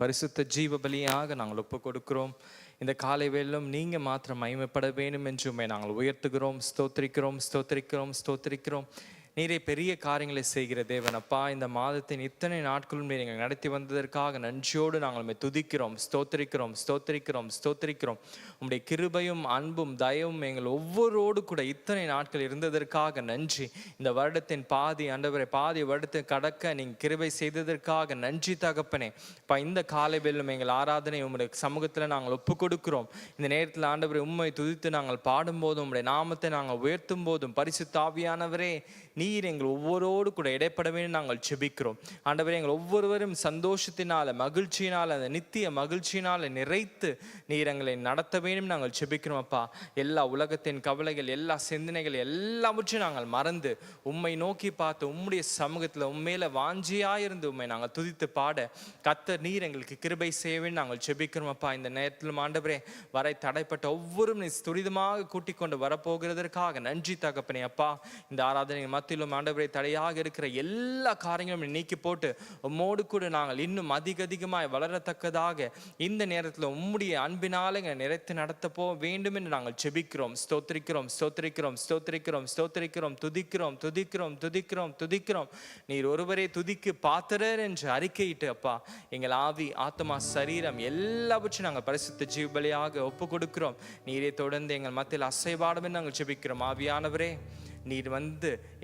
பரிசுத்த ஜீவ பலியாக நாங்கள் ஒப்பு கொடுக்கிறோம். இந்த காலை வேளையிலும் நீங்க மாத்திரம் மகிமைப்பட வேண்டும் என்று உம்மை நாங்கள் உயர்த்துகிறோம், ஸ்தோத்திரிக்கிறோம், ஸ்தோத்திரிக்கிறோம், ஸ்தோத்திரிக்கிறோம். நீரே பெரிய காரியங்களை செய்கிற தேவன் அப்பா. இந்த மாதத்தின் இத்தனை நாட்களும் நீர் எங்களை நடத்தி வந்ததற்காக நன்றியோடு நாங்கள் துதிக்கிறோம், ஸ்தோத்திரிக்கிறோம், ஸ்தோத்திரிக்கிறோம், ஸ்தோத்திரிக்கிறோம். உம்முடைய கிருபையும் அன்பும் தயவும் எங்கள் ஒவ்வொருவோடு கூட இத்தனை நாட்கள் இருந்ததற்காக நன்றி. இந்த வருடத்தின் பாதி ஆண்டவரே, பாதி வருடத்தை கடக்க நீங்கள் கிருபை செய்ததற்காக நன்றி தகப்பனே. அப்பா, இந்த காலை வேளையிலும் எங்கள் ஆராதனை உம்முடைய சமூகத்தில் நாங்கள் ஒப்பு கொடுக்கிறோம். இந்த நேரத்தில் ஆண்டவரை உம்மை துதித்து நாங்கள் பாடும்போதும் உம்முடைய நாமத்தை நாங்கள் உயர்த்தும் போதும் பரிசுத்த ஆவியானவரே நீர் எங்கள் ஒவ்வொருவோடு கூட இடைப்பட வேண்டும் நாங்கள் ஜெபிக்கிறோம். ஆண்டவரே, எங்கள் ஒவ்வொருவரும் சந்தோஷத்தினால, மகிழ்ச்சியினால், அந்த நித்திய மகிழ்ச்சியினால் நிறைத்து நீர் எங்களை நடத்த வேண்டும் நாங்கள் ஜெபிக்கிறோம். அப்பா, எல்லா உலகத்தின் கவலைகள், எல்லா சிந்தனைகள் எல்லாவற்றையும் நாங்கள் மறந்து உம்மை நோக்கி பார்த்து உம்முடைய சமூகத்தில் உண்மையில வாஞ்சியாயிருந்து உண்மை நாங்கள் துதித்து பாட கர்த்தர் நீர் எங்களுக்கு கிருபை செய்ய வேண்டும் நாங்கள் ஜெபிக்கிறோம். அப்பா, இந்த நேரத்திலும் ஆண்டவரே வரை தடைப்பட்ட ஒவ்வொரு நீ துரிதமாக கூட்டிக் கொண்டு வரப்போகிறதற்காக நன்றி தகப்பனே. அப்பா, இந்த ஆராதனை மத்தியிலும் ஆண்டவரே தடையாக இருக்கிற எல்லா காரியங்களும் நீக்கி போட்டு உம்மோடு கூட நாங்கள் இன்னும் அதிகமாய் வளரத்தக்கதாக இந்த நேரத்தில் உம்முடைய அன்பினால நிறைத்து நடத்த வேண்டும் என்று நாங்கள் ஜெபிக்கிறோம், ஸ்தோத்திரிக்கிறோம், ஸ்தோத்திரிக்கிறோம், ஸ்தோத்திரிக்கிறோம், ஸ்தோத்திரிக்கிறோம், துதிக்கிறோம், துதிக்கிறோம், துதிக்கிறோம், துதிக்கிறோம். நீர் ஒருவரே துதிக்கு பாத்திரர் என்று அறிக்கையிட்டு அப்பா, எங்கள் ஆவி, ஆத்மா, சரீரம் எல்லாவற்றையும் நாங்கள் பரிசுத்த ஜீவபலியாக ஒப்பு கொடுக்கிறோம். நீரே தொடர்ந்து எங்கள் மத்தியில் அசைவாடும் நாங்கள் ஜெபிக்கிறோம். ஆவியானவரே, நீர்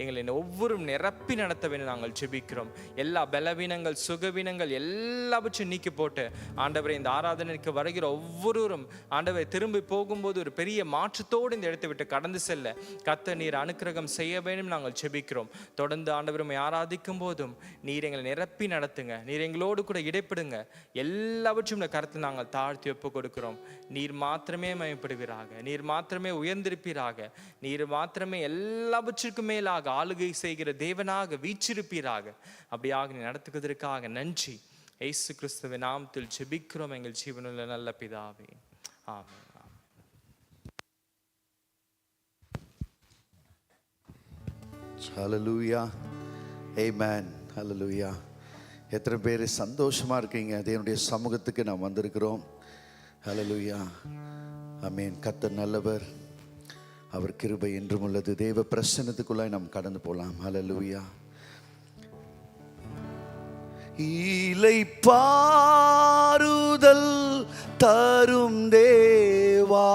எங்களை ஒவ்வொரு நிரப்பி நடத்த வேண்டும் நாங்கள் ஜெபிக்கிறோம். எல்லா பலவீனங்கள், சுகவீனங்கள் எல்லாவற்றையும் நீக்கி போட்டு ஆண்டவரை இந்த ஆராதனைக்கு வருகிற ஒவ்வொருவரும் ஆண்டவரை திரும்பி போகும்போது ஒரு பெரிய மாற்றத்தோடு இந்த இடத்தை விட்டு கடந்து செல்ல கர்த்தர் நீர் அனுக்கிரகம் செய்ய வேண்டும் நாங்கள் ஜெபிக்கிறோம். தொடர்ந்து ஆண்டவரை ஆராதிக்கும் போதும் நீர் எங்களை நிரப்பி நடத்துங்க. நீர் எங்களோடு கூட இடைப்படுங்க. எல்லாவற்றையும் இந்த கருத்தில் நாங்கள் தாழ்த்தி ஒப்பு கொடுக்கிறோம். நீர் மாத்திரமே மயப்படுவீராக, நீர் மாத்திரமே உயர்ந்திருப்பீராக, நீர் மாத்திரமே எல்லாவற்றிற்கும் மேலாக ஆளுகை செய்கிற தேவனாக வீற்றிருப்பீராக. அப்படியாக நீ நடத்துவதற்காக நன்றி. இயேசு கிறிஸ்துவின் நாமத்தில் ஜெபிக்கிறோம் எங்கள் ஜீவனுள்ள நல்ல பிதாவே, ஆமென். ஹல்லேலூயா, ஆமென், ஹல்லேலூயா. எத்தனை பேர் சந்தோஷமா இருக்கீங்க? தேவனுடைய சமூகத்துக்கு நாம் வந்திருக்கிறோம். ஹல்லேலூயா, ஆமென். கர்த்தர் நல்லவர், அவர் கிருபை என்றும் உள்ளது. தேவ பிரசன்னத்துக்குள்ளாய் நாம் கடந்து போலாம். ஹல்லேலூயா. இளைப்பாறுதல் தரும் தேவா,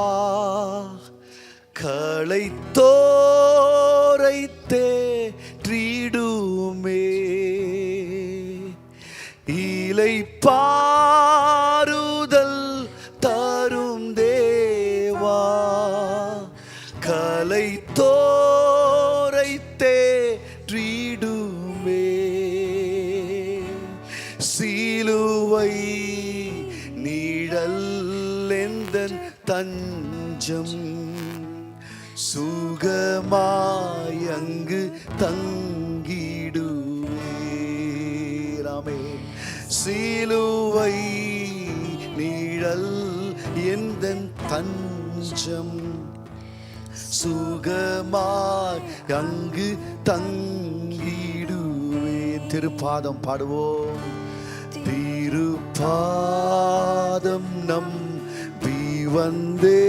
களைத்தோரை தேற்றிடுமே. இளைப்பாறுதல் தரும் தேவா, களைத்தோரை தேற்றிடுமே. சிலுவை நீழல் எந்தன் தஞ்சம், சுகமாய் அங்கு தங்கிடுவேராமே. சிலுவை நீழல் எந்தன் தஞ்சம், சுகமாய் அங்கு தங்கிடுவேன். திருப்பாதம் பாடுவோம். திருப்பாதம் நம்பி வந்தே,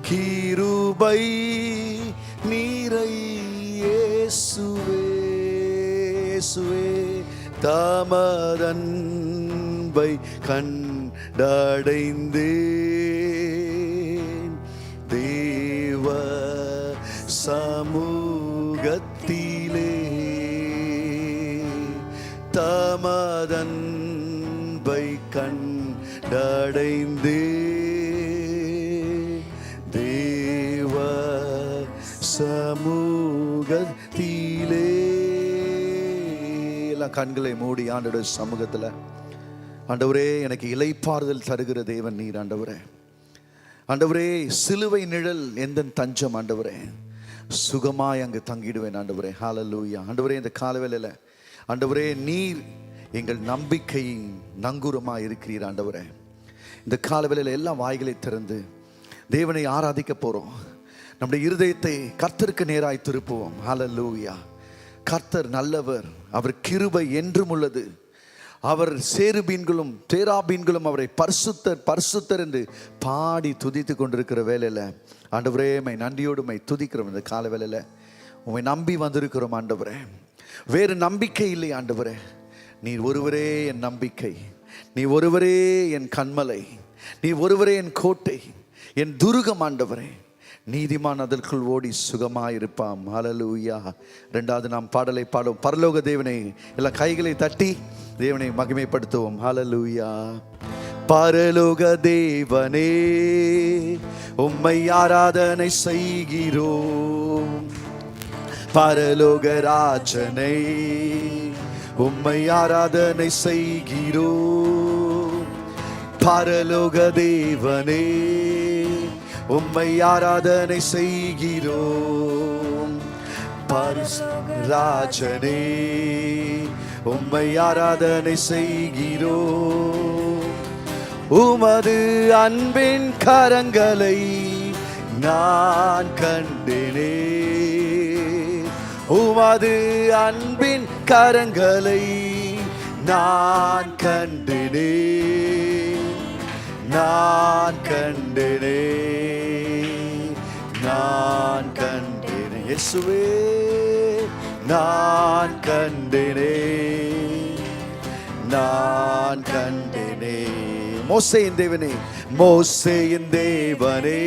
கிருபை நீரை இயேசுவே, இயேசுவே. தமதன்பை கண்டடைந்தேன், தேவ சமூகத்திலே. தமதன்பை கண்டடைந்தேன், தேவ சமூகத்திலே. எல்லாம் கண்களை மூடி ஆண்டவருடைய சமூகத்தில், ஆண்டவரே எனக்கு இளைப்பாறுதல் தருகிற தேவன் நீர். ஆண்டவரே, ஆண்டவரே சிலுவை நிழல் எந்த தஞ்சம். ஆண்டவரே சுகமாய் அங்கு தங்கிடுவேன். ஆண்டவரே ஹல்லேலூயா. ஆண்டவரே இந்த காலவேளையில ஆண்டவரே நீர் எங்கள் நம்பிக்கையின் நங்கூரமாக இருக்கிறீர். ஆண்டவரே இந்த காலவேளையில எல்லா வாய்களை திறந்து தேவனை ஆராதிக்க போறோம். நம்முடைய இருதயத்தை கர்த்தருக்கு நேராய் திருப்புவோம். ஹல்லேலூயா. கர்த்தர் நல்லவர், அவர் கிருபை என்றும் உள்ளது. அவர் சேருபீன்களும் தேராபீன்களும் அவரை பரிசுத்தர் பரிசுத்தர் என்று பாடி துதித்து கொண்டிருக்கிற வேலையில் ஆண்டவரே உம்மை நன்றியோடு உம்மை துதிக்கிறோம். இந்த கால வேலையில் உம்மை நம்பி வந்திருக்கிறோம் ஆண்டவரே. வேறு நம்பிக்கை இல்லை ஆண்டவரே. நீர் ஒருவரே என் நம்பிக்கை, நீ ஒருவரே என் கண்மலை, நீ ஒருவரே என் கோட்டை, என் துருகம் ஆண்டவரே. நீதிமான் அதற்குள் ஓடி சுகமாயிருப்பாம். ஹல்லேலூயா. இரண்டாவது நாம் பாடலை பாடுவோம். பரலோக தேவனை எல்லாம் கைகளை தட்டி தேவனை மகிமைப்படுத்துவோம். ஹல்லேலூயா. பரலோக தேவனே உம்மை ஆராதனை செய்கிறோம். பரலோக ராஜனை உம்மை ஆராதனை செய்கிறோம். பரலோக தேவனே உம்மை ஆராதனை செய்கிறோம். ராஜனே உம்மை ஆராதனை செய்கிறோம். உமது அன்பின் கரங்களை நான் கண்டேனே. உமது அன்பின் கரங்களை நான் கண்டேனே. நான் கண்டேனே. நான் கண்டேனே. இயேசுவே நான் கண்டேனே. நான் கண்டேனே. மோசேயின் தேவனே, மோசேயின் தேவனே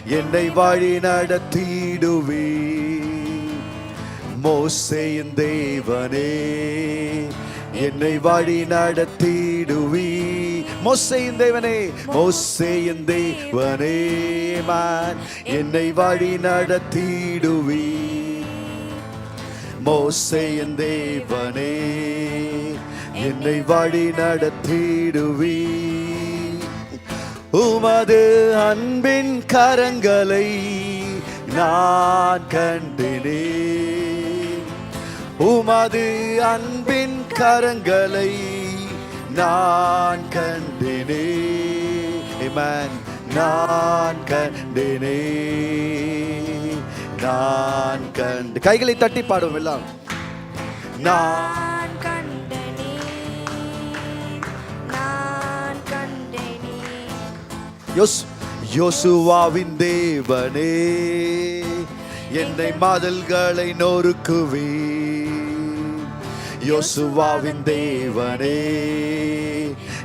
என்னை வழி நடத்திடுவே. மோசேயின் தேவனே என்னை வழி நடத்திடுவி. மோசேயின் தேவனே, மோசேயின் தேவனே என்னை வழி நடத்திடுவி. மோசேயின் தேவனே என்னை வழி நடத்திடுவி. உமது அன்பின் கரங்களை நான் கண்டேனே. உமது அன்பின் கரங்களை நான் கண்டேனே. ஆமென். நான் கண்டேனே. நான் கண்டு கைகளை தட்டி பாடுவோம் எல்லாம். நான் கண்டேனே. நான் கண்டேனே. யோசுவாவின் தேவனே என்னை மதில்களை நொறுக்குவே. யோசுவாவின் தேவனே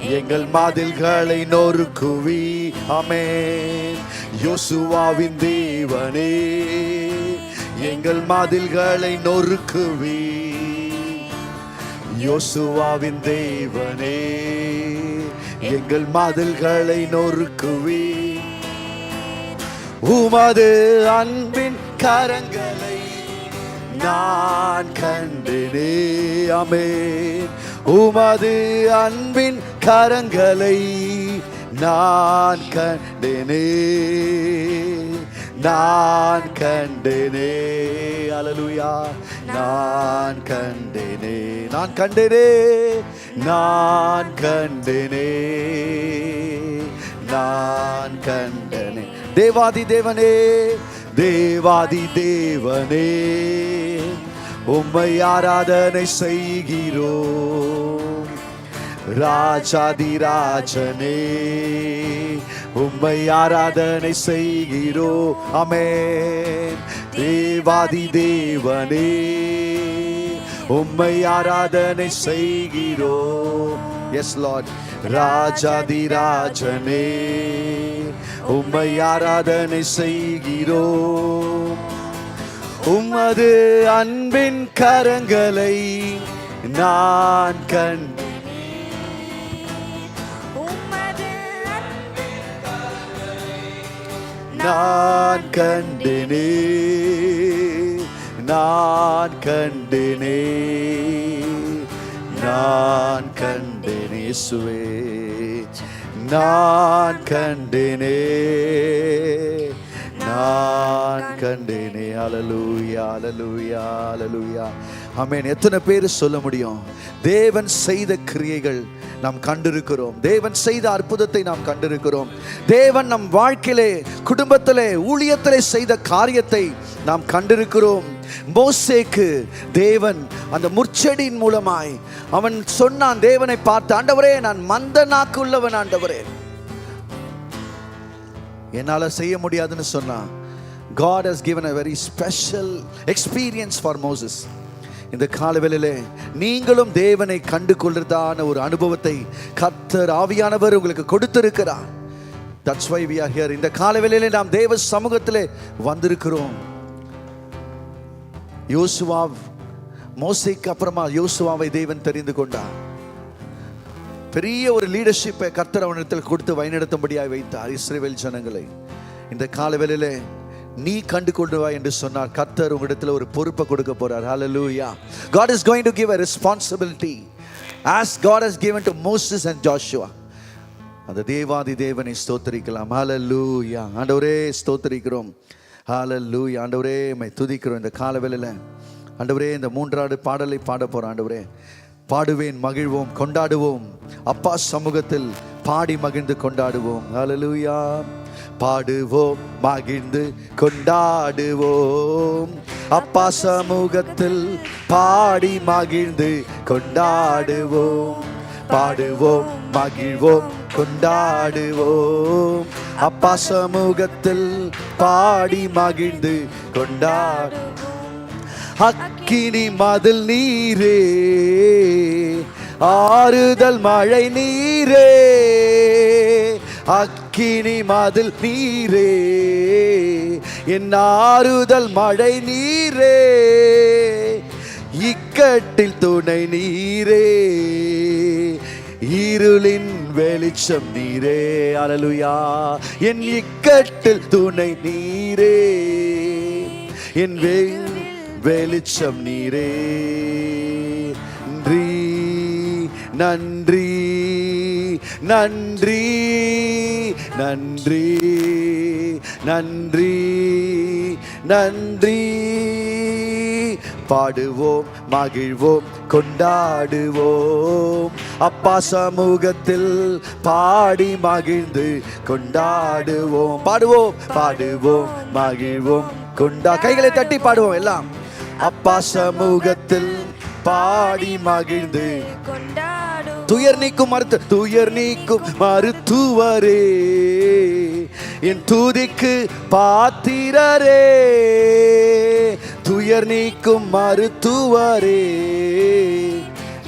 எங்கள் மதில்களை நொறுக்குவி. ஆமென். யோசுவாவின் தேவனே எங்கள் மதில்களை நொறுக்குவி. யோசுவாவின் தேவனே எங்கள் மதில்களை நொறுக்குவி. உமது அன்பின் கரங்களை நான் கண்டேனே. ஆமென். உமது அன்பின் கரங்களை நான் கண்டேனே. நான் கண்டேனே. அல்லேலூயா. நான் கண்டேனே. நான் கண்டேனே. நான் கண்டேனே. நான் கண்டேனே. தேவாதி தேவனே, தேவாதி தேவனே உம்மை ஆராதனை செய்கிறோம். ராஜாதி ராஜனே உம்மை ஆராதனை செய்கிறோம். ஆமென். தேவாதி தேவனே உம்மை ஆராதனை செய்கிறோம். Yes Lord. ராஜாதி ராஜனே உம்மை ஆராதனை செய்கிறோம். உமது அன்பின் கரங்களை நான் கண்டேனே. உமது அன்பின் கரங்களை நான் கண்டேனே. நான் கண்டேனே. நான் கண்டேனே. இயேசுவே நான் கண்டேனே. நான் கண்டேனே. அல்லேலூயா. அல்லேலூயா. அல்லேலூயா. ஆமென். எத்தனை பேர் சொல்ல முடியும் தேவன் செய்த கிரியைகள் நாம் கண்டிருக்கிறோம். தேவன் செய்த அற்புதத்தை நாம் கண்டிருக்கிறோம். தேவன் நம் வாழ்க்கையிலே, குடும்பத்திலே, ஊழியத்திலே செய்த காரியத்தை நாம் கண்டிருக்கிறோம். மோசேக்கு தேவன் அந்த முட்செடியின் மூலமாய் அவன் சொன்னான், தேவனை பார்த்து, ஆண்டவரே நான் மந்த நாக்கு உள்ளவன், ஆண்டவரே என்னால செய்ய முடியாதுன்னு சொன்னான். God has given a very special experience for Moses. இந்த காலவேளையிலே நீங்களும் தேவனை கண்டு கொள்றதான ஒரு அனுபவத்தை கர்த்தர் ஆவியானவர் உங்களுக்கு கொடுத்திருக்கிறார். That's why we are here. இந்த காலவேளையிலே நாம் தேவ சமூகத்திலே வந்திருக்கிறோம். யோசுவா, மோசேக்கு அப்புறமா யோசுவாவை தேவன் தெரிந்து கொண்டார். பெரிய ஒரு லீடர்ஷிப்பை கர்த்தர் அவனிடத்தில் கொடுத்து வழிநடத்தும்படியாக வைத்தார் இஸ்ரவேல் ஜனங்களை. இந்த காலவேளையிலே நீ கண்டு கொண்டு வா என்று சொன்னார். கர்த்தர் உங்களிடத்தில் ஒரு பொறுப்பை கொடுக்க போறார். Hallelujah. God is going to give a responsibility as God has given to Moses and Joshua. அந்த தேவாதி தேவனை ஸ்தோத்திரிக்கலாம். Hallelujah. ஆண்டவரே ஸ்தோத்திரிக்கிறோம். Hallelujah. ஆண்டவரே மை துதிக்கிறோம். இந்த காலவேளையில ஆண்டவரே இந்த மூன்றாவது பாடலை பாட போறோம். ஆண்டவரே பாடுவேன், மகிழ்வோம், கொண்டாடுவோம். அப்பா சமூகத்தில் பாடி மகிழ்ந்து கொண்டாடுவோம். Hallelujah. பாடுவோம், மகிழ்ந்து கொண்டாடுவோம். அப்பா சமூகத்தில் பாடி மகிழ்ந்து கொண்டாடுவோம். பாடுவோம், மகிழ்வோம், கொண்டாடுவோம். அப்பா சமூகத்தில் பாடி மகிழ்ந்து கொண்டாடுவோம். அக்கினி மதில் நீரே, ஆறுதல் மழை நீரே. அக்கினி மதில் நீரே, என் ஆறுதல் மழை நீரே. இக்கட்டில் துணை நீரே, இருளின் வெளிச்சம் நீரே. அல்லேலூயா. என் இக்கட்டில் துணை நீரே, என் வெளிச்சம் நீரே. நன்றி நன்றி நன்றி நன்றி நன்றி. பாடுவோம், மகிழ்வோம், கொண்டாடுவோம். அப்பா சமூகத்தில் பாடி மகிழ்ந்து கொண்டாடுவோம். பாடுவோம், பாடுவோம், மகிழ்வோம், கைகளை தட்டி பாடுவோம் எல்லாம். அப்பா சமூகத்தில் பாடி மகிழ்ந்து கொண்டாடும். துயர் நீக்கும் மருத்துவரே, என் துதிக்கு பாத்திரரே. துயர் நீக்கும் மருத்துவரே,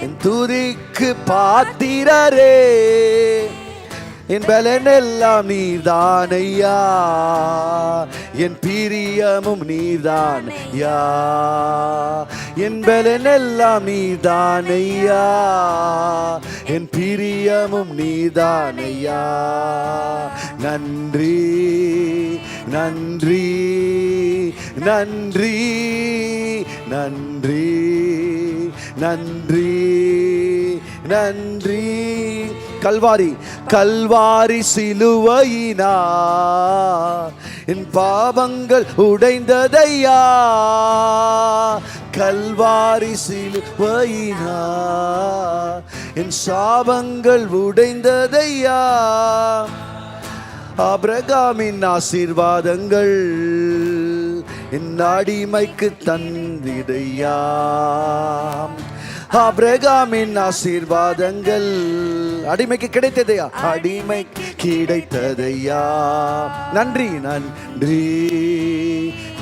என் துதிக்கு பாத்திரரே. என் பலனெல்லாம் நீர்தானையா, என் பிரியமும் நீர்தானையா. என் பலனெல்லாம் நீர்தானையா, என் பிரியமும் நீர்தானையா. நன்றி நன்றி நன்றி நன்றி நன்றி நன்றி. கல்வாரி சிலுவையினா என் பாவங்கள் உடைந்ததையா. கல்வாரி சிலுவையினா என் சாபங்கள் உடைந்ததையா. ஆபிரகாமின் ஆசீர்வாதங்கள் என் அடிமைக்கு தந்திதையா. ஆபிரகாமின் ஆசீர்வாதங்கள் அடிமைக்கு கிடைத்ததையா, அடிமை கிடைத்ததையா. நன்றி நன்றி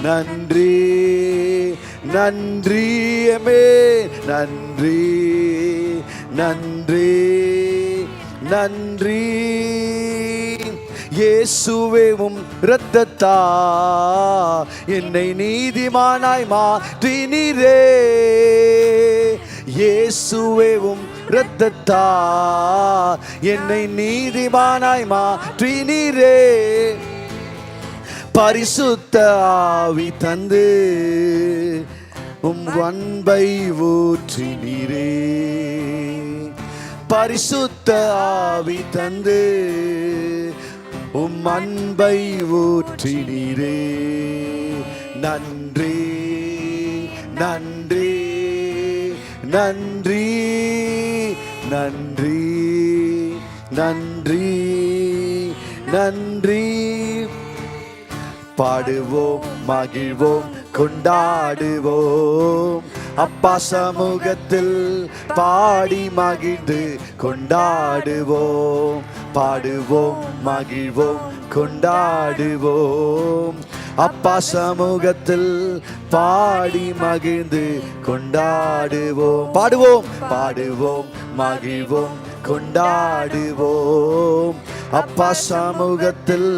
நன்றி நன்றி நன்றி நன்றி நன்றி. இயேசுவேவும் இரத்தத்தா என்னை நீதிமானாய் மாற்றினீரே. இயேசுவேவும் இரத்தத்தா என்னை நீதிமானாய் மாற்றினீரே. பரிசுத்த ஆவி தந்து அன்பை ஊற்றினீரே. பரிசுத்த ஆவி தந்து அன்பை ஊற்றினீரே. நன்றி நன்றி நன்றி நன்றி நன்றி நன்றி. பாடுவோம், மகிழ்வோம், கொண்டாடுவோம். அப்பா சமூகத்தில் பாடி மகிழ்ந்து கொண்டாடுவோம். பாடுவோம், மகிழ்வோம், கொண்டாடுவோம். அப்பா சமூகத்தில் பாடி மகிழ்ந்து கொண்டாடுவோம். பாடுவோம், பாடுவோம், மகிழ்வோம், கொண்டாடுவோம். அப்பா சமூகத்தில்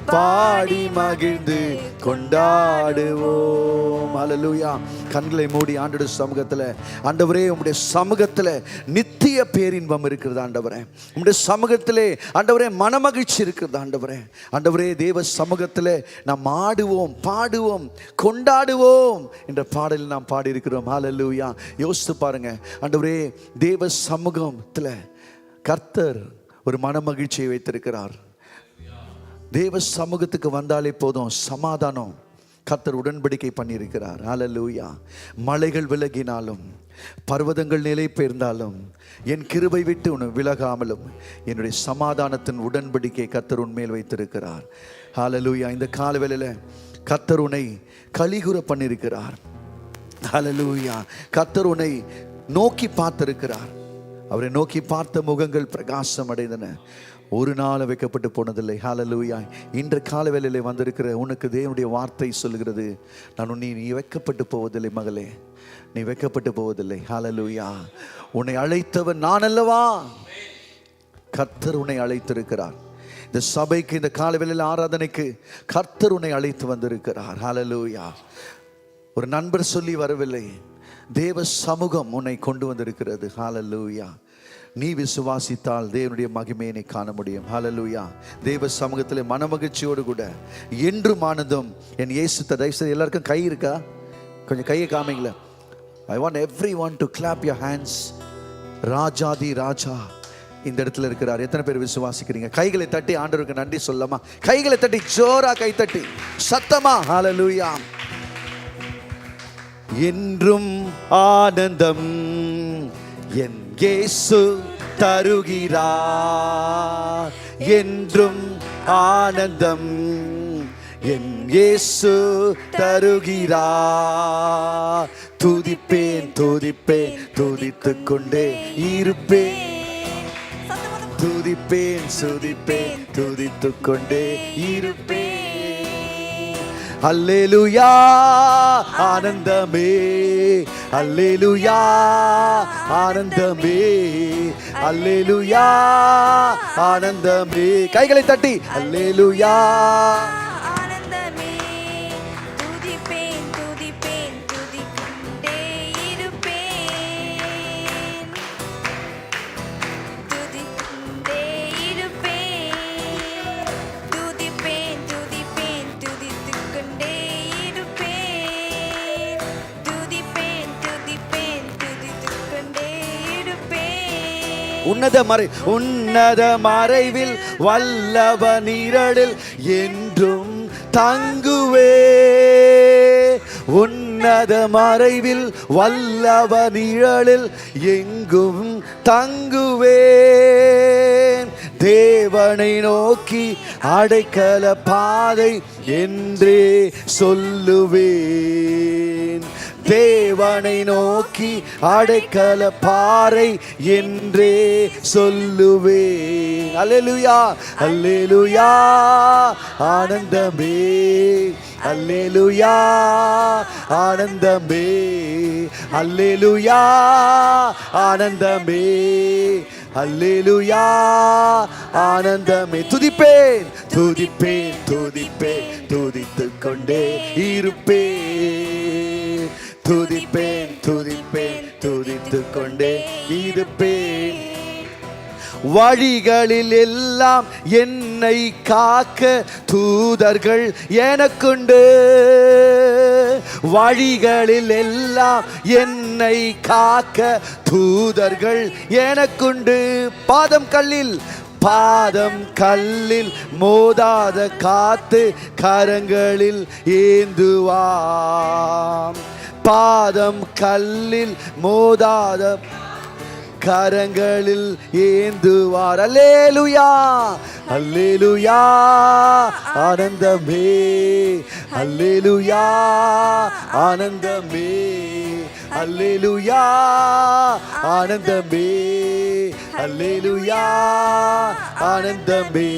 பாடி மகிழ்ந்து கொண்டாடுவோம். அல்லேலூயா. கண்களை மூடி ஆண்டவருடைய சமூகத்தில், ஆண்டவரே உம்முடைய சமூகத்தில் நித்திய பேரின்பம் இருக்கிறது ஆண்டவரே. உம்முடைய சமூகத்திலே ஆண்டவரே மனமகிழ்ச்சி இருக்கிறது ஆண்டவரே. ஆண்டவரே தேவ சமூகத்தில் நாம் ஆடுவோம், பாடுவோம், கொண்டாடுவோம் என்ற பாடலில் நாம் பாடியிருக்கிறோம். அல்லேலூயா. யோசித்து பாருங்க ஆண்டவரே, தேவ சமூகத்தில் கர்த்தர் ஒரு மனமகிழ்ச்சியை வைத்திருக்கிறார். தேவ சமூகத்துக்கு வந்தாலே போதும், சமாதானம் கர்த்தர் உடன்படிக்கை பண்ணியிருக்கிறார். அல்லேலூயா. மலைகள் விலகினாலும் பர்வதங்கள் நிலை பெயர்ந்தாலும் என் கிருபை விட்டு உன்னை விலகாமலும் என்னுடைய சமாதானத்தின் உடன்படிக்கை கர்த்தர் உன்மேல் வைத்திருக்கிறார். அல்லேலூயா. இந்த காலவேளையில கர்த்தர் உன்னை கலிகுற பண்ணியிருக்கிறார். அல்லேலூயா. கர்த்தர் உன்னை நோக்கி பார்த்திருக்கிறார். அவரை நோக்கி பார்த்த முகங்கள் பிரகாசம் அடைந்தன, ஒரு நாள் வைக்கப்பட்டு போனதில்லை. ஹல்லேலூயா. இன்று காலவேளையிலே வந்திருக்கிற உனக்கு தேவனுடைய வார்த்தை சொல்கிறது, நான் நீ வைக்கப்பட்டு போவதில்லை மகளே, நீ வைக்கப்பட்டு போவதில்லை. ஹல்லேலூயா. உன்னை அழைத்தவன் நான் அல்லவா? கர்த்தர் உன்னை அழைத்திருக்கிறார். இந்த சபைக்கு, இந்த காலவேளையில் ஆராதனைக்கு கர்த்தர் உன்னை அழைத்து வந்திருக்கிறார். ஹல்லேலூயா. ஒரு நண்பர் சொல்லி வரவில்லை, தேவ சமூகம் உன்னை கொண்டு வந்திருக்கிறது. ஹல்லேலூயா. நீ விசுவாசித்தால் தேவனுடைய மகிமையை நீ காண முடியும். ஹல்லேலூயா. தேவ சமூகத்திலே மனமகிழ்ச்சியோடு கூட என்றும் ஆனந்தம் என் இயேசு. தயவுசெய்து எல்லாருக்கும் கை இருக்கா? கொஞ்சம் கையை காமிங்கள. I want everyone to clap your hands. ராஜாதி ராஜா இந்த இடத்துல இருக்கிறார். எத்தனை பேர் விசுவாசிக்கிறீங்க? கைகளை தட்டி ஆண்டவருக்கு நன்றி சொல்லமா? கைகளை தட்டி ஜோரா கை தட்டி சத்தமா ஹல்லேலூயா. என்றும் ஆனந்தம் என் இயேசு தருகிறார். என்றும் ஆனந்தம் என் இயேசு தருகிறார். துதிப்பேன், துதிப்பேன், துதித்துக் கொண்டே இருப்பேன். துதிப்பேன், துதிப்பேன், துதித்துக் கொண்டே இருப்பேன். அல்லேலூயா. ஆனந்தமே, அல்லேலூயா. ஆனந்தமே, அல்லேலூயா. ஆனந்தமே. கைகளை தட்டி அல்லேலூயா. ஆனந்தமே, துதிப்பேன், துதிப்பேன், துதிக்கொண்டே இருப்பேன். துதிக்கொண்டே இருப்பேன். துதிப்பேன், துதிப்பேன், துதித்துக்கொண்டே இருப்பேன். துதிப்பேன், துதிப்பேன், துதித்துக்கொண்டே இருப்பேன். உன்னத மறைவில் வல்லவ நிழலில் என்றும் தங்குவே. உன்னத மறைவில் வல்லவ நிழலில் எங்கும் தங்குவேன். தேவனை நோக்கி அடைக்கல பாதை என்றே சொல்லுவேன். தேவனை நோக்கி அடைக்கல பாறை என்றே சொல்லுவேன். அல்லேலூயா. அல்லேலூயா. ஆனந்தமே, அல்லேலூயா. ஆனந்தமே, அல்லேலூயா. ஆனந்தமே, அல்லேலூயா. ஆனந்தமே. துதிப்பேன், துதிப்பேன், துதிப்பேன், துதித்துக் கொண்டே இருப்பேன். துதிப்பேன், துதிப்பேன், துதித்துக் கொண்டே இருப்பேன். வழிகளில் எல்லாம் என்னை காக்க தூதர்கள் எனக்குண்டு. வழிகளில் எல்லாம் என்னை காக்க தூதர்கள் எனக்குண்டு. பாதம் கல்லில் மோதாத காத்து கரங்களில் ஏந்துவாம். பாதம் கல்லில் மோதாத கரங்களில் ஏந்துவார். அல்லேலூயா அல்லேலூயா ஆனந்தமே, அல்லேலூயா ஆனந்தமே, அல்லேலூயா ஆனந்தமே, அல்லேலூயா ஆனந்தமே.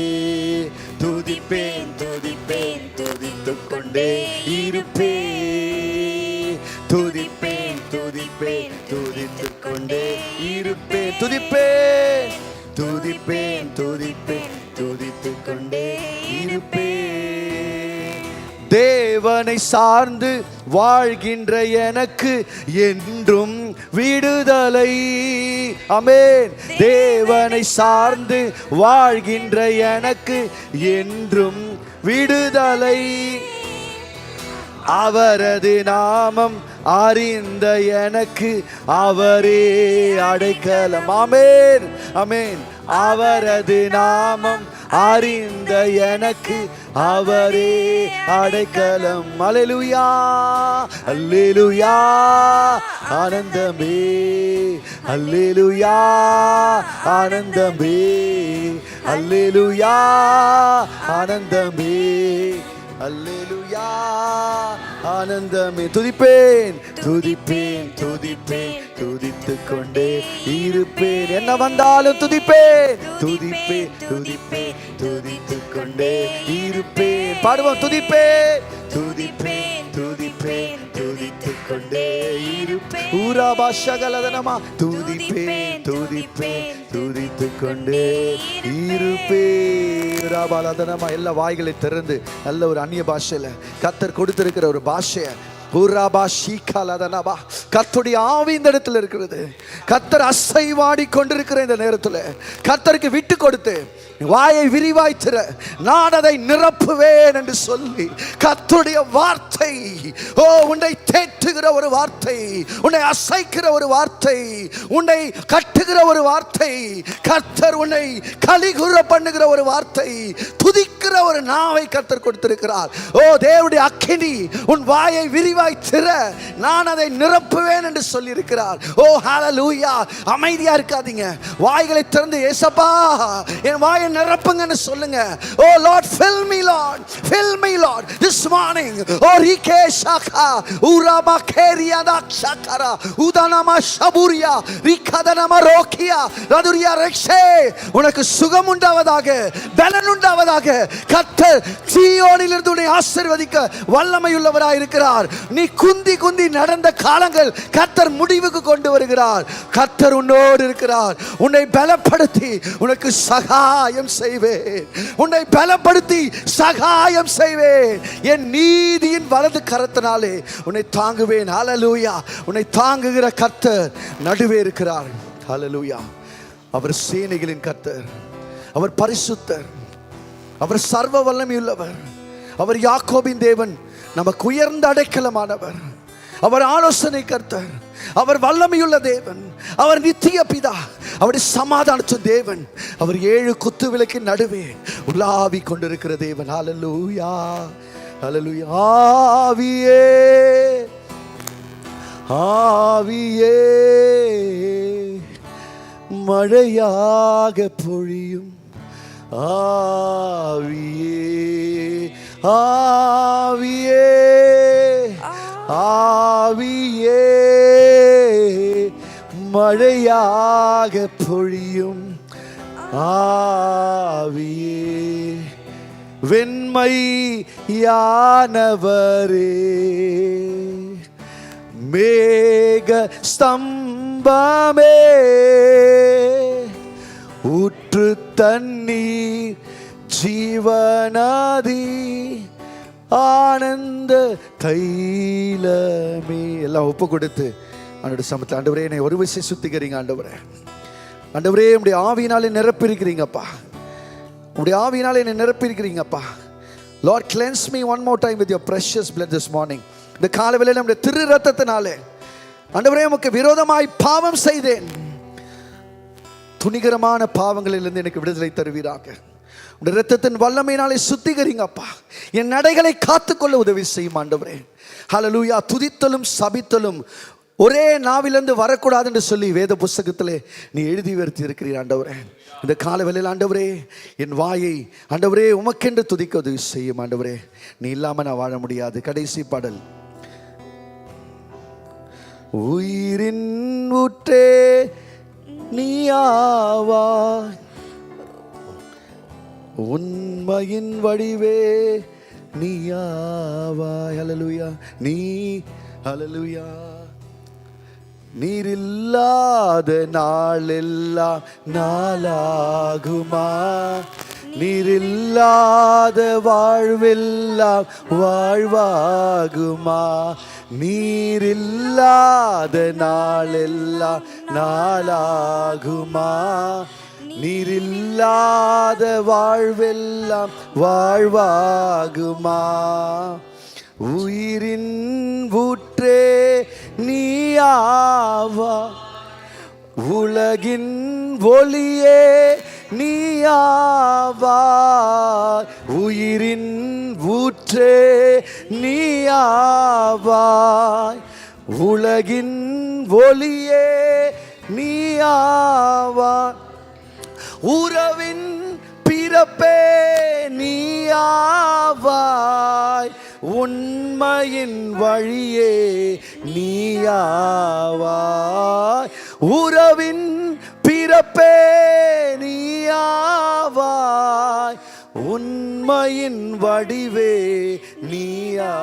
துதிப்பேன் துதிப்பேன் துதித்துக் கொண்டே இருப்பேன், துதிப்பேன் துதிப்பேன் துதித்துக் கொண்டே இருப்பேன், துதிப்பேன் துதிப்பேன் துதிப்பேன் துதித்துக் கொண்டே இருப்பேன். தேவனை சார்ந்து வாழ்கின்ற எனக்கு என்றும் விடுதலை. ஆமென். தேவனை சார்ந்து வாழ்கின்ற எனக்கு என்றும் விடுதலை. அவரது நாமம் அறிந்த எனக்கு அவரே அடைக்கலம். ஆமென் ஆமென். அவரது நாமம் அறிந்த எனக்கு அவரே அடைக்கலம். அல்லேலூயா அல்லேலூயா ஆனந்தமே, அல்லேலூயா ஆனந்தமே, அல்லேலூயா ஆனந்தமே, அல்லேலூயா ஆனந்தமே. துதிப்பேன் துதிப்பேன் துதிப்பேன் துதித்துக் கொண்டே இருப்பேன். என்ன வந்தாலும் துதிப்பேன் துதிப்பேன் துதிப்பேன் துதித்துக் கொண்டே இருப்பேன். பாடுவோம். துதிப்பேன் துதிப்பேன் துதிப்பேன் துதித்துக் கொண்டே இருப்பேன். ஊராபாஷகலதனமா துதிப்பேன் துதிப்பேன் துதித்துக் கொண்டே இருப்பேன். ஊராபாலதனமா எல்லா வாய்களை திறந்து நல்ல ஒரு அந்நிய பாஷையில கர்த்தர் கொடுத்திருக்கிற ஒரு பாஷைய கர்த்தருடைய ஆவி இந்த இடத்துல இருக்கிறது. கர்த்தர் அசைவாடி கொண்டிருக்கிற இந்த நேரத்தில் கர்த்தருக்கு விட்டு கொடுத்து வாயை விரிவாய் திற, நான் அதை நிரப்புவேன் என்று சொல்லி கர்த்தருடைய வார்த்தை, ஓ உன்னை தேற்றுகிற ஒரு வார்த்தை, உன்னை அசைக்கிற ஒரு வார்த்தை, உன்னை கட்டுகிற ஒரு வார்த்தை, கர்த்தர் உன்னை கலிகுற பண்ணுகிற ஒரு வார்த்தை, துதிக்கிற ஒரு நாவை கர்த்தர் கொடுத்திருக்கிறார். ஓ தேவனுடைய அக்கினி உன் வாயை விரிவாய் திற, நான் அதை நிரப்புவேன் என்று சொல்லி இருக்கிறார். ஓ ஹalleluya. அமைதியா இருக்காதீங்க, வாய்களை திறந்து இயேசப்பா என் வாயை நிரப்புங்கன்னு சொல்லுங்க. O Lord fill me Lord, fill me Lord this morning. ஓ ரிகே ஷாகா உராமா கேரியாதா ஷாகரா உதானமா ஷபூரியா ரிகதனமா ரோக்கியா ரதுரியா ரக்ஷே. உனக்கு சுகம் உண்டாவதாக, பலன் உண்டாவதாக. கர்த்தர் சீயோனிலிருந்து உன்னை ஆசீர்வதிக்க வல்லமையுள்ளவராய் இருக்கிறார். நீ குந்தி குந்தி நடந்த காலங்கள் கர்த்தர் முடிவுக்கு கொண்டு வருகிறார். கர்த்தர் உன்னோடு இருக்கிறார். உன்னை பலப்படுத்தி உனக்கு சகாயம் செய்வேன், உன்னை பலப்படுத்தி சகாயம் செய்வேன். என் நீதியின் வலது கரத்தினாலே உன்னை தாங்குவேன். ஹalleluya. உன்னை தாங்குகிற கர்த்தர் நடுவே இருக்கிறார். ஹalleluya. அவர் சேனைகளின் கர்த்தர், அவர் பரிசுத்தர், அவர் சர்வ வல்லமையுள்ளவர், அவர் யாக்கோபின் தேவன், நமக்கு உயர்ந்த அடைக்கலமானவர், அவர் ஆலோசனை கர்த்தர், அவர் வல்லமையுள்ள தேவன், அவர் நித்திய பிதா, அவருடைய சமாதானத்தின் தேவன், அவர் 7 குத்து விளக்கின் நடுவே உலாவி கொண்டிருக்கிற தேவன். ஹalleluya ஹalleluya. ஆவியே ஆவியே மழையாக பொழியும், ஆவியே ஆவியே ஆவியே மழையாக பொழியும், ஆவியே வெண்மையானவரே மேக ஸ்தம்பமே ஊற்று தண்ணீர் ஜீவனாதி ஆனந்த தைலமே. எல்லாம் ஒப்பு கொடுத்து ஆண்டவருடைய சமூகத்தில், ஆண்டவரே என்னை ஒரு விஷயம் சுத்திக்கிறீங்க, ஆண்டவரே ஆண்டவரே உம்முடைய ஆவியினாலே நிரப்பியிருக்கிறீங்கப்பா, உம்முடைய ஆவியினாலே என்னை நிரப்பியிருக்கிறீங்கப்பா. Lord, cleanse me one more time with your precious blood this morning. இந்த காலவேளையில் நம்முடைய திரு ரத்தத்தினாலே ஆண்டவரே உமக்கு விரோதமாய் பாவம் செய்தேன், துணிகரமான பாவங்களிலிருந்து எனக்கு விடுதலை தருவீராக. உடைய இரத்தத்தின் வல்லமையினாலே சுத்திகரிங்கப்பா, என் நடைகளை காத்துக்கொள்ள உதவி செய்யும் ஆண்டவரே. ஹalleluya. துதித்தலும் சபித்தலும் ஒரே நாவிலிருந்து வரக்கூடாது என்று சொல்லி வேத புஸ்தகத்திலே நீ எழுதி வைத்து இருக்கிறீர் ஆண்டவரே. இந்த கால வேளையில் ஆண்டவரே என் வாயை ஆண்டவரே உமக்கென்று துதிக்க உதவி செய்யும் ஆண்டவரே. நீ இல்லாம நான் வாழ முடியாது. கடைசி பாடல். உயிரின் ஊற்றே நீயாவாய், உண்மையின் வடிவே நீயாவாய். ஹல்லேலூயா. நீ ஹல்லேலூயா. நீரில்லாத நாளெல்லாம் நாளாகுமா, நீரில்லாத வாழ்வெல்லாம் வாழ்வாகுமா, நீரில்லாத நாளெல்லாம் நாளாகுமா, நீரில்லாத வாழ்வெல்லாம் வாழ்வாகுமா. உயிரின் ஊற்றே நீயாவா, உலகின் ஒளியே நீயாவா, உயிரின் ஊற்றே நீயாவாய், உலகின் ஒளியே நீயாவா, உறவின் பிறப்பே நீயாவாய், உண்மையின் வழியே நீயாவாய், உறவின் பிறப்பே நீயாவாய், உண்மையின் வடிவே நீயா.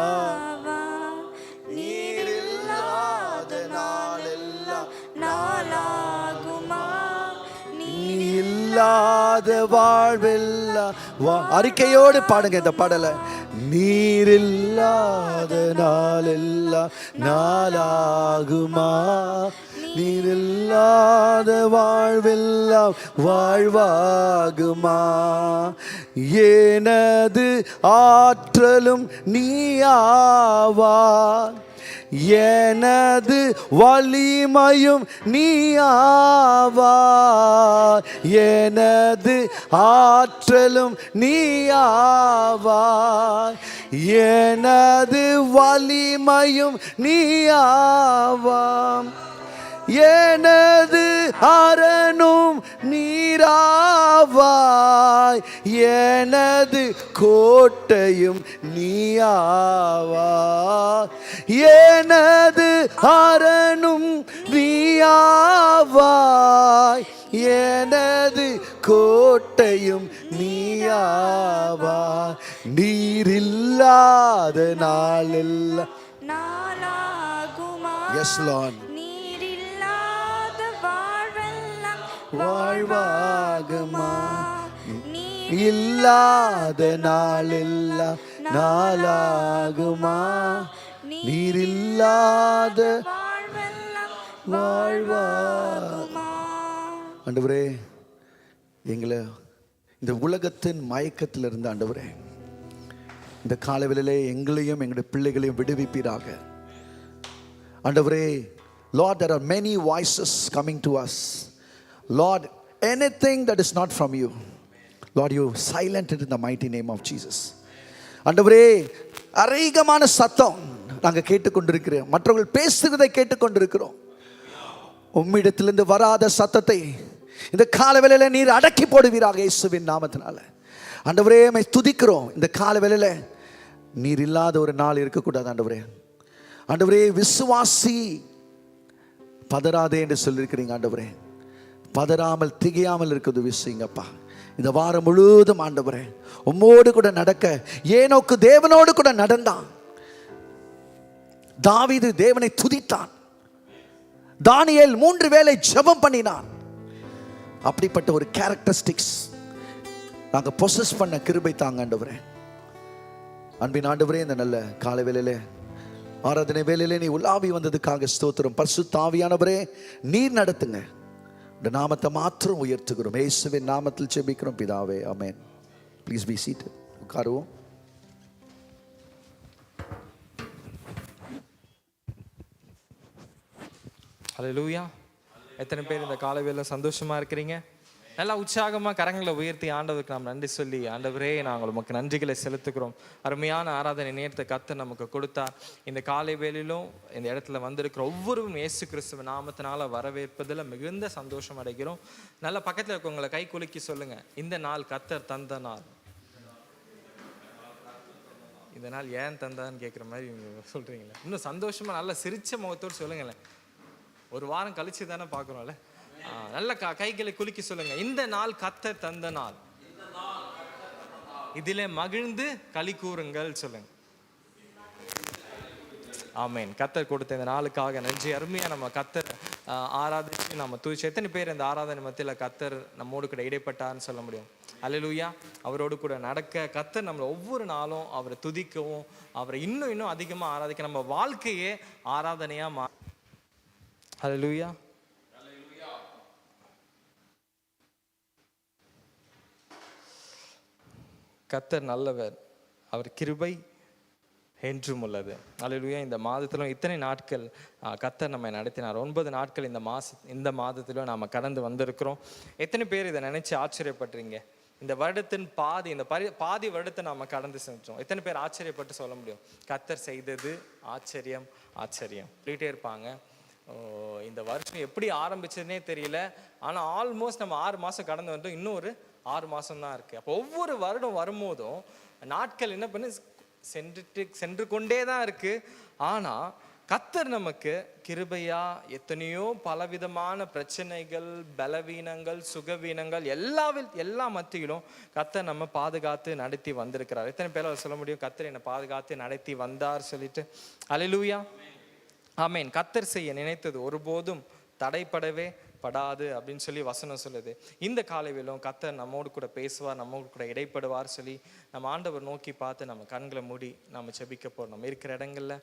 நீரில்லாத நாளெல்லாம் நாளாகுமா, நீ இல்லாத வாழ்வெல்லாம். அறிக்கையோடு பாடுங்க இந்த பாடலை. நீரில்லாத நாளெல்லாம் நாளாகுமா, நீரில்லாத வாழ்வெல்லாம் வாழ்வாகுமா, எனது ஆற்றலும் நீயாவா, எனது வலிமையும் நீயாவா, எனது ஆற்றலும் நீயாவா, எனது வலிமையும் நீயாவா, எனது அரணும் நீராவாய், எனது கோட்டையும் நீயாவாய், எனது அரணும் நீயாவாய், எனது கோட்டையும் நீயாவாய், நீரில்லாத நாளெல்லாம் நாளாகுமா. S Lord. வாழ்வாகுமா, இல்லாத நாளெல்லாம் நாளாகுமா, நீரில்லாத வாழ்வாகுமா. ஆண்டவரே, எங்களை இந்த உலகத்தின் மயக்கத்தில் இருந்து ஆண்டவரே இந்த காலவெளியிலே எங்களையும் எங்களுடைய பிள்ளைகளையும் விடுவிப்பீராக. ஆண்டவரே, Lord, there are many voices coming to us. Lord, anything that is not from you, Lord, you silent it in the mighty name of Jesus. ஆண்டவரே, அநேகமான சத்தம் நாங்கள் கேட்டுக்கொண்டிருக்கிறோம், மற்றவர்கள் பேசுகிறதை கேட்டுக்கொண்டிருக்கிறோம். உம்மிடத்திலிருந்து வராத சத்தத்தை இந்த காலவேளையில நீர் அடக்கி போடுவீராக இயேசுவின் நாமத்தினால. ஆண்டவரே, உம்மை துதிக்கிறோம். இந்த காலவேளையில நீர் இல்லாத ஒரு நாள் இருக்கக்கூடாது ஆண்டவரே. ஆண்டவரே, விசுவாசி பதறாதே என்று சொல்லியிருக்கிறீங்க ஆண்டவரே. பதறாமல் திகையாமல் இருக்கிறது விஷயங்கப்பா. இந்த வாரம் முழுவதும் ஆண்டவரே உம்மோடு கூட நடக்க, ஏனோக்கு தேவனோடு கூட நடந்தான், தாவீது தேவனை துதித்தான், தானியேல் 3 வேளை ஜெபம் பண்ணினான். அப்படிப்பட்ட ஒரு கேரக்டரிஸ்டிக்ஸ் நாங்க பொசஸ் பண்ண கிருபை தாங்க ஆண்டவரே. அன்பின் ஆண்டவரே, இந்த நல்ல காலை வேளையிலே ஆராதனை வேளையிலே நீ உலாவி வந்ததுக்காக ஸ்தோத்திரம். பரிசுத்த ஆவியானவரே, நீர் நடத்துங்க. இந்த நாமத்தை மாத்திரம் உயர்த்துகிறோம். இயேசுவின் நாமத்தில் ஜெபிக்கிறோம் பிதாவே, ஆமென். Please be seated. உட்காருவோம். ஹல்லேலூயா. எத்தனை பேர் இந்த காலை வேளையில சந்தோஷமா இருக்கிறீங்க? நல்லா உற்சாகமா கரங்களை உயர்த்தி ஆண்டவருக்கு நாம் நன்றி சொல்லி, ஆண்டவரே நாங்கள் உமக்கு நன்றிகளை செலுத்துகிறோம். அருமையான ஆராதனை நேரத்தை கர்த்தர் நமக்கு கொடுத்தா. இந்த காலை வேளையிலும் இந்த இடத்துல வந்திருக்கிற ஒவ்வொருவரும் இயேசு கிறிஸ்துவ நாமத்தினால வரவேற்பதில் மிகுந்த சந்தோஷம் அடைகிறோம். நல்ல பக்கத்தில் இருக்கவங்களை கை குலுக்கி சொல்லுங்க, இந்த நாள் கர்த்தர் தந்த நாள். இந்த நாள் ஏன் தந்தான்னு கேட்குற மாதிரி சொல்றீங்களே, இன்னும் சந்தோஷமா நல்ல சிரிச்ச முகத்தோடு சொல்லுங்களேன். ஒரு வாரம் கழிச்சு தானே பார்க்குறோம்ல. நல்ல கைகளை குலுக்கி சொல்லுங்க, இந்த நாள் கர்த்தர் தந்த நாள், இதிலே மகிழ்ந்து களி கூறுங்கள் சொல்லுங்க. ஆமேன். கர்த்தர் கொடுத்த இந்த நாளுக்காக நன்றி. அருமையா நம்ம கர்த்தர் ஆராதிச்சு நம்ம தூச்சு. எத்தனை பேர் இந்த ஆராதனை மத்தியில் கர்த்தர் நம்மோடு கூட இடைப்பட்டார்னு சொல்ல முடியும்? அல்லேலூயா. அவரோடு கூட நடக்க கர்த்தர் நம்மளை ஒவ்வொரு நாளும் அவரை துதிக்கவும், அவரை இன்னும் இன்னும் அதிகமாக ஆராதிக்க நம்ம வாழ்க்கையே ஆராதனையா அல்லேலூயா. கர்த்தர் நல்லவர், அவர் கிருபை என்றும் உள்ளது. அல்லேலூயா. இந்த மாதத்திலும் இத்தனை நாட்கள் கர்த்தர் நம்மை நடத்தினார். 9 நாட்கள் இந்த மாதத்திலும் நாம் கடந்து வந்திருக்கிறோம். எத்தனை பேர் இதை நினைச்சு ஆச்சரியப்படுறீங்க? இந்த வருடத்தின் பாதி, இந்த பாதி வருடத்தை நாம் கடந்து செஞ்சோம். எத்தனை பேர் ஆச்சரியப்பட்டு சொல்ல முடியும், கர்த்தர் செய்தது ஆச்சரியம் ஆச்சரியம் சொல்லிட்டே இருப்பாங்க. இந்த வருஷம் எப்படி ஆரம்பிச்சதுன்னே தெரியல. ஆனால் ஆல்மோஸ்ட் நம்ம 6 மாதம் கடந்து வந்துட்டோம். இன்னும் ஒரு 6 மாதம் தான் இருக்குது. அப்போ ஒவ்வொரு வருடம் வரும்போதும் நாட்கள் என்ன பண்ணி சென்று கொண்டே தான் இருக்குது. ஆனால் கர்த்தர் நமக்கு கிருபையா எத்தனையோ பலவிதமான பிரச்சனைகள், பலவீனங்கள், சுகவீனங்கள் எல்லா மத்தியிலும் கர்த்தர் நம்ம பாதுகாத்து நடத்தி வந்திருக்கிறார். எத்தனை பேரால் சொல்ல முடியும், கர்த்தர் என்னை பாதுகாத்து நடத்தி வந்தார் சொல்லிட்டு? அல்லேலூயா. ஆமேன். கர்த்தர் செய்ய நினைத்தது ஒருபோதும் தடைப்படவே படாது அப்படின்னு சொல்லி வசனம் சொல்லுது. இந்த காலையிலும் கர்த்தர் நம்மோடு கூட பேசுவார், நம்மோடு கூட இடைப்படுவார் சொல்லி நம்ம ஆண்டவர் நோக்கி பார்த்து நம்ம கண்களை மூடி நம்ம செபிக்க போறோம். நம்ம இருக்கிற இடங்கள்ல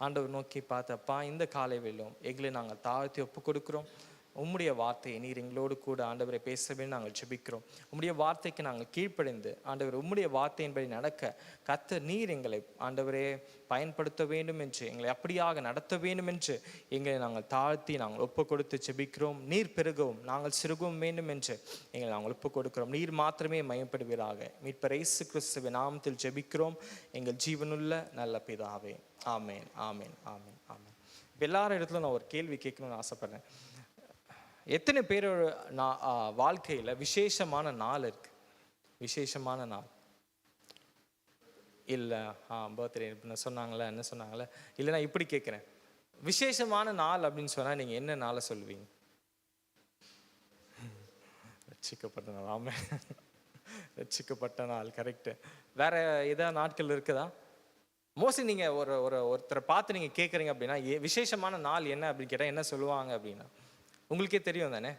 ஆண்டவர் நோக்கி பார்த்து, அப்பா இந்த காலையிலும் எங்களை நாங்கள் தாழ்த்தி ஒப்பு கொடுக்குறோம். உம்முடைய வார்த்தையை நீர் எங்களோடு கூட ஆண்டவரை பேசவே நாங்கள் ஜெபிக்கிறோம். உம்முடைய வார்த்தைக்கு நாங்கள் கீழ்ப்படிந்து ஆண்டவர் உம்முடைய வார்த்தையின்படி நடக்க கர்த்தர் நீர் எங்களை ஆண்டவரே பயன்படுத்த வேண்டும் என்று, எங்களை அப்படியாக நடத்த வேண்டும் என்று எங்களை நாங்கள் தாழ்த்தி நாங்கள் ஒப்பு கொடுத்து ஜெபிக்கிறோம். நீர் பெருகவும் நாங்கள் சிறுகவும் வேண்டும் என்று எங்களை நாங்கள் ஒப்பு கொடுக்கிறோம். நீர் மாத்திரமே மையப்படுவீராக. மீட்பர் இயேசு கிறிஸ்துவின் நாமத்தில் ஜெபிக்கிறோம் எங்கள் ஜீவனுள்ள நல்ல பிதாவே. ஆமேன் ஆமேன் ஆமேன் ஆமேன். இப்போ எல்லாரும் இடத்துல நான் ஒரு கேள்வி கேட்கணும்னு ஆசைப்படுறேன். எத்தனை பேரோட வாழ்க்கையில் விசேஷமான நாள் இருக்கு? விசேஷமான நாள் இல்லை, பர்த்டே சொன்னாங்களே, என்ன சொன்னாங்களே, இல்லை நான் இப்படி கேட்குறேன், விசேஷமான நாள் அப்படின்னு சொன்னால் நீங்கள் என்ன நாளை சொல்லுவீங்க? ரட்சிக்கப்பட்ட நாள். ஆமாம், ரட்சிக்கப்பட்ட நாள் கரெக்டு. வேற ஏதாவது நாட்கள் இருக்குதா? மோஸ்ட்லி நீங்கள் ஒருத்தரை பார்த்து நீங்கள் கேட்குறீங்க அப்படின்னா விசேஷமான நாள் என்ன அப்படின்னு கேட்டால் என்ன சொல்லுவாங்க அப்படின்னா உங்களுக்கே தெரியும் தானே?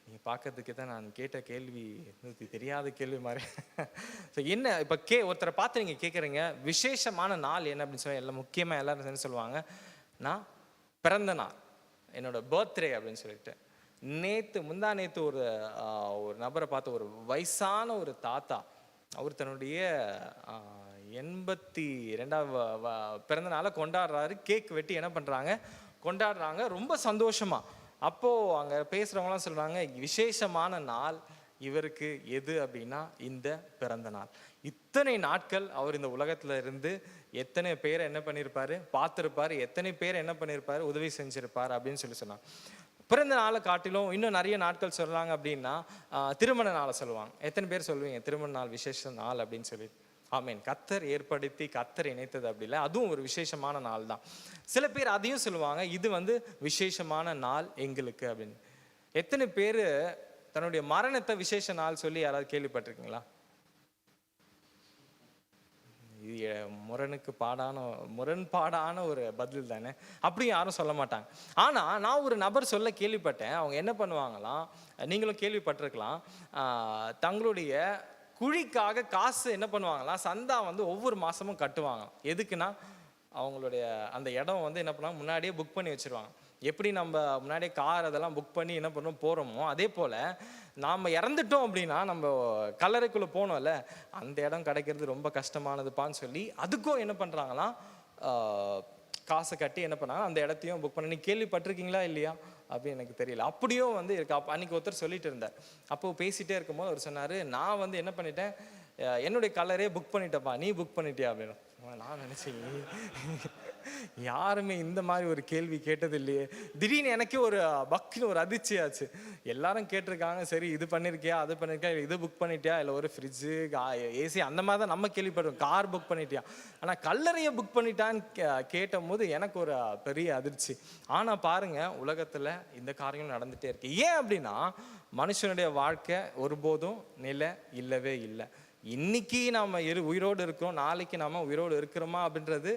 நீங்கள் பார்க்கறதுக்கு தான் நான் கேட்ட கேள்வி தெரியாத கேள்வி மாதிரி. ஸோ என்ன இப்போ ஒருத்தரை பார்த்து நீங்கள் கேட்குறீங்க விசேஷமான நாள் என்ன அப்படின்னு சொல்லி எல்லாம் முக்கியமாக எல்லாரும் என்ன சொல்லுவாங்க, நான் பிறந்த நாள், என்னோட பர்த்டே அப்படின்னு சொல்லிட்டு. முந்தா நேற்று ஒரு நபரை பார்த்து, ஒரு வயசான ஒரு தாத்தா, அவர் தன்னுடைய 82வது பிறந்த நாளை கொண்டாடுறாரு. கேக் வெட்டி என்ன பண்ணுறாங்க, கொண்டாடுறாங்க ரொம்ப சந்தோஷமா. அப்போது அங்கே பேசுகிறவங்களாம் சொல்கிறாங்க, விசேஷமான நாள் இவருக்கு எது அப்படின்னா இந்த பிறந்த நாள். இத்தனை நாட்கள் அவர் இந்த உலகத்தில் இருந்து எத்தனை பேரை என்ன பண்ணியிருப்பார், பார்த்துருப்பார், எத்தனை பேர் என்ன பண்ணியிருப்பார், உதவி செஞ்சுருப்பார் அப்படின்னு சொன்னாங்க. பிறந்த நாளை காட்டிலும் இன்னும் நிறைய நாட்கள் சொல்கிறாங்க அப்படின்னா திருமண நாளை சொல்லுவாங்க. எத்தனை பேர் சொல்லுவீங்க திருமண நாள் விசேஷ நாள் அப்படின்னு சொல்லி? ஆமீன். கர்த்தர் ஏற்படுத்தி கர்த்தர் இணைத்தது அப்படி இல்லை, அதுவும் ஒரு விசேஷமான நாள் தான். சில பேர் அதையும் சொல்லுவாங்க, இது விசேஷமான நாள் எங்களுக்கு அப்படின்னு. எத்தனை பேர் தன்னுடைய மரணத்தை விசேஷ நாள் சொல்லி யாராவது கேள்விப்பட்டிருக்கீங்களா? இது முரண்பாடான ஒரு பதில் தானே. அப்படி யாரும் சொல்ல மாட்டாங்க. ஆனால் நான் ஒரு நபர் சொல்ல கேள்விப்பட்டேன். அவங்க என்ன பண்ணுவாங்களாம், நீங்களும் கேள்விப்பட்டிருக்கலாம், தங்களுடைய குழிக்காக காசு என்ன பண்ணுவாங்களாம், சந்தா ஒவ்வொரு மாதமும் கட்டுவாங்க. எதுக்குன்னா அவங்களுடைய அந்த இடம் என்ன பண்ணுவாங்க, முன்னாடியே புக் பண்ணி வச்சுருவாங்க. எப்படி நம்ம முன்னாடியே கார் அதெல்லாம் புக் பண்ணி என்ன பண்ணுறோம் போகிறோமோ, அதே போல் நாம் இறந்துட்டோம் அப்படின்னா நம்ம கல்லறைக்குள்ளே போனோம்ல, அந்த இடம் கிடைக்கிறது ரொம்ப கஷ்டமானதுப்பான்னு சொல்லி அதுக்கும் என்ன பண்ணுறாங்களாம், காசை கட்டி என்ன பண்ணாங்க அந்த இடத்தையும் புக் பண்ணி. கேள்விப்பட்டிருக்கீங்களா இல்லையா? அப்படின்னு எனக்கு தெரியல. அப்படியும் வந்து இருக்கு. அன்னைக்கு ஒருத்தர் சொல்லிட்டு இருந்தார். அப்போ பேசிட்டே இருக்கும்போது அவர் சொன்னார், நான் வந்து என்ன பண்ணிட்டேன், என்னுடைய கலரே புக் பண்ணிட்டப்பா, நீ புக் பண்ணிட்டியா அப்படின்னு. நான் நினச்சேன், யாருமே இந்த மாதிரி ஒரு கேள்வி கேட்டது இல்லையே. திடீர்னு எனக்கே ஒரு பக்குன்னு ஒரு அதிர்ச்சி ஆச்சு. எல்லாரும் கேட்டிருக்காங்க, சரி இது பண்ணியிருக்கியா, அது பண்ணியிருக்கியா, இது புக் பண்ணிட்டியா, இல்லை ஒரு ஃப்ரிட்ஜு, ஏசி அந்த மாதிரி தான் நம்ம கேள்விப்படுறோம். கார் புக் பண்ணிட்டியா, ஆனால் கல்லறையை புக் பண்ணிட்டான்னு கேட்டும் போது எனக்கு ஒரு பெரிய அதிர்ச்சி. ஆனால் பாருங்க, உலகத்தில் இந்த காரியம் நடந்துகிட்டே இருக்கு. ஏன் அப்படின்னா, மனுஷனுடைய வாழ்க்கை ஒருபோதும் நிலை இல்லவே இல்லை. இன்னைக்கு நாம் உயிரோடு இருக்கிறோம், நாளைக்கு நாம் உயிரோடு இருக்கிறோமா அப்படின்றது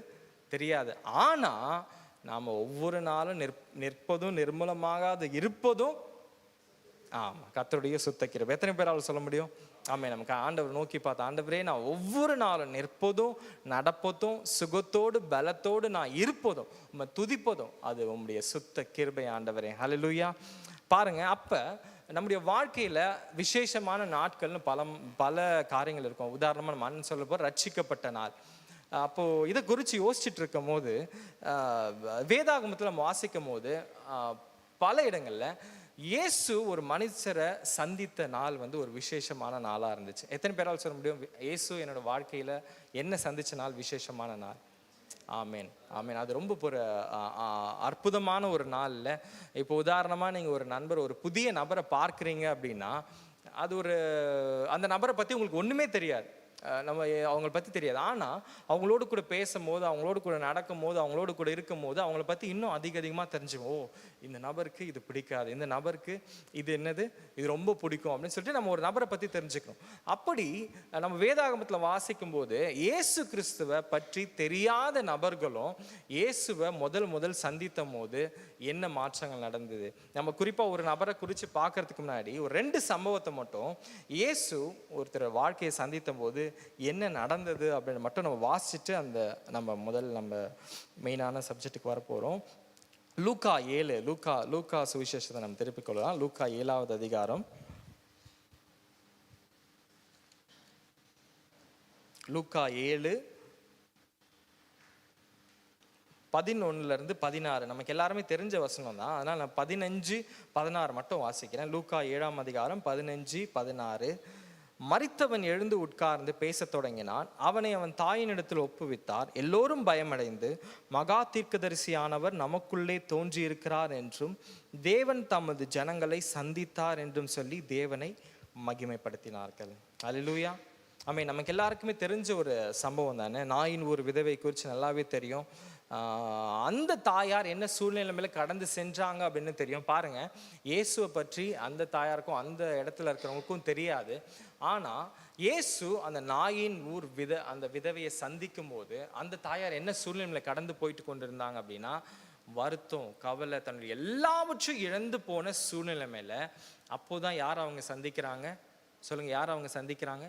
தெரியாது. ஆனால் நாம் ஒவ்வொரு நாளும் நிற்பதும் நிர்மூலமாகாது இருப்பதும் கர்த்தருடைய சுத்த கிருபை. எத்தனை பேரால் சொல்ல முடியும்? ஆமென். நமக்கு ஆண்டவர் நோக்கி பார்த்த, ஆண்டவரே நான் ஒவ்வொரு நாளும் நிற்பதும் நடப்பதும் சுகத்தோடு பலத்தோடு நான் இருப்பதும் உம்மை துதிப்பதும் அது உம்முடைய சுத்த கிருபை ஆண்டவரே. ஹல்லேலூயா. பாருங்க, அப்போ நம்முடைய வாழ்க்கையில் விசேஷமான நாட்கள்னு பல காரியங்கள் இருக்கும். உதாரணமாக நம்ம அண்ணன் சொல்ல போகிற ரட்சிக்கப்பட்ட நாள். அப்போது இதை குறித்து யோசிச்சுட்டு இருக்கும் போது, வேதாகமத்தில் நம்ம வாசிக்கும் போது பல இடங்களில் இயேசு ஒரு மனுஷரை சந்தித்த நாள் வந்து ஒரு விசேஷமான நாளாக இருந்துச்சு. எத்தனை பேரால் சொல்ல முடியும், இயேசு என்னோட வாழ்க்கையில் என்ன சந்தித்த நாள் விசேஷமான நாள்? ஆமேன், ஆமேன். அது ரொம்ப ஒரு அற்புதமான ஒரு நாளில். இப்போ உதாரணமாக நீங்கள் ஒரு நண்பர், ஒரு புதிய நபரை பார்க்குறீங்க அப்படின்னா, அது அந்த நபரை பற்றி உங்களுக்கு ஒன்றுமே தெரியாது, நம்ம அவங்கள பற்றி தெரியாது. ஆனால் அவங்களோடு கூட பேசும்போது, அவங்களோடு கூட நடக்கும் போது, அவங்களோடு கூட இருக்கும் போது அவங்கள பற்றி இன்னும் அதிகமாக தெரிஞ்சுவோம். ஓ, இந்த நபருக்கு இது பிடிக்காது, இந்த நபருக்கு இது என்னது, இது ரொம்ப பிடிக்கும் அப்படின்னு சொல்லிட்டு நம்ம ஒரு நபரை பற்றி தெரிஞ்சுக்கணும். அப்படி நம்ம வேதாகமத்தில் வாசிக்கும் போது இயேசு கிறிஸ்துவை பற்றி தெரியாத நபர்களும் இயேசுவை முதல் சந்தித்த போது என்ன மாற்றங்கள் நடந்தது? நம்ம குறிப்பாக ஒரு நபரை குறித்து பார்க்கறதுக்கு முன்னாடி ஒரு 2 சம்பவத்தை மட்டும், இயேசு ஒருத்தர் வாழ்க்கையை சந்தித்த போது என்ன நடந்தது அப்படின்னு மட்டும் நம்ம வாசிச்சுட்டு நம்ம மெயினான சப்ஜெக்டுக்கு வர போகிறோம். லூக்கா 7, லூக்கா சுவிசேஷத்தை நம்ம திருப்பிக் கொள்ளலாம். லூக்கா 7வது அதிகாரம், லூக்கா 7 11 - 16 நமக்கு எல்லாருமே தெரிஞ்ச வசனம் தான். அதனால் நான் 15, 16 மட்டும் வாசிக்கிறேன். லூக்கா 7ஆம் அதிகாரம் 15, 16. மரித்தவன் எழுந்து உட்கார்ந்து பேசத் தொடங்கினான். அவனை அவன் தாயினிடத்தில் ஒப்புவித்தார். எல்லோரும் பயமடைந்து, மகா தீர்க்கதரிசியானவர் நமக்குள்ளே தோன்றியிருக்கிறார் என்றும் தேவன் தமது ஜனங்களை சந்தித்தார் என்றும் சொல்லி தேவனை மகிமைப்படுத்தினார்கள். அல்லேலூயா. ஆமென். நமக்கு எல்லாருக்குமே தெரிஞ்ச ஒரு சம்பவம் தானே. நாயின் ஒரு விதவை குறித்து நல்லாவே தெரியும். அந்த தாயார் என்ன சூழ்நிலை மேலே கடந்து சென்றாங்க அப்படின்னு தெரியும். பாருங்க, இயேசுவை பற்றி அந்த தாயாருக்கும் அந்த இடத்துல இருக்கிறவங்களுக்கும் தெரியாது. ஆனால் இயேசு அந்த நாயின் அந்த விதவையை சந்திக்கும் போது அந்த தாயார் என்ன சூழ்நிலையில் கடந்து போயிட்டு கொண்டிருந்தாங்க அப்படின்னா, வருத்தம், கவலை, தன்னுடைய எல்லாவற்றையும் இழந்து போன சூழ்நிலை மேலே. அப்போதான் யார் அவங்க சந்திக்கிறாங்க? சொல்லுங்க, யார் அவங்க சந்திக்கிறாங்க?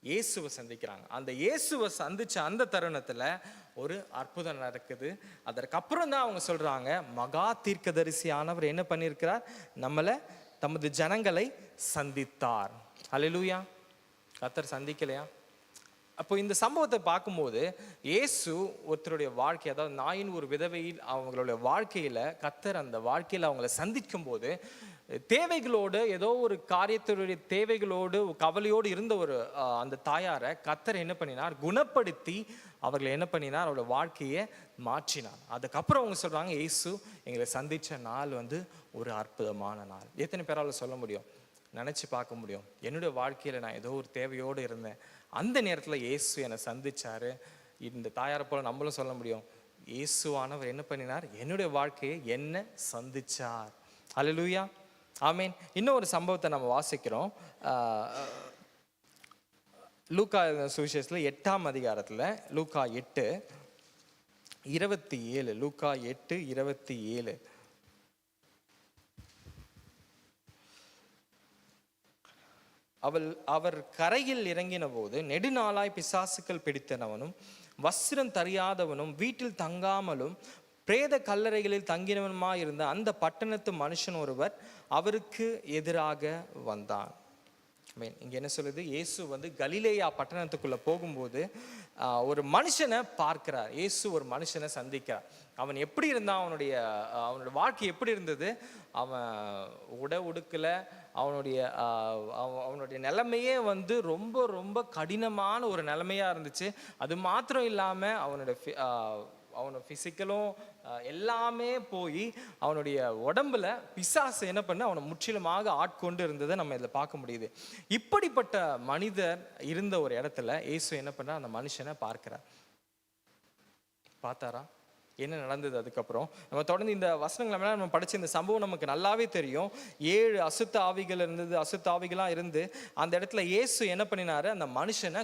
இயேசுவை சந்திக்கிறாங்க. அந்த இயேசுவை சந்திச்ச அந்த தருணத்தில் ஒரு அற்புதம் நடக்குது. அதற்கப்புறம் தான் அவங்க சொல்றாங்க, மகா தீர்க்கதரிசியானவர் என்ன பண்ணியிருக்கிறார்? நம்மளை, தமது ஜனங்களை சந்தித்தார். அல்லேலூயா. கர்த்தர் சந்திக்கலையா? அப்போ இந்த சம்பவத்தை பார்க்கும்போது இயேசு ஒருத்தருடைய வாழ்க்கை, அதாவது நாயின் ஒரு விதவையில் அவங்களுடைய வாழ்க்கையில் கர்த்தர் அந்த வாழ்க்கையில் அவங்கள சந்திக்கும் போது தேவைகளோடு, ஏதோ ஒரு காரியத்தினுடைய தேவைகளோடு கவலையோடு இருந்த அந்த தாயாரை கர்த்தர் என்ன பண்ணினார்? குணப்படுத்தி அவர்களை என்ன பண்ணினார்? அவரோட வாழ்க்கையை மாற்றினார். அதுக்கப்புறம் அவங்க சொல்றாங்க, இயேசு எங்களை சந்திச்ச நாள் வந்து ஒரு அற்புதமான நாள். எத்தனை பேரால் சொல்ல முடியும், நினச்சி பார்க்க முடியும்? என்னுடைய வாழ்க்கையில் நான் ஏதோ ஒரு தேவையோடு இருந்தேன், அந்த நேரத்தில் இயேசு என்னை சந்திச்சாரு. இந்த தாயாரை போல நம்மளும் சொல்ல முடியும், இயேசுவானவர் என்ன பண்ணினார்? என்னுடைய வாழ்க்கையை என்ன சந்திச்சார். அல்லேலூயா. ஆமீன். இன்னொரு சம்பவத்தை நம்ம வாசிக்கிறோம். லூக்கா சுவிசேஷத்தில் 8ஆம் அதிகாரத்தில், லூக்கா 8:27. லூக்கா 8:27. அவர் கரையில் இறங்கின போது நெடுநாளாய் பிசாசுக்கள் பிடித்தனவனும் வஸ்திரம் தரியாதவனும் வீட்டில் தங்காமலும் பிரேத கல்லறைகளில் தங்கினவனுமாயிருந்த அந்த பட்டணத்து மனுஷன் ஒருவர் அவருக்கு எதிராக வந்தான். இங்க என்ன சொல்லுது, இயேசு வந்து கலிலேயா பட்டணத்துக்குள்ள போகும்போது ஒரு மனுஷனை பார்க்கிறார். இயேசு ஒரு மனுஷனை சந்திக்கிறார். அவன் எப்படி இருந்தான், அவனுடைய வாழ்க்கை எப்படி இருந்தது, அவன் உடுக்கல, அவனுடைய நிலைமையே வந்து ரொம்ப ரொம்ப கடினமான ஒரு நிலைமையா இருந்துச்சு. அது மாத்திரம் இல்லாம அவனோட ஃபிசிக்கலும் எல்லாமே போய் அவனுடைய உடம்புல பிசாசு என்ன பண்ண அவனை முற்றிலுமாக ஆட்கொண்டு இருந்ததை நம்ம இதில் பார்க்க முடியுது. இப்படிப்பட்ட மனிதர் இருந்த ஒரு இடத்துல இயேசு என்ன பண்ண அந்த மனுஷனை பார்த்தாரா? என்ன நடந்தது அதுக்கப்புறம்? நம்ம தொடர்ந்து இந்த வசனங்களை நம்ம படிச்ச இந்த சம்பவம் நமக்கு நல்லாவே தெரியும். 7 அசுத்த ஆவிகள் இருந்தது, அசுத்த ஆவிகளாக இருந்து அந்த இடத்துல இயேசு என்ன பண்ணினாரு, அந்த மனுஷனை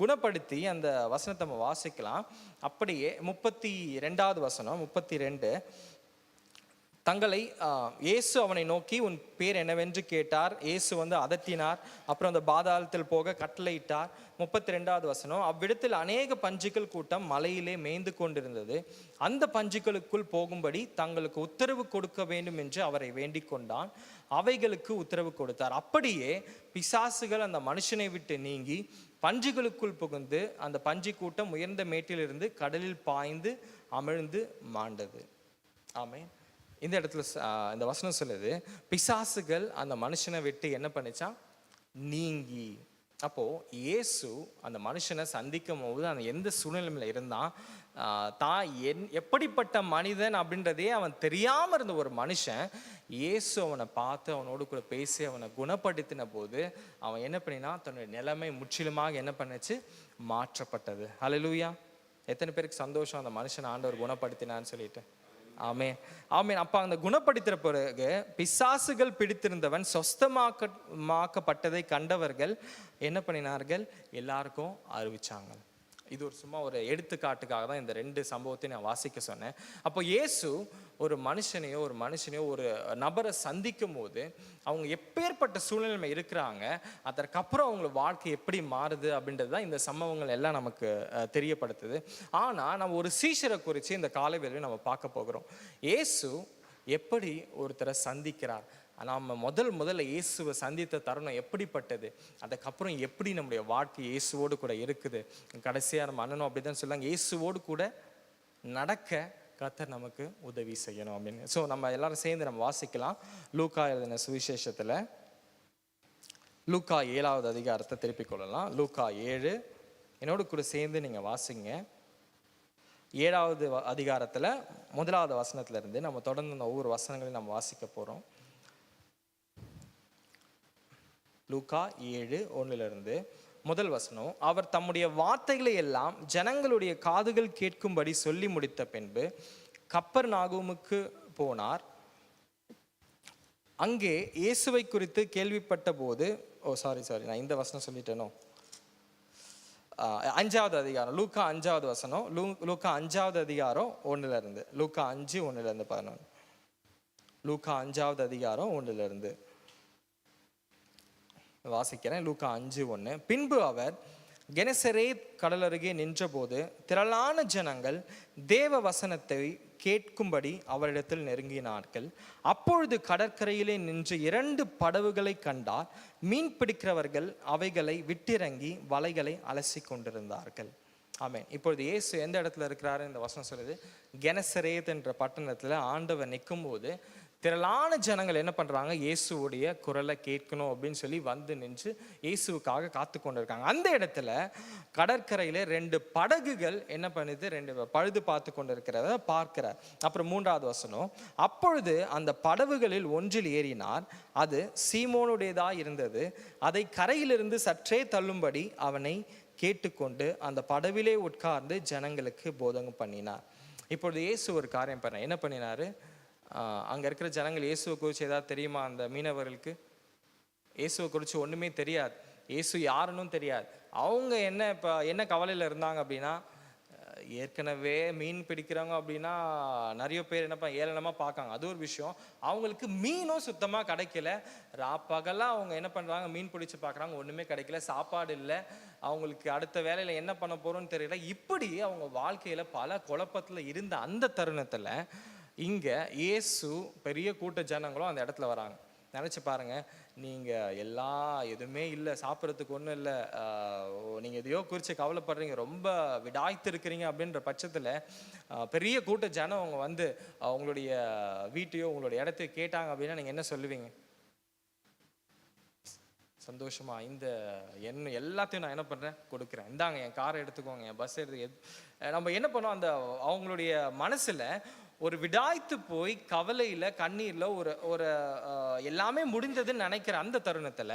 குணப்படுத்தி அந்த வசனத்தை நம்ம வாசிக்கலாம். அப்படியே 32வது வசனம் 32. தங்களை இயேசு அவனை நோக்கி உன் பேர் என்னவென்று கேட்டார். இயேசு வந்து அதட்டினார். அப்புறம் அந்த பாதாளத்தில் போக கட்டளையிட்டார். 32வது வசனம், அவ்விடத்தில் அநேக பன்றிகள் கூட்டம் மலையிலே மேய்ந்து கொண்டிருந்தது. அந்த பன்றிகளுக்குள் போகும்படி தங்களுக்கு உத்தரவு கொடுக்க வேண்டும் என்று அவரை வேண்டிக் கொண்டான். அவைகளுக்கு உத்தரவு கொடுத்தார். அப்படியே பிசாசுகள் அந்த மனுஷனை விட்டு நீங்கி பன்றிகளுக்குள் புகுந்து அந்த பன்றி கூட்டம் உயர்ந்த மேட்டிலிருந்து கடலில் பாய்ந்து அமிழ்ந்து மாண்டது. ஆமென். இந்த இடத்துல இந்த வசனம் சொல்லுது, பிசாசுகள் அந்த மனுஷனை விட்டு என்ன பண்ணிச்சான், நீங்கி. அப்போ இயேசு அந்த மனுஷனை சந்திக்கும் போது அந்த எந்த சூழ்நிலையில இருந்தான், தான் எப்படிப்பட்ட மனிதன் அப்படின்றதே அவன் தெரியாம இருந்த ஒரு மனுஷன், இயேசு அவனை பார்த்து அவனோடு கூட பேசி அவனை குணப்படுத்தின போது அவன் என்ன பண்ணினா, தன்னுடைய நிலைமை முற்றிலுமாக என்ன பண்ணுச்சு, மாற்றப்பட்டது. ஹல்லேலூயா. எத்தனை பேருக்கு சந்தோஷம் அந்த மனுஷனை ஆண்டவர் குணப்படுத்தினான்னு சொல்லிட்டு? ஆமென். அப்ப அந்த குணப்படுத்துற பிறகு பிசாசுகள் பிடித்திருந்தவன் சொஸ்தமாக்கப்பட்டதை கண்டவர்கள் என்ன பண்ணினார்கள், எல்லாருக்கும் அறிவிச்சாங்க. இது சும்மா ஒரு எடுத்துக்காட்டுக்காக தான் இந்த 2 சம்பவத்தை நான் வாசிக்க சொன்னேன். அப்போ இயேசு ஒரு மனுஷனையோ ஒரு நபரை சந்திக்கும் போது அவங்க எப்பேற்பட்ட சூழ்நிலை இருக்கிறாங்க, அதற்கப்புறம் அவங்க வாழ்க்கை எப்படி மாறுது அப்படின்றது தான் இந்த சம்பவங்கள் எல்லாம் நமக்கு தெரியப்படுத்துது. ஆனால் நம்ம ஒரு சீஷரை குறித்து இந்த காலை வேளையில் நம்ம பார்க்க போகிறோம். இயேசு எப்படி ஒருத்தரை சந்திக்கிறார், நாம் முதல்ல இயேசுவை சந்தித்த தருணம் எப்படிப்பட்டது, அதுக்கப்புறம் எப்படி நம்முடைய வாழ்க்கை இயேசுவோடு கூட இருக்குது, கடைசியாக நம்ம அண்ணனும் அப்படி தான் சொல்லாங்க, இயேசுவோடு கூட நடக்க கர்த்தர் நமக்கு உதவி செய்யணும் அப்படின்னு. ஸோ நம்ம எல்லாரும் சேர்ந்து நம்ம வாசிக்கலாம். லூக்கா எழுதின சுவிசேஷத்தில் லூக்கா 7வது அதிகாரத்தை திருப்பிக் கொள்ளலாம். லூக்கா 7 என்னோடு கூட சேர்ந்து நீங்கள் வாசிங்க. 7வது அதிகாரத்தில் 1வது வசனத்திலிருந்து நம்ம தொடர்ந்து ஒவ்வொரு வசனங்களையும் நம்ம வாசிக்க போகிறோம். லூக்கா 7:1 முதல் வசனம், அவர் தம்முடைய வார்த்தைகளை எல்லாம் ஜனங்களுடைய காதுகள் கேட்கும்படி சொல்லி முடித்த பின்பு கப்பர்நாகூமுக்கு போனார். அங்கே இயேசுவை குறித்து கேள்விப்பட்ட போது நான் இந்த வசனம் சொல்லிட்டேனோ, 5வது அதிகாரம் லூக்கா 5வது வசனம், லூக்கா 5வது அதிகாரம் 1 லூக்கா 5:1-11 லூக்கா 5வது அதிகாரம் 1 வாசிக்கிறேன். லூக்கா 5:1. பின்பு அவர் கெனசரேத் கடல் அருகே நின்றபோது திரளான ஜனங்கள் தேவ வசனத்தை கேட்கும்படி அவரிடத்தில் நெருங்கினார்கள். அப்பொழுது கடற்கரையிலே நின்று 2 படவுகளை கண்டார். மீன் பிடிக்கிறவர்கள் அவைகளை விட்டிறங்கி வலைகளை அலசி கொண்டிருந்தார்கள். ஆமென். இப்பொழுது இயேசு எந்த இடத்துல இருக்கிறாரு, இந்த வசனம் சொல்லுது, கெனசரேத் என்ற பட்டணத்தில் ஆண்டவர் நிற்கும் போது திரளான ஜனங்கள் என்ன பண்ணுறாங்க, இயேசுவுடைய குரலை கேட்கணும் அப்படின்னு சொல்லி வந்து நின்று இயேசுவுக்காக காத்து கொண்டு இருக்காங்க. அந்த இடத்துல கடற்கரையில் 2 படகுகள் என்ன பண்ணுது, 2 பழுது பார்த்து கொண்டு இருக்கிறத பார்க்கிறார். அப்புறம் 3வது வசனம், அப்பொழுது அந்த படகுகளில் ஒன்றில் ஏறினார். அது சீமோனுடையதாக இருந்தது. அதை கரையிலிருந்து சற்றே தள்ளும்படி அவனை கேட்டுக்கொண்டு அந்த படவிலே உட்கார்ந்து ஜனங்களுக்கு போதகம் பண்ணினார். இப்பொழுது இயேசு ஒரு காரியம் பண்ண என்ன பண்ணினாரு, அங்கே இருக்கிற ஜனங்கள் இயேசுவை குறித்து ஏதாவது தெரியுமா? அந்த மீனவர்களுக்கு இயேசுவை குறித்து ஒன்றுமே தெரியாது, இயேசு யாருன்னு தெரியாது. அவங்க என்ன கவலையில் இருந்தாங்க அப்படின்னா, ஏற்கனவே மீன் பிடிக்கிறவங்க அப்படின்னா நிறைய பேர் என்னப்பா ஏளனமாக பார்க்காங்க, அது ஒரு விஷயம். அவங்களுக்கு மீனும் சுத்தமாக கிடைக்கல. பகலாக அவங்க என்ன பண்ணுறாங்க, மீன் பிடிச்சி பார்க்குறாங்க, ஒன்றுமே கிடைக்கல, சாப்பாடு இல்லை, அவங்களுக்கு அடுத்த வேலையில் என்ன பண்ண போகிறோன்னு தெரியல. இப்படி அவங்க வாழ்க்கையில் பல குழப்பத்தில் இருந்த அந்த தருணத்தில் இங்கே இயேசு பெரிய கூட்ட ஜனங்களும் அந்த இடத்துல வராங்க. நினச்சி பாருங்க, நீங்கள் எதுவுமே இல்லை, சாப்பிட்றதுக்கு ஒன்றும் இல்லை, நீங்கள் எதையோ குறித்து கவலைப்படுறீங்க, ரொம்ப விடாய்த்து இருக்கிறீங்க அப்படின்ற பட்சத்தில் பெரிய கூட்ட ஜனம் அவங்க வந்து உங்களுடைய வீட்டையோ உங்களுடைய இடத்தையோ கேட்டாங்க அப்படின்னா நீங்கள் என்ன சொல்லுவீங்க? சந்தோஷமா இந்த எல்லாத்தையும் நான் என்ன பண்ணுறேன், கொடுக்குறேன், இந்தாங்க என் காரை எடுத்துக்கோங்க, என் பஸ் நம்ம என்ன பண்ணோம், அந்த அவங்களுடைய மனசில் ஒரு விடாய்த்து போய் கவலையில் கண்ணீரில் ஒரு எல்லாமே முடிந்ததுன்னு நினைக்கிற அந்த தருணத்தில்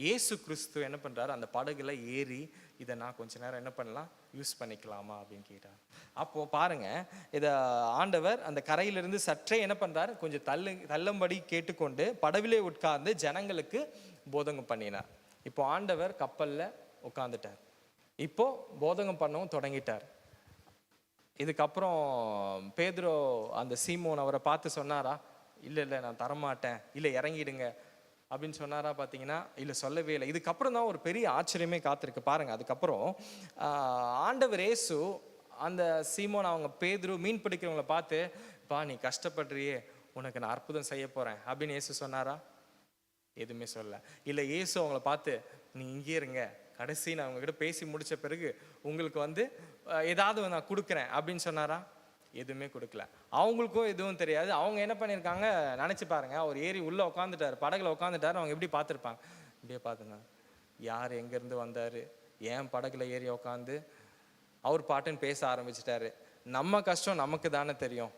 இயேசு கிறிஸ்து என்ன பண்ணுறாரு, அந்த படகுல ஏறி இதை நான் கொஞ்ச நேரம் என்ன பண்ணலாம், யூஸ் பண்ணிக்கலாமா அப்படின்னு கேட்டார். அப்போது பாருங்கள், இதை ஆண்டவர் அந்த கரையிலிருந்து சற்றே என்ன பண்ணுறாரு, கொஞ்சம் தள்ளும்படி கேட்டுக்கொண்டு படவிலே உட்கார்ந்து ஜனங்களுக்கு போதகம் பண்ணினார். இப்போ ஆண்டவர் கப்பலில் உட்காந்துட்டார், இப்போ போதகம் பண்ணவும் தொடங்கிட்டார். இதுக்கப்புறம் பேதுரு அந்த சீமோன் அவரை பார்த்து சொன்னாரா, இல்லை நான் தரமாட்டேன், இல்லை இறங்கிடுங்க அப்படின்னு சொன்னாரா? பார்த்தீங்கன்னா இல்லை, சொல்லவே இல்லை. இதுக்கப்புறம் தான் ஒரு பெரிய ஆச்சரியமே காத்திருக்கு பாருங்க. அதுக்கப்புறம் ஆண்டவர் இயேசு அந்த சீமோன் அவங்க பேதுரு மீன் பிடிக்கிறவங்கள பார்த்து, பா நீ கஷ்டப்படுறியே, உனக்கு நான் அற்புதம் செய்ய போறேன் அப்படின்னு இயேசு சொன்னாரா? எதுவுமே சொல்ல. இல்லை இயேசு அவங்கள பார்த்து, நீ இங்கே இருங்க, கடைசி நான் உங்ககிட்ட பேசி முடிச்ச பிறகு உங்களுக்கு வந்து ஏதாவது நான் கொடுக்குறேன் அப்படின்னு சொன்னாரா? எதுவுமே கொடுக்கல. அவங்களுக்கும் எதுவும் தெரியாது. அவங்க என்ன பண்ணியிருக்காங்க நினச்சி பாருங்க, அவர் ஏறி உள்ளே உட்காந்துட்டார், படகுல உட்காந்துட்டார். அவங்க எப்படி பார்த்துருப்பாங்க, இப்படியே பார்த்துங்க, யார் எங்கேருந்து வந்தார், ஏன் படகுல ஏறி உட்காந்து அவர் பாட்டுன்னு பேச ஆரம்பிச்சிட்டாரு, நம்ம கஷ்டம் நமக்கு தானே தெரியும்,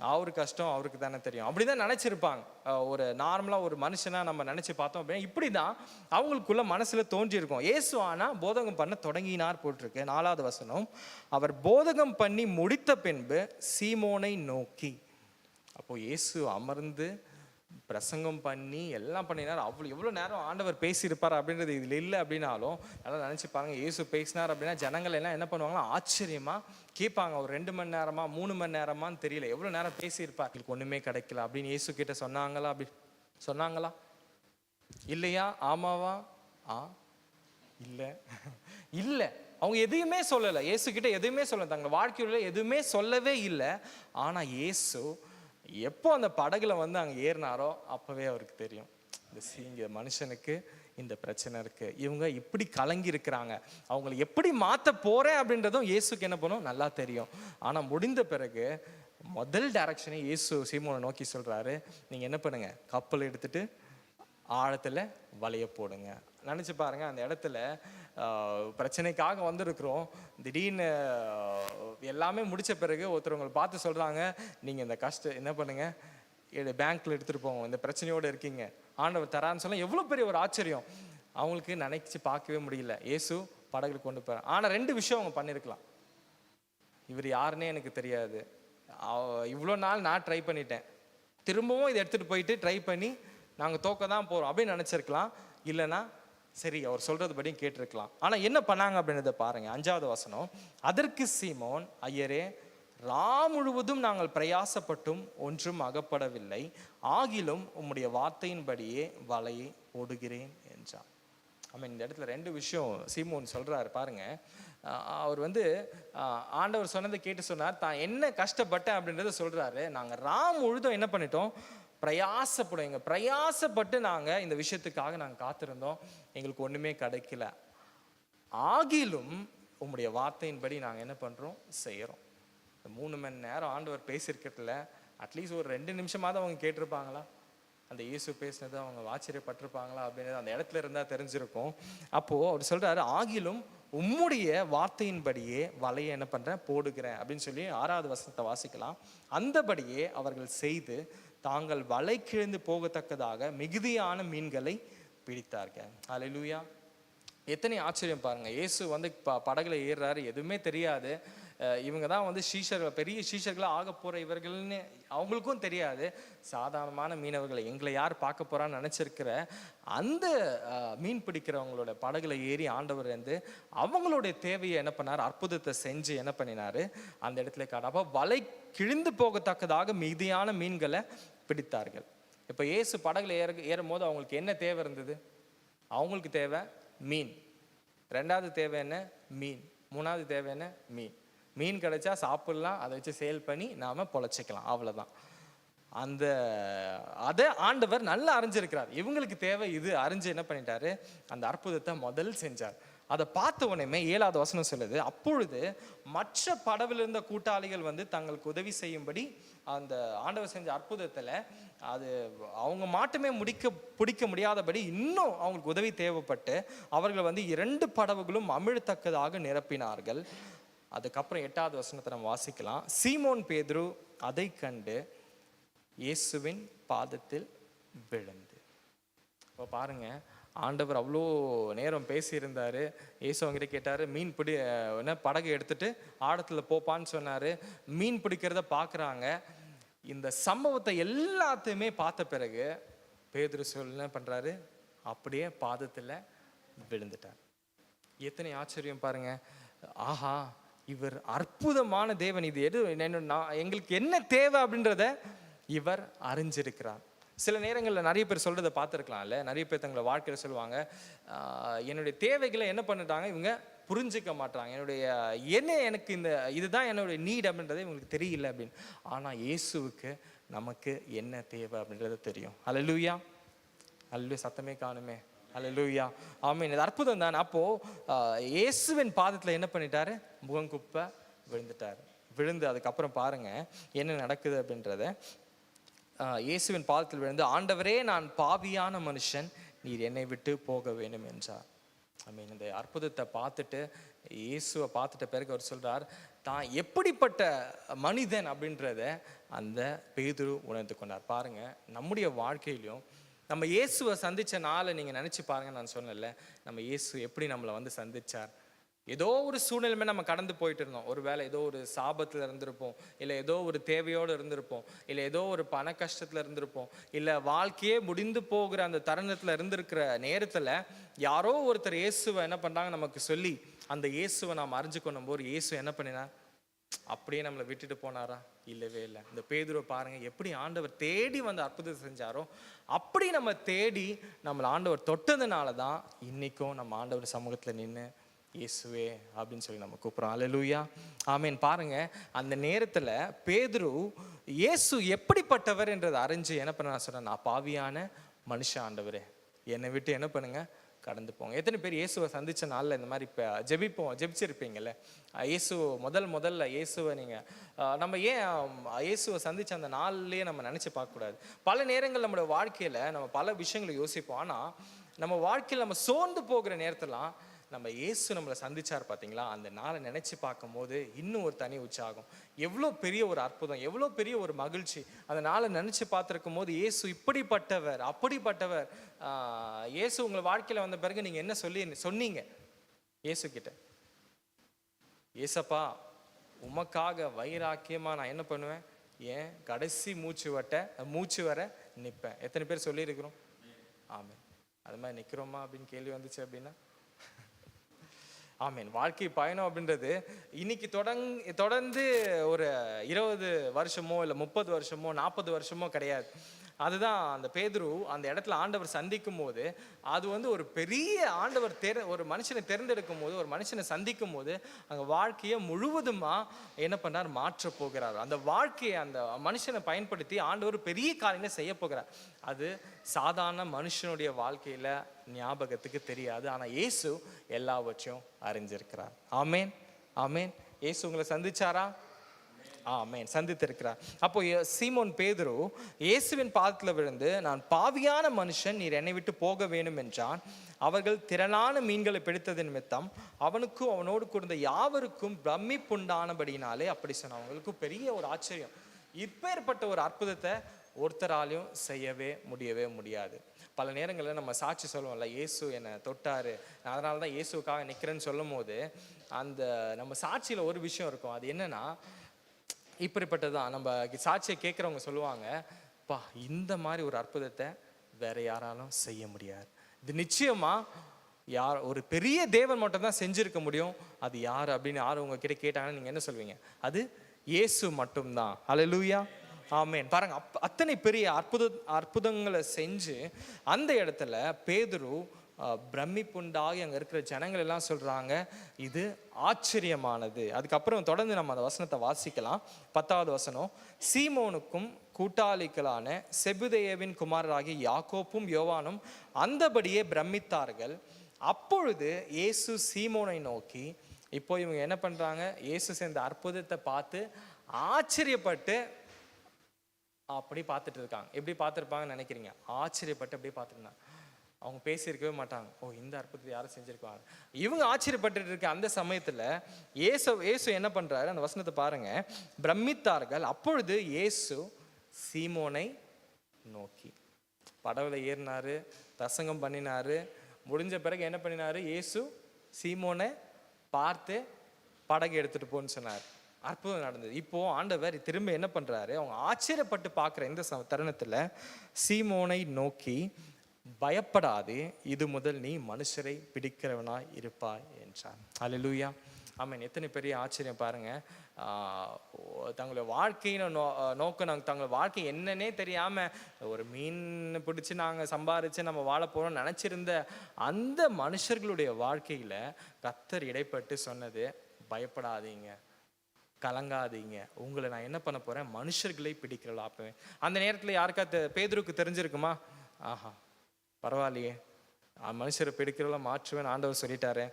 அவரு கஷ்டம் அவருக்கு தானே தெரியும், அப்படிதான் நினைச்சிருப்பாங்க. ஒரு நார்மலாக ஒரு மனுஷனாக நம்ம நினச்சி பார்த்தோம் அப்படின்னா இப்படி தான் அவங்களுக்குள்ள மனசில் தோன்றியிருக்கும். இயேசு ஆனால் போதகம் பண்ண தொடங்கினார் போட்டிருக்கு 4வது வசனம். அவர் போதகம் பண்ணி முடித்த பின்பு சீமோனை நோக்கி, அப்போ இயேசு அமர்ந்து பிரசங்கம் பண்ணி எல்லாம் பண்ணினார். எவ்வளோ நேரம் ஆண்டவர் பேசியிருப்பார் அப்படின்றது இதில் இல்லை அப்படின்னாலும் நல்லா நினச்சி பாருங்க, இயேசு பேசினார் அப்படின்னா ஜனங்கள் எல்லாம் என்ன பண்ணுவாங்கன்னா ஆச்சரியமாக கேட்பாங்க. ஒரு 2 மணி நேரமா 3 மணி நேரமான்னு தெரியல, எவ்வளோ நேரம் பேசியிருப்பார், எங்களுக்கு ஒன்றுமே கிடைக்கல அப்படின்னு இயேசு கிட்ட சொன்னாங்களா? அப்படி சொன்னாங்களா? இல்லையா? ஆமாவா? இல்லை இல்லை, அவங்க எதையுமே சொல்லலை, இயேசு கிட்ட எதுவுமே சொல்லலை, தங்கள் வாழ்க்கையில் எதுவுமே சொல்லவே இல்லை. ஆனால் இயேசு எப்போ அந்த படகுல வந்து அங்கே ஏறினாரோ அப்போவே அவருக்கு தெரியும், இந்த மனுஷனுக்கு இந்த பிரச்சனை இருக்கு, இவங்க இப்படி கலங்கி இருக்கிறாங்க, அவங்களை எப்படி மாற்ற போறேன் அப்படின்றதும் இயேசுக்கு என்ன பண்ணும் நல்லா தெரியும். ஆனால் முடிந்த பிறகு முதல் டைரக்ஷனை இயேசு சீமோனை நோக்கி சொல்றாரு, நீங்க என்ன பண்ணுங்க, கப்பல் எடுத்துட்டு ஆழத்துல வலைய போடுங்க. நினைச்சு பாருங்க, அந்த இடத்துல பிரச்சனைக்காக வந்திருக்கிறோம், திடீர்னு எல்லாமே முடிச்ச பிறகு ஒருத்தர் பார்த்து சொல்றாங்க, நீங்க இந்த கஷ்டம் என்ன பண்ணுங்க, பேங்க்ல எடுத்துட்டு போங்க, இந்த பிரச்சனையோடு இருக்கீங்க, ஆண்டவர் தரான்னு சொல்ல எவ்வளவு பெரிய ஒரு ஆச்சரியம். அவங்களுக்கு நினைச்சு பார்க்கவே முடியல. இயேசு படகுல கொண்டு போறார். ஆனா 2 விஷயம் அவங்க பண்ணிருக்கலாம். இவர் யாருன்னே எனக்கு தெரியாது, இவ்வளோ நாள் நான் ட்ரை பண்ணிட்டேன், திரும்பவும் இதை எடுத்துட்டு போயிட்டு ட்ரை பண்ணி நாங்கள் தோக்க தான் போகிறோம் அப்படின்னு நினச்சிருக்கலாம். இல்லைன்னா சரி அவர் சொல்கிறது படியும் கேட்டிருக்கலாம். ஆனால் என்ன பண்ணாங்க அப்படின்றத பாருங்க. 5வது வசனம். அதற்கு சீமோன், ஐயரே, முழுவதும் நாங்கள் பிரயாசப்பட்டும் ஒன்றும் அகப்படவில்லை, ஆகிலும் உம்முடைய வார்த்தையின்படியே வலையை போடுகிறேன் என்றார். இந்த இடத்துல 2 விஷயம் சீமோன் சொல்றாரு பாருங்க. அவர் வந்து ஆண்டவர் சொன்னதை கேட்டு சொன்னார், தான் என்ன கஷ்டப்பட்டேன் அப்படின்றத சொல்றாரு. நாங்கள் முழுதும் என்ன பண்ணிட்டோம், பிரயாசப்படுங்க, பிரயாசப்பட்டு நாங்கள் இந்த விஷயத்துக்காக நாங்கள் காத்திருந்தோம், எங்களுக்கு ஒன்றுமே கிடைக்கல, ஆகிலும் உம்முடைய வார்த்தையின்படி நாங்கள் என்ன பண்ணுறோம், செய்கிறோம். 3 மணி நேரம் ஆண்டவர் பேசியிருக்கிறதுல அட்லீஸ்ட் ஒரு 2 நிமிஷமாவது அவங்க கேட்டிருப்பாங்களா, அந்த இயேசு பேசினது அவங்க ஆச்சரியப்பட்டிருப்பாங்களா அப்படின்றது அந்த இடத்துல இருந்தால் தெரிஞ்சிருக்கும். அப்போது அவர் சொல்கிறாரு, ஆகிலும் உம்முடைய வார்த்தையின்படியே வலையை என்ன பண்ணுறேன், போடுகிறேன் அப்படின்னு சொல்லி 6வது வசனத்தை வாசிக்கலாம். அந்தபடியே அவர்கள் செய்து தாங்கள் வலை கிழிந்து போகத்தக்கதாக மிகுதியான மீன்களை பிடித்தார்கள். அல்லேலூயா. எத்தனை ஆச்சரியம் பாருங்க. இயேசு வந்து படகுல ஏறுறாரு, எதுவுமே தெரியாது, இவங்க தான் வந்து சீஷர்கள், பெரிய சீஷர்களாக ஆக போகிற இவர்கள்னு அவங்களுக்கும் தெரியாது. சாதாரணமான மீனவர்களை, எங்களை யார் பார்க்க போகிறான்னு நினச்சிருக்கிற அந்த மீன் பிடிக்கிறவங்களோட படகுல ஏறி ஆண்டவர் வந்து அவங்களுடைய தேவையை என்ன பண்ணார், அற்புதத்தை செஞ்சு என்ன பண்ணினார், அந்த இடத்துல காட்ட. அப்போ வலை கிழிந்து போகத்தக்கதாக மிகுதியான மீன்களை பிடித்தார்கள். இப்போ இயேசு படகுல ஏறும் போது அவங்களுக்கு என்ன தேவை இருந்தது? அவங்களுக்கு தேவை மீன். 2வது தேவை என்ன? மீன். 3வது தேவை என்ன? மீன். மீன் கிடைச்சா சாப்பிடலாம், அதை வச்சு சேல் பண்ணி நாம் பொழைச்சிக்கலாம், அவ்வளோதான். அதை ஆண்டவர் நல்லா அறிஞ்சிருக்கிறார். இவங்களுக்கு தேவை இது அறிஞ்சு என்ன பண்ணிட்டாரு, அந்த அற்புதத்தை முதல் செஞ்சார். அதை பார்த்த உடனே 7வது வசனம் சொல்லுது, அப்பொழுது மற்ற படவில் இருந்த கூட்டாளிகள் வந்து தங்களுக்கு உதவி செய்யும்படி அந்த ஆண்டவர் செஞ்ச அற்புதத்தில் அது அவங்க மட்டுமே பிடிக்க முடியாதபடி இன்னும் அவங்களுக்கு உதவி தேவைப்பட்டு அவர்கள் வந்து 2 படவுகளும் அமிழத்தக்கதாக நிரப்பினார்கள். அதுக்கப்புறம் 8வது வசனத்தை நம்ம வாசிக்கலாம். சீமோன் பேதுரு அதை கண்டு இயேசுவின் பாதத்தில் விழுந்து. இப்போ பாருங்க, ஆண்டவர் அவ்வளோ நேரம் பேசியிருந்தாரு. இயேசு அவங்ககிட்ட கேட்டார், மீன் பிடி என்ன படகு எடுத்துட்டு ஆழத்தில் போப்பான்னு சொன்னார். மீன் பிடிக்கிறத பார்க்குறாங்க. இந்த சம்பவத்தை எல்லாத்தையுமே பார்த்த பிறகு பேதுரு என்ன பண்ணுறாரு, அப்படியே பாதத்தில் விழுந்துட்டார். எத்தனை ஆச்சரியம் பாருங்க. ஆஹா, இவர் அற்புதமான தேவன். இது எங்களுக்கு என்ன தேவை அப்படின்றத இவர் அறிஞ்சிருக்கிறார். சில நேரங்களில் நிறைய பேர் சொல்றதை பார்த்துருக்கலாம்ல. நிறைய பேர் தங்களை வாழ்க்கையில் சொல்லுவாங்க, என்னுடைய தேவைகளை என்ன பண்ணிட்டாங்க இவங்க புரிஞ்சிக்க மாட்டாங்க, எனக்கு இதுதான் என்னுடைய நீட் அப்படின்றது இவங்களுக்கு தெரியல அப்படின்னு. ஆனால் இயேசுவுக்கு நமக்கு என்ன தேவை அப்படின்றது தெரியும். அல்லேலூயா, அல்லேலூயா. சத்தமே காணுமே. அல்லேலூயா, ஆமென். இது அற்புதம் தான். அப்போ இயேசுவின் பாதத்தில் என்ன பண்ணிட்டாரு, முகங்குப்ப விழுந்துட்டார். விழுந்து அதுக்கப்புறம் பாருங்க என்ன நடக்குது அப்படின்றத. இயேசுவின் பாதத்தில் விழுந்து, ஆண்டவரே, நான் பாவியான மனுஷன், நீர் என்னை விட்டு போக வேண்டும் என்றார். இந்த அற்புதத்தை பார்த்துட்டு, இயேசுவை பார்த்துட்ட பிறகு அவர் சொல்றார், தான் எப்படிப்பட்ட மனிதன் அப்படின்றத அந்த பேதுரு உணர்ந்து கொண்டார். பாருங்க, நம்முடைய வாழ்க்கையிலும் நம்ம இயேசுவை சந்திச்ச நாளை நீங்க நினைச்சு பாருங்க. நான் சொன்னேன்ல, நம்ம இயேசு எப்படி நம்மளை வந்து சந்திச்சார். ஏதோ ஒரு சூழ்நிலைமை நம்ம கடந்து போயிட்டு இருந்தோம். ஒருவேளை ஏதோ ஒரு சாபத்தில் இருந்திருப்போம், இல்லை ஏதோ ஒரு தேவையோடு இருந்திருப்போம், இல்லை ஏதோ ஒரு பண கஷ்டத்தில் இருந்திருப்போம், இல்லை வாழ்க்கையே முடிந்து போகிற அந்த தருணத்தில் இருந்திருக்கிற நேரத்தில் யாரோ ஒருத்தர் இயேசுவை என்ன பண்ணுறாங்க நமக்கு சொல்லி, அந்த இயேசுவை நாம் அறிஞ்சு கொள்ளும் போது இயேசு என்ன பண்ணினார், அப்படியே நம்மளை விட்டுட்டு போனாரா? இல்லவே இல்லை. இந்த பேதுருவை பாருங்க, எப்படி ஆண்டவர் தேடி வந்து அற்புதத்தை செஞ்சாரோ அப்படி நம்ம தேடி நம்மளை ஆண்டவர் தொட்டதுனால தான் இன்னைக்கும் நம்ம ஆண்டவர் சமூகத்தில் நின்று இயேசுவே அப்படின்னு சொல்லி நம்ம கூப்பிட்றோம். அல்லேலூயா, ஆமென். பாருங்க, அந்த நேரத்தில் பேதுரு இயேசு எப்படிப்பட்டவர் என்றதை அறிஞ்சு என்ன பண்ண சொன்னேன், நான் பாவியான மனுஷன், ஆண்டவரே என்னை விட்டு என்ன பண்ணுங்க, கடந்து போங்க. எத்தனை பேர் இயேசுவை சந்திச்ச நாளில் இந்த மாதிரி இப்போ ஜெபிச்சிருப்பீங்கல்ல. இயேசு முதல்ல இயேசுவை நம்ம ஏன் இயேசுவை சந்திச்ச அந்த நாள்லேயே நம்ம நினச்சி பார்க்கக்கூடாது. பல நேரங்கள் நம்மளோட வாழ்க்கையில் நம்ம பல விஷயங்களை யோசிப்போம். ஆனால் நம்ம வாழ்க்கையில் நம்ம சோர்ந்து போகிற நேரத்திலாம் நம்ம இயேசு நம்மளை சந்திச்சார் பார்த்தீங்களா, அந்த நாளை நினச்சி பார்க்கும் போது இன்னும் ஒரு தனி உற்சாகம். எவ்வளோ பெரிய ஒரு அற்புதம், எவ்வளோ பெரிய ஒரு மகிழ்ச்சி. அந்த நாளை நினச்சி பார்த்துருக்கும் போது இயேசு இப்படிப்பட்டவர், அப்படிப்பட்டவர். இயேசு உங்கள் வாழ்க்கையில் வந்த பிறகு நீங்கள் என்ன சொன்னீங்க இயேசு கிட்ட? ஏசப்பா, உமக்காக வைராக்கியமாக நான் என்ன பண்ணுவேன், ஏன் கடைசி மூச்சு வர நிற்பேன். எத்தனை பேர் சொல்லியிருக்கிறோம்? ஆமென். அது மாதிரி நிற்கிறோமா அப்படின்னு கேள்வி வந்துச்சு அப்படின்னா, ஆமீன். வாழ்க்கை பயணம் அப்படின்றது இன்னைக்கு தொடர்ந்து ஒரு 20 வருஷமோ இல்லை 30 வருஷமோ 40 வருஷமோ கிடையாது. அதுதான் அந்த பேதுரு அந்த இடத்துல ஆண்டவர் சந்திக்கும் போது, அது வந்து ஒரு பெரிய ஆண்டவர் ஒரு மனுஷனை தேர்ந்தெடுக்கும் போது, ஒரு மனுஷனை சந்திக்கும் போது அங்கே வாழ்க்கையை முழுவதுமாக என்ன பண்ணார், மாற்ற போகிறார். அந்த வாழ்க்கையை அந்த மனுஷனை பயன்படுத்தி ஆண்டவர் பெரிய காரியங்களை செய்ய போகிறார். அது சாதாரண மனுஷனுடைய வாழ்க்கையில் ஞாபகத்துக்கு தெரியாது. ஆனால் இயேசு எல்லாவற்றையும் அறிஞ்சிருக்கிறார். ஆமேன், ஆமேன். இயேசு உங்களை சந்திச்சாரா? ஆமென், சந்தித்திருக்கிறார். அப்போ சீமோன் பேதுரு இயேசுவின் பாதத்தில் விழுந்து, நான் பாவியான மனுஷன், நீர் என்னை விட்டு போக வேண்டும் என்றான். அவர்கள் திரளான மீன்களை பிடித்தது நிமித்தம் அவனுக்கும் அவனோடு கூர்ந்த யாவருக்கும் பிரமிப்புண்டானபடினாலே அப்படி சொன்ன. அவங்களுக்கும் பெரிய ஒரு ஆச்சரியம். இப்பேற்பட்ட ஒரு அற்புதத்தை ஒருத்தராலையும் செய்யவே முடியாது. பல நேரங்களில் நம்ம சாட்சி சொல்லுவோம்ல, இயேசு என்னை தொட்டாரு, அதனால தான் இயேசுக்காக நிற்கிறேன்னு சொல்லும் போது அந்த நம்ம சாட்சியில் ஒரு விஷயம் இருக்கும். அது என்னன்னா, இப்படிப்பட்டதான் நம்ம சாட்சியை கேட்குறவங்க சொல்லுவாங்க, பா, இந்த மாதிரி ஒரு அற்புதத்தை வேற யாராலும் செய்ய முடியாது. இது நிச்சயமா ஒரு பெரிய தேவன் மட்டும் தான் செஞ்சிருக்க முடியும். அது யார் அப்படின்னு யாரும் உங்ககிட்ட கேட்டாங்கன்னா நீங்க என்ன சொல்வீங்க? அது இயேசு மட்டும்தான். அல்லேலூயா, ஆமென். பாருங்க, அத்தனை பெரிய அற்புதங்களை செஞ்சு அந்த இடத்துல பேதுரு பிரமிப்புண்டாகி அங்கே இருக்கிற ஜனங்கள் எல்லாம் சொல்கிறாங்க, இது ஆச்சரியமானது. அதுக்கப்புறம் தொடர்ந்து நம்ம அந்த வசனத்தை வாசிக்கலாம். 10வது வசனம், சீமோனுக்கும் கூட்டாளிகளான செபுதேயவின் குமாரராகிய யாக்கோப்பும் யோவானும் அந்தபடியே பிரமித்தார்கள். அப்பொழுது இயேசு சீமோனை நோக்கி, இப்போ இவங்க என்ன பண்றாங்க, இயேசு செஞ்ச அற்புதத்தை பார்த்து ஆச்சரியப்பட்டு அப்படி பார்த்துட்டு இருக்காங்க. எப்படி பார்த்துருப்பாங்கன்னு நினைக்கிறீங்க? ஆச்சரியப்பட்டு அப்படியே பார்த்துருந்தாங்க. அவங்க பேசியிருக்கவே மாட்டாங்க, ஓ இந்த அற்புதத்தை யாரும் செஞ்சிருப்பாங்க. இவங்க ஆச்சரியப்பட்டு இருக்க அந்த சமயத்துல இயேசு என்ன பண்றாரு, அந்த வசனத்தை பாருங்க. பிரமித்தார்கள். அப்பொழுது இயேசு சீமோனை நோக்கி, படவுல ஏறினாரு, பிரசங்கம் பண்ணினாரு. முடிஞ்ச பிறகு என்ன பண்ணினாரு, இயேசு சீமோனை பார்த்து படகு எடுத்துட்டு போன்னு சொன்னார். அற்புதம் நடந்தது. இப்போ ஆண்டவர் திரும்ப என்ன பண்றாரு, அவங்க ஆச்சரியப்பட்டு பார்க்குற இந்த தருணத்துல சீமோனை நோக்கி, பயப்படாதே, இது முதல் நீ மனுஷரை பிடிக்கிறவனாய் இருப்பாய் என்றார். அல்லேலூயா, ஆமென். எத்தனை பெரிய ஆச்சரியம் பாருங்க. தங்களுடைய வாழ்க்கையின் நோக்கம், நாங்கள் தங்கள் வாழ்க்கை என்னன்னே தெரியாம ஒரு மீன் பிடிச்சி நாங்கள் சம்பாரிச்சு நம்ம வாழ போறோம்னு நினைச்சிருந்த அந்த மனுஷர்களுடைய வாழ்க்கையில கர்த்தர் இடைப்பட்டு சொன்னது, பயப்படாதீங்க, கலங்காதீங்க, உங்களை நான் என்ன பண்ண போறேன், மனுஷர்களை பிடிக்கிறலாப்பேன். அந்த நேரத்தில் யாருக்கா பேதுருக்கு தெரிஞ்சிருக்குமா? ஆஹா, பரவாயில்லையே, மனுஷரை பிடிக்கிறவங்கள மாற்றுவேன் ஆண்டவர் சொல்லிட்டாரு.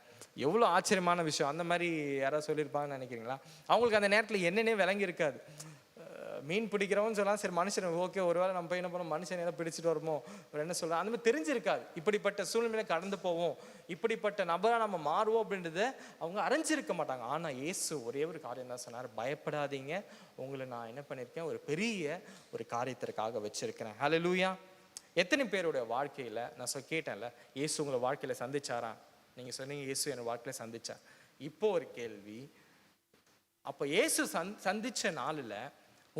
எவ்வளோ ஆச்சரியமான விஷயம். அந்த மாதிரி யாராவது சொல்லியிருப்பாங்கன்னு நினைக்கிறீங்களா? அவங்களுக்கு அந்த நேரத்தில் என்னன்னே விளங்கி இருக்காது. மீன் பிடிக்கிறவன்னு சொல்லலாம், சரி மனுஷன் ஓகே, ஒருவேளை நம்ம போய் என்ன பண்ணோம், மனுஷன் ஏதாவது பிடிச்சிட்டு வருமோ, ஒரு என்ன சொல்கிறோம், அந்த மாதிரி தெரிஞ்சிருக்காது. இப்படிப்பட்ட சூழ்நிலை கடந்து போவோம், இப்படிப்பட்ட நபராக நம்ம மாறுவோம் அப்படின்றத அவங்க அறிஞ்சிருக்க மாட்டாங்க. ஆனால் இயேசு ஒரே ஒரு காரியம் தான் சொன்னார், பயப்படாதீங்க, உங்களை நான் என்ன பண்ணியிருக்கேன், ஒரு பெரிய ஒரு காரியத்திற்காக வச்சிருக்கிறேன். ஹல்லேலூயா. எத்தனை பேருடைய வாழ்க்கையில் நான் கேட்டேன்ல, இயேசு உங்களை வாழ்க்கையில் சந்திச்சாரா? நீங்கள் சொன்னீங்க இயேசு என் வாழ்க்கையில் சந்திச்சா. இப்போ ஒரு கேள்வி, அப்போ இயேசு சந்திச்ச நாளில்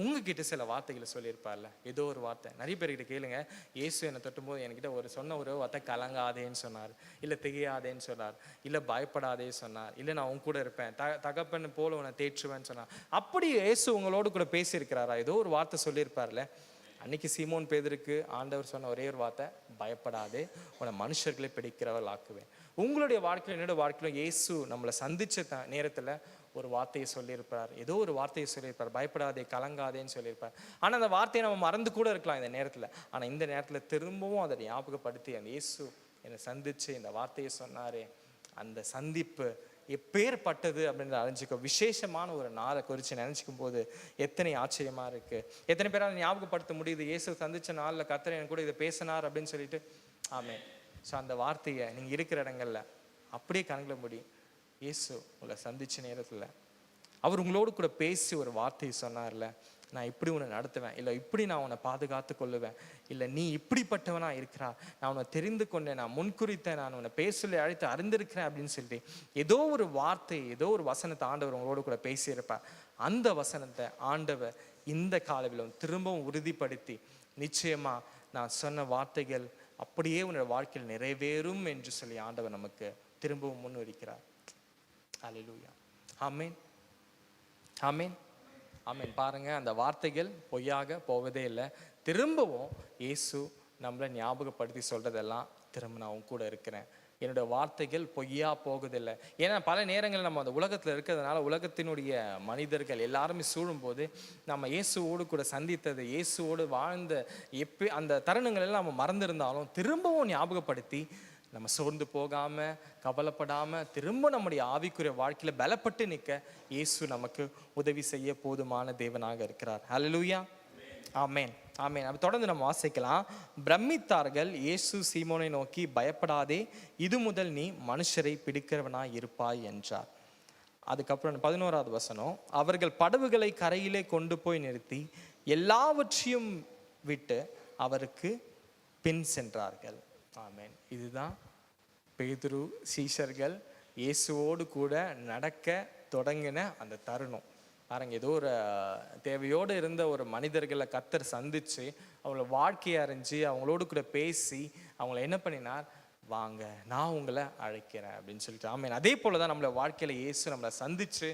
உங்ககிட்ட சில வார்த்தைகளை சொல்லியிருப்பார்ல, ஏதோ ஒரு வார்த்தை. நிறைய பேர்கிட்ட கேளுங்க, இயேசு என்னை தொட்டும்போது என்கிட்ட சொன்ன ஒரு வார்த்தை கலங்காதேன்னு சொன்னார், இல்லை திகையாதேன்னு சொன்னார், இல்லை பயப்படாதே சொன்னார், இல்லை நான் உன் கூட இருப்பேன், தகப்பன் போல உன்னை தேற்றுவேன்னு சொன்னார். அப்படி இயேசு உங்களோடு கூட பேசியிருக்கிறாரா? ஏதோ ஒரு வார்த்தை சொல்லியிருப்பார்ல. அன்னைக்கு சீமோன் பேதுருக்கு ஆண்டவர் சொன்ன ஒரே ஒரு வார்த்தை, பயப்படாதே, உன்னை மனுஷர்களை பிடிக்கிறவள் ஆக்குவேன். உங்களுடைய வாழ்க்கையில் என்னோட வாழ்க்கையிலும் இயேசு நம்மளை சந்திச்ச நேரத்தில் ஒரு வார்த்தையை சொல்லியிருப்பார், ஏதோ ஒரு வார்த்தையை சொல்லியிருப்பார், பயப்படாதே கலங்காதேன்னு சொல்லியிருப்பார். ஆனால் அந்த வார்த்தையை நம்ம மறந்து கூட இருக்கலாம் இந்த நேரத்தில். ஆனால் இந்த நேரத்தில் திரும்பவும் அதை ஞாபகப்படுத்தி, அந்த இயேசு என்னை சந்திச்சு இந்த வார்த்தையை சொன்னாரே, அந்த சந்திப்பு எப்பேற்பட்டது அப்படின்னு அறிஞ்சிக்க, விசேஷமான ஒரு நாளை குறித்து நினைச்சிக்கும் போது எத்தனை ஆச்சரியமா இருக்கு. எத்தனை பேரால் ஞாபகப்படுத்த முடியுது, இயேசு சந்திச்ச நாளில் கர்த்தர் என் கூட இதை பேசினார் அப்படின்னு சொல்லிட்டு. ஆமென். ஸோ அந்த வார்த்தையை நீங்கள் இருக்கிற இடங்கள்ல அப்படியே கணக்கிட முடியும். இயேசு உங்களை சந்திச்ச நேரத்தில் அவர் உங்களோடு கூட பேசி ஒரு வார்த்தையை சொன்னார்ல, நான் இப்படி உன்னை நடத்துவேன், இல்லை இப்படி நான் உன்னை பாதுகாத்து கொள்ளுவேன், இல்லை நீ இப்படிப்பட்டவனா இருக்கிறா, நான் உன்னை தெரிந்து கொண்டேன், நான் முன்குறித்தேன், நான் உன்னை பேசலை அழைத்து அறிந்திருக்கிறேன் அப்படின்னு சொல்லிட்டு ஏதோ ஒரு வார்த்தை, ஏதோ ஒரு வசனத்தை ஆண்டவர் உங்களோடு கூட பேசியிருப்பார். அந்த வசனத்தை ஆண்டவர் இந்த காலவிலும் திரும்பவும் உறுதிப்படுத்தி, நிச்சயமா நான் சொன்ன வார்த்தைகள் அப்படியே உன்னோட வாழ்க்கையில் நிறைவேறும் என்று சொல்லி ஆண்டவர் நமக்கு திரும்பவும் முன்வைக்கிறார். அல்லேலூயா, ஆமென், ஆமென், ஆமென். பாருங்க, அந்த வார்த்தைகள் பொய்யாக போவதே இல்லை. திரும்பவும் இயேசு நம்மளை ஞாபகப்படுத்தி சொல்றதெல்லாம், திரும்ப நான் உன் கூட இருக்கிறேன், என்னோட வார்த்தைகள் பொய்யா போகுதில்லை. ஏன்னா பல நேரங்களில் நம்ம அந்த உலகத்தில் இருக்கிறதுனால, உலகத்தினுடைய மனிதர்கள் எல்லாருமே சூழும்போது நம்ம இயேசுவோடு கூட சந்தித்தது, இயேசுவோடு வாழ்ந்த அந்த தருணங்கள் எல்லாம் நம்ம மறந்திருந்தாலும் திரும்பவும் ஞாபகப்படுத்தி நம்ம சோர்ந்து போகாம கவலைப்படாம திரும்ப நம்முடைய ஆவிக்குரிய வாழ்க்கையில பலப்பட்டு நிற்க இயேசு நமக்கு உதவி செய்ய போதுமான தேவனாக இருக்கிறார். ஹல்லேலூயா, ஆமென், ஆமென். அப்ப தொடர்ந்து நம்ம வாசிக்கலாம். பிரமித்தார்கள். இயேசு சீமோனை நோக்கி, பயப்படாதே, இது முதல் நீ மனுஷரை பிடிக்கிறவனாய் இருப்பாய் என்றார். அதுக்கப்புறம் 11வது வசனம், அவர்கள் படவுகளை கரையிலே கொண்டு போய் நிறுத்தி எல்லாவற்றையும் விட்டு அவருக்கு பின் சென்றார்கள். ஆமென். இதுதான் பேதுரு சீஷர்கள் இயேசுவோடு கூட நடக்க தொடங்கின அந்த தருணம். பாருங்க, ஏதோ ஒரு தேவையோடு இருந்த ஒரு மனிதர்களை கர்த்தர் சந்திச்சு அவங்கள வாழ்க்கையை அறிஞ்சு அவங்களோடு கூட பேசி அவங்கள என்ன பண்ணினார், வாங்க நான் உங்களை அழைக்கிறேன் அப்படின்னு சொல்லிட்டு. ஆமென். அதே போல தான் நம்மளை வாழ்க்கையில இயேசு நம்மளை சந்திச்சு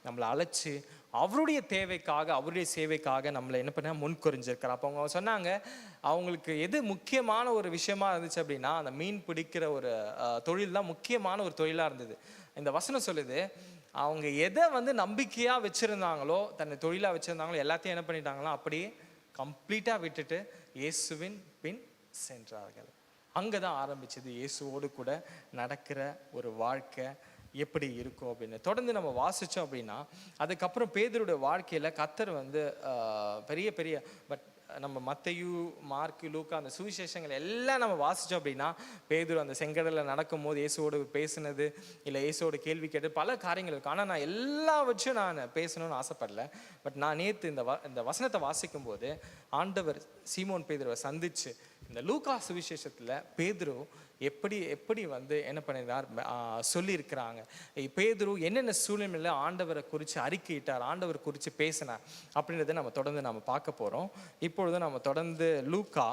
நம்மளை அழைச்சி அவருடைய தேவைக்காக அவருடைய சேவைக்காக நம்மளை என்ன பண்ண முன்குறிஞ்சிருக்கிறார். அப்போ அவங்க சொன்னாங்க, அவங்களுக்கு எது முக்கியமான ஒரு விஷயமா இருந்துச்சு அப்படின்னா, அந்த மீன் பிடிக்கிற ஒரு தொழில் தான் முக்கியமான ஒரு தொழிலாக இருந்தது. இந்த வசனம் சொல்லுது, அவங்க எதை நம்பிக்கையாக வச்சுருந்தாங்களோ, தன்னை தொழிலாக வச்சுருந்தாங்களோ எல்லாத்தையும் என்ன பண்ணிட்டாங்களோ அப்படியே கம்ப்ளீட்டாக விட்டுட்டு இயேசுவின் பின் சென்றார்கள். அங்கே தான் ஆரம்பிச்சது இயேசுவோடு கூட நடக்கிற ஒரு வாழ்க்கை எப்படி இருக்கும் அப்படின்னு. தொடர்ந்து நம்ம வாசித்தோம் அப்படின்னா அதுக்கப்புறம் பேதுருடைய வாழ்க்கையில் கர்த்தர் வந்து பெரிய பெரிய நம்ம மத்தேயு, மார்க்கு, லூக்கா அந்த சுவிசேஷங்கள் எல்லாம் நம்ம வாசித்தோம் அப்படின்னா பேதுரு அந்த செங்கடலில் நடக்கும்போது இயேசுவோடு பேசினது, இல்லை இயேசுவோட கேள்வி கேட்டு பல காரியங்கள் இருக்கும். ஆனால் நான் எல்லாவற்றையும் நான் பேசணும்னு ஆசைப்படல. பட் நான் நேற்று இந்த வசனத்தை வாசிக்கும் போது ஆண்டவர் சீமோன் பேதுருவை சந்திச்சு இந்த லூக்கா சுவிசேஷத்தில் பேதுரு எப்படி வந்து என்ன பண்ணினார் சொல்லியிருக்கிறாங்க. பேதுரு என்னென்ன சூழ்நிலையில் ஆண்டவரை குறித்து அறிக்கையிட்டார், ஆண்டவர் குறித்து பேசினார் அப்படின்றத நம்ம தொடர்ந்து நம்ம பார்க்க போகிறோம். இப்பொழுது நம்ம தொடர்ந்து லூக்கா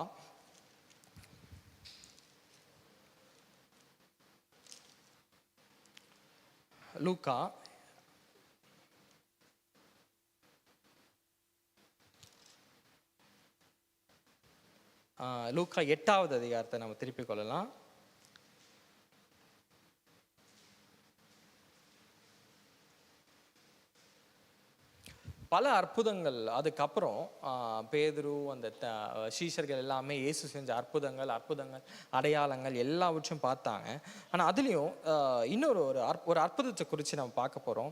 லூக்கா 8வது அதிகாரத்தை நம்ம திருப்பிக் கொள்ளலாம். பல அற்புதங்கள் அதுக்கப்புறம் பேதுரு அந்த சீஷர்கள் எல்லாமே இயேசு செஞ்ச அற்புதங்கள் அடையாளங்கள் எல்லாவற்றையும் பார்த்தாங்க. ஆனால் அதுலேயும் இன்னொரு ஒரு அற்புதத்தை குறித்து நம்ம பார்க்க போகிறோம்.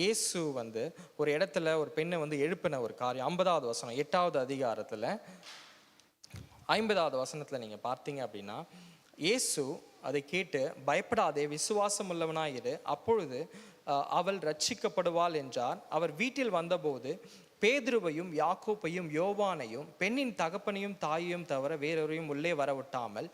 இயேசு வந்து ஒரு இடத்துல ஒரு பெண்ணை வந்து எழுப்பின ஒரு காரியம். 50வது வசனம் 8வது அதிகாரத்தில் 50வது வசனத்தில் நீங்கள் பார்த்தீங்க அப்படின்னா, இயேசு அதை கேட்டு பயப்படாதே, விசுவாசம் உள்ளவனாயிரு, அப்பொழுது அவள் ரட்சிக்கப்படுவாள் என்றார். அவர் வீட்டில் வந்தபோது பேதுருவையும் யாக்கோப்பையும் யோவானையும் பெண்ணின் தகப்பனையும் தாயையும் தவிர வேறொரையும் உள்ளே வரவிட்டாமல்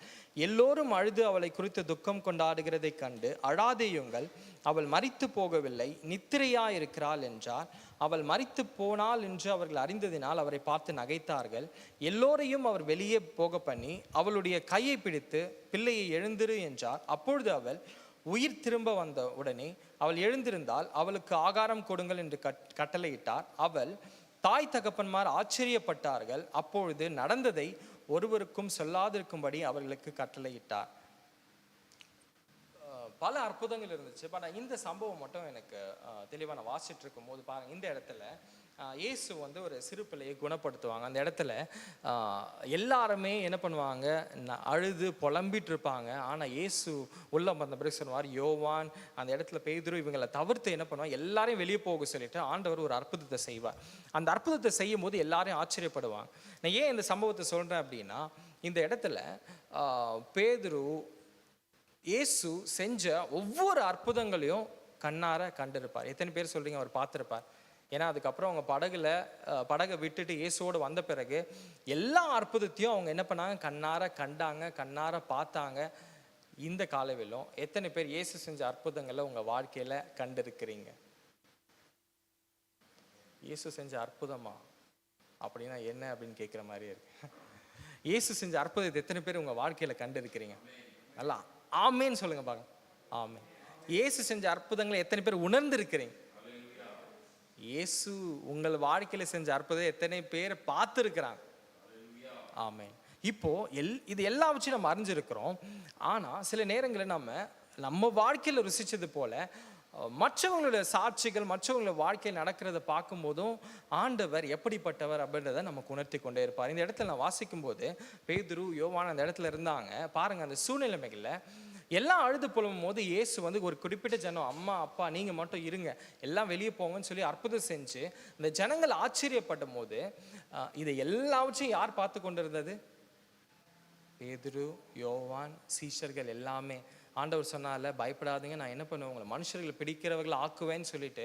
எல்லோரும் அழுது அவளை குறித்து துக்கம் கொண்டாடுகிறதை கண்டு, அழாதேயுங்கள், அவள் மரித்து போகவில்லை, நித்திரையாயிருக்கிறாள் என்றார். அவள் மரித்து போனாள் என்று அவர்கள் அறிந்ததினால் அவரை பார்த்து நகைத்தார்கள். எல்லோரையும் அவர் வெளியே போக பண்ணி அவளுடைய கையை பிடித்து பிள்ளையை எழுந்திரு என்றார். அப்பொழுது அவள் உயிர் திரும்ப வந்த உடனே அவள் எழுந்திருந்தால் அவளுக்கு ஆகாரம் கொடுங்கள் என்று கட்டளையிட்டார். அவள் தாய் தகப்பன்மார் ஆச்சரியப்பட்டார்கள். அப்பொழுது நடந்ததை ஒருவருக்கும் சொல்லாதிருக்கும்படி அவர்களுக்கு கட்டளையிட்டார். பல அற்புதங்கள் இருந்துச்சு. பட் இந்த சம்பவம் மட்டும் எனக்கு தெளிவாக நான் வாசிட்டு இருக்கும் போது பாருங்க, இந்த இடத்துல இயேசு வந்து ஒரு சிறு பிள்ளையை குணப்படுத்துவாங்க. அந்த இடத்துல எல்லாருமே என்ன பண்ணுவாங்க, அழுது புலம்பிட்டு இருப்பாங்க. ஆனால் இயேசு உள்ள வந்த பிறகு சொல்லுவார், யோவான் அந்த இடத்துல பேதுரு இவங்களை தவிர்த்து என்ன பண்ணுவாங்க, எல்லாரையும் வெளியே போக சொல்லிட்டு ஆண்டவர் ஒரு அற்புதத்தை செய்வார். அந்த அற்புதத்தை செய்யும் போது எல்லாரையும் ஆச்சரியப்படுவாங்க. நான் ஏன் இந்த சம்பவத்தை சொல்கிறேன் அப்படின்னா, இந்த இடத்துல பேதுரு இயேசு செஞ்ச ஒவ்வொரு அற்புதங்களையும் கண்ணார கண்டிருப்பார். எத்தனை பேர் சொல்றீங்க அவர் பார்த்துருப்பார்? ஏன்னா அதுக்கப்புறம் அவங்க படகை விட்டுட்டு இயேசுவோடு வந்த பிறகு எல்லா அற்புதத்தையும் அவங்க என்ன பண்ணாங்க, கண்ணார கண்டாங்க, கண்ணார பார்த்தாங்க. இந்த காலவெளியும் எத்தனை பேர் இயேசு செஞ்ச அற்புதங்களை உங்க வாழ்க்கையில கண்டிருக்கிறீங்க? இயேசு செஞ்ச அற்புதமா அப்படின்னா என்ன அப்படின்னு கேட்குற மாதிரி இருக்கு. இயேசு செஞ்ச அற்புதத்தை எத்தனை பேர் உங்க வாழ்க்கையில கண்டிருக்கிறீங்க? நல்லா ஆமேன்னு சொல்லுங்க பாருங்க. ஆமேன். இயேசு செஞ்ச அற்புதங்களை எத்தனை பேர் உணர்ந்திருக்கிறீங்க? இயேசு உங்கள் வாழ்க்கையில செஞ்ச அற்புதத்தை எத்தனை பேர் பார்த்துருக்கிறாங்க? ஆமேன். இப்போ இது எல்லாம் வச்சு நம்ம அறிஞ்சிருக்கிறோம். ஆனா சில நேரங்களில் நம்ம வாழ்க்கையில ருசிச்சது போல மற்றவங்களுடைய சாட்சிகள் மற்றவங்களுடைய வாழ்க்கையில் நடக்கிறத பார்க்கும்போதும் ஆண்டவர் எப்படிப்பட்டவர் அப்படின்றத நமக்கு உணர்த்தி கொண்டே இருப்பார். இந்த இடத்துல நான் வாசிக்கும் போது பேதுரு யோவான் அந்த இடத்துல இருந்தாங்க பாருங்க. அந்த சூழ்நிலைமைகள்ல எல்லாம் அழுது புலம்பும் போது இயேசு வந்து ஒரு குறிப்பிட்ட ஜனம், அம்மா அப்பா நீங்க மட்டும் இருங்க, எல்லாம் வெளியே போங்கன்னு சொல்லி அற்புதம் செஞ்சு இந்த ஜனங்கள் ஆச்சரியப்படும் போது இதை எல்லாவற்றையும் யார் பார்த்து கொண்டிருந்தது? பேதுரு, யோவான், சீஷர்கள் எல்லாமே. ஆண்டவர் சொன்னால பயப்படாதீங்க, நான் என்ன பண்ணுவேன், உங்களை மனுஷர்களை பிடிக்கிறவர்களை ஆக்குவேன்னு சொல்லிட்டு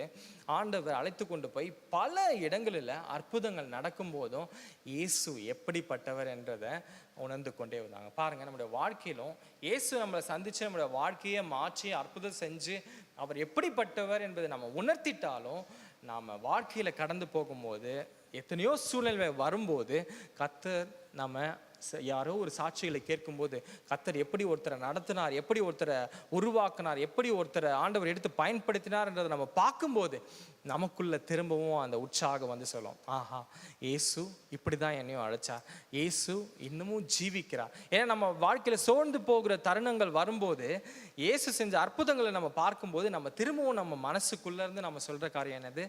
ஆண்டவர் அழைத்து கொண்டு போய் பல இடங்களில் அற்புதங்கள் நடக்கும் போதும் இயேசு எப்படிப்பட்டவர் என்றதை உணர்ந்து கொண்டே வந்தாங்க. பாருங்க, நம்முடைய வாழ்க்கையிலும் இயேசு நம்மளை சந்திச்சு நம்மளுடைய வாழ்க்கையை மாற்றி அற்புதம் செஞ்சு அவர் எப்படிப்பட்டவர் என்பதை நம்ம உணர்த்திட்டாலும் நாம் வாழ்க்கையில் கடந்து போகும்போது எத்தனையோ சூழ்நிலை வரும்போது கர்த்தர் நம்ம யாரோ ஒரு சாட்சிகளை கேட்கும்போது கர்த்தர் எப்படி ஒருத்தரை நடத்தினார், எப்படி ஒருத்தரை உருவாக்கினார், எப்படி ஒருத்தரை ஆண்டவர் எடுத்து பயன்படுத்தினார் என்றதை நம்ம பார்க்கும்போது நமக்குள்ள திரும்பவும் அந்த உற்சாகம் வந்து சொல்லும், ஆஹா இயேசு இப்படி தான் என்னையும் அழைச்சார், இயேசு இன்னமும் ஜீவிக்கிறார். ஏன்னா நம்ம வாழ்க்கையில் சோர்ந்து போகிற தருணங்கள் வரும்போது இயேசு செஞ்ச அற்புதங்களை நம்ம பார்க்கும்போது நம்ம திரும்பவும் நம்ம மனசுக்குள்ளேருந்து நம்ம சொல்கிற காரியம் என்னது,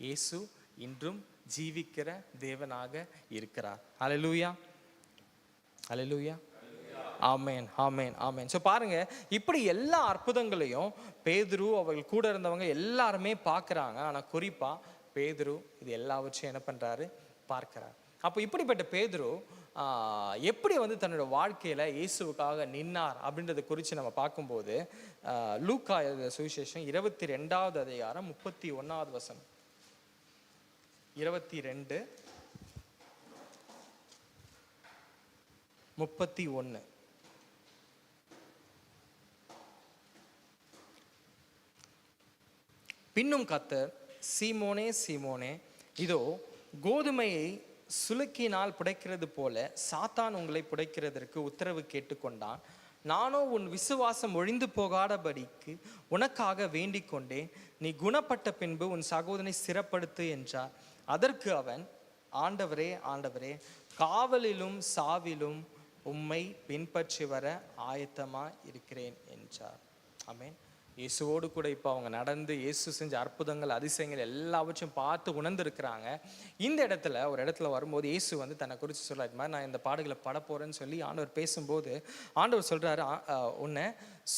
இயேசு இன்றும் ஜீவிக்கிற தேவனாக இருக்கிறார். ஹல்லேலூயா, ஹல்லேலூயா, ஆமென், ஆமென், ஆமென். ஸோ பாருங்க, இப்படி எல்லா அற்புதங்களையும் பேதுரு அவர்கள் கூட இருந்தவங்க எல்லாருமே பார்க்குறாங்க. ஆனால் குறிப்பாக பேதுரு இது எல்லாவற்றையும் என்ன பண்ணுறாரு, பார்க்குறாரு. அப்போ இப்படிப்பட்ட பேதுரு எப்படி வந்து தன்னோட வாழ்க்கையில் இயேசுவுக்காக நின்னார் அப்படின்றத குறித்து நம்ம பார்க்கும்போது லூக்கா எழுதின சுவிசேஷம் 22வது அதிகாரம் 31வது வசனம். 22:31. பின்னும் கர்த்தர், சீமோனே சீமோனே, இதோ கோதுமையை சுளுக்கினால் புடைக்கிறது போல சாத்தான் உங்களை புடைக்கிறதற்கு உத்தரவு கேட்டுக்கொண்டான். நானோ உன் விசுவாசம் ஒழிந்து போகாதபடிக்கு உனக்காக வேண்டிக் கொண்டேன். நீ குணப்பட்ட பின்பு உன் சகோதரனை ஸ்திரப்படுத்து என்றார். அதற்கு அவன், ஆண்டவரே, ஆண்டவரே, காவலிலும் சாவிலும் உம்மை பின்பற்றி வர ஆயத்தமா இருக்கிறேன் என்றார். ஆமென். இயேசுவோடு கூட இப்போ அவங்க நடந்து இயேசு செஞ்ச அற்புதங்கள், அதிசயங்கள் எல்லாவற்றையும் பார்த்து உணர்ந்துருக்கிறாங்க. இந்த இடத்துல ஒரு இடத்துல வரும்போது இயேசு வந்து தன்னை குறித்து சொல்கிறார், இது மாதிரி நான் இந்த பாடுகளை பட போகிறேன்னு சொல்லி ஆண்டவர் பேசும்போது ஆண்டவர் சொல்கிறாரு, உன்னை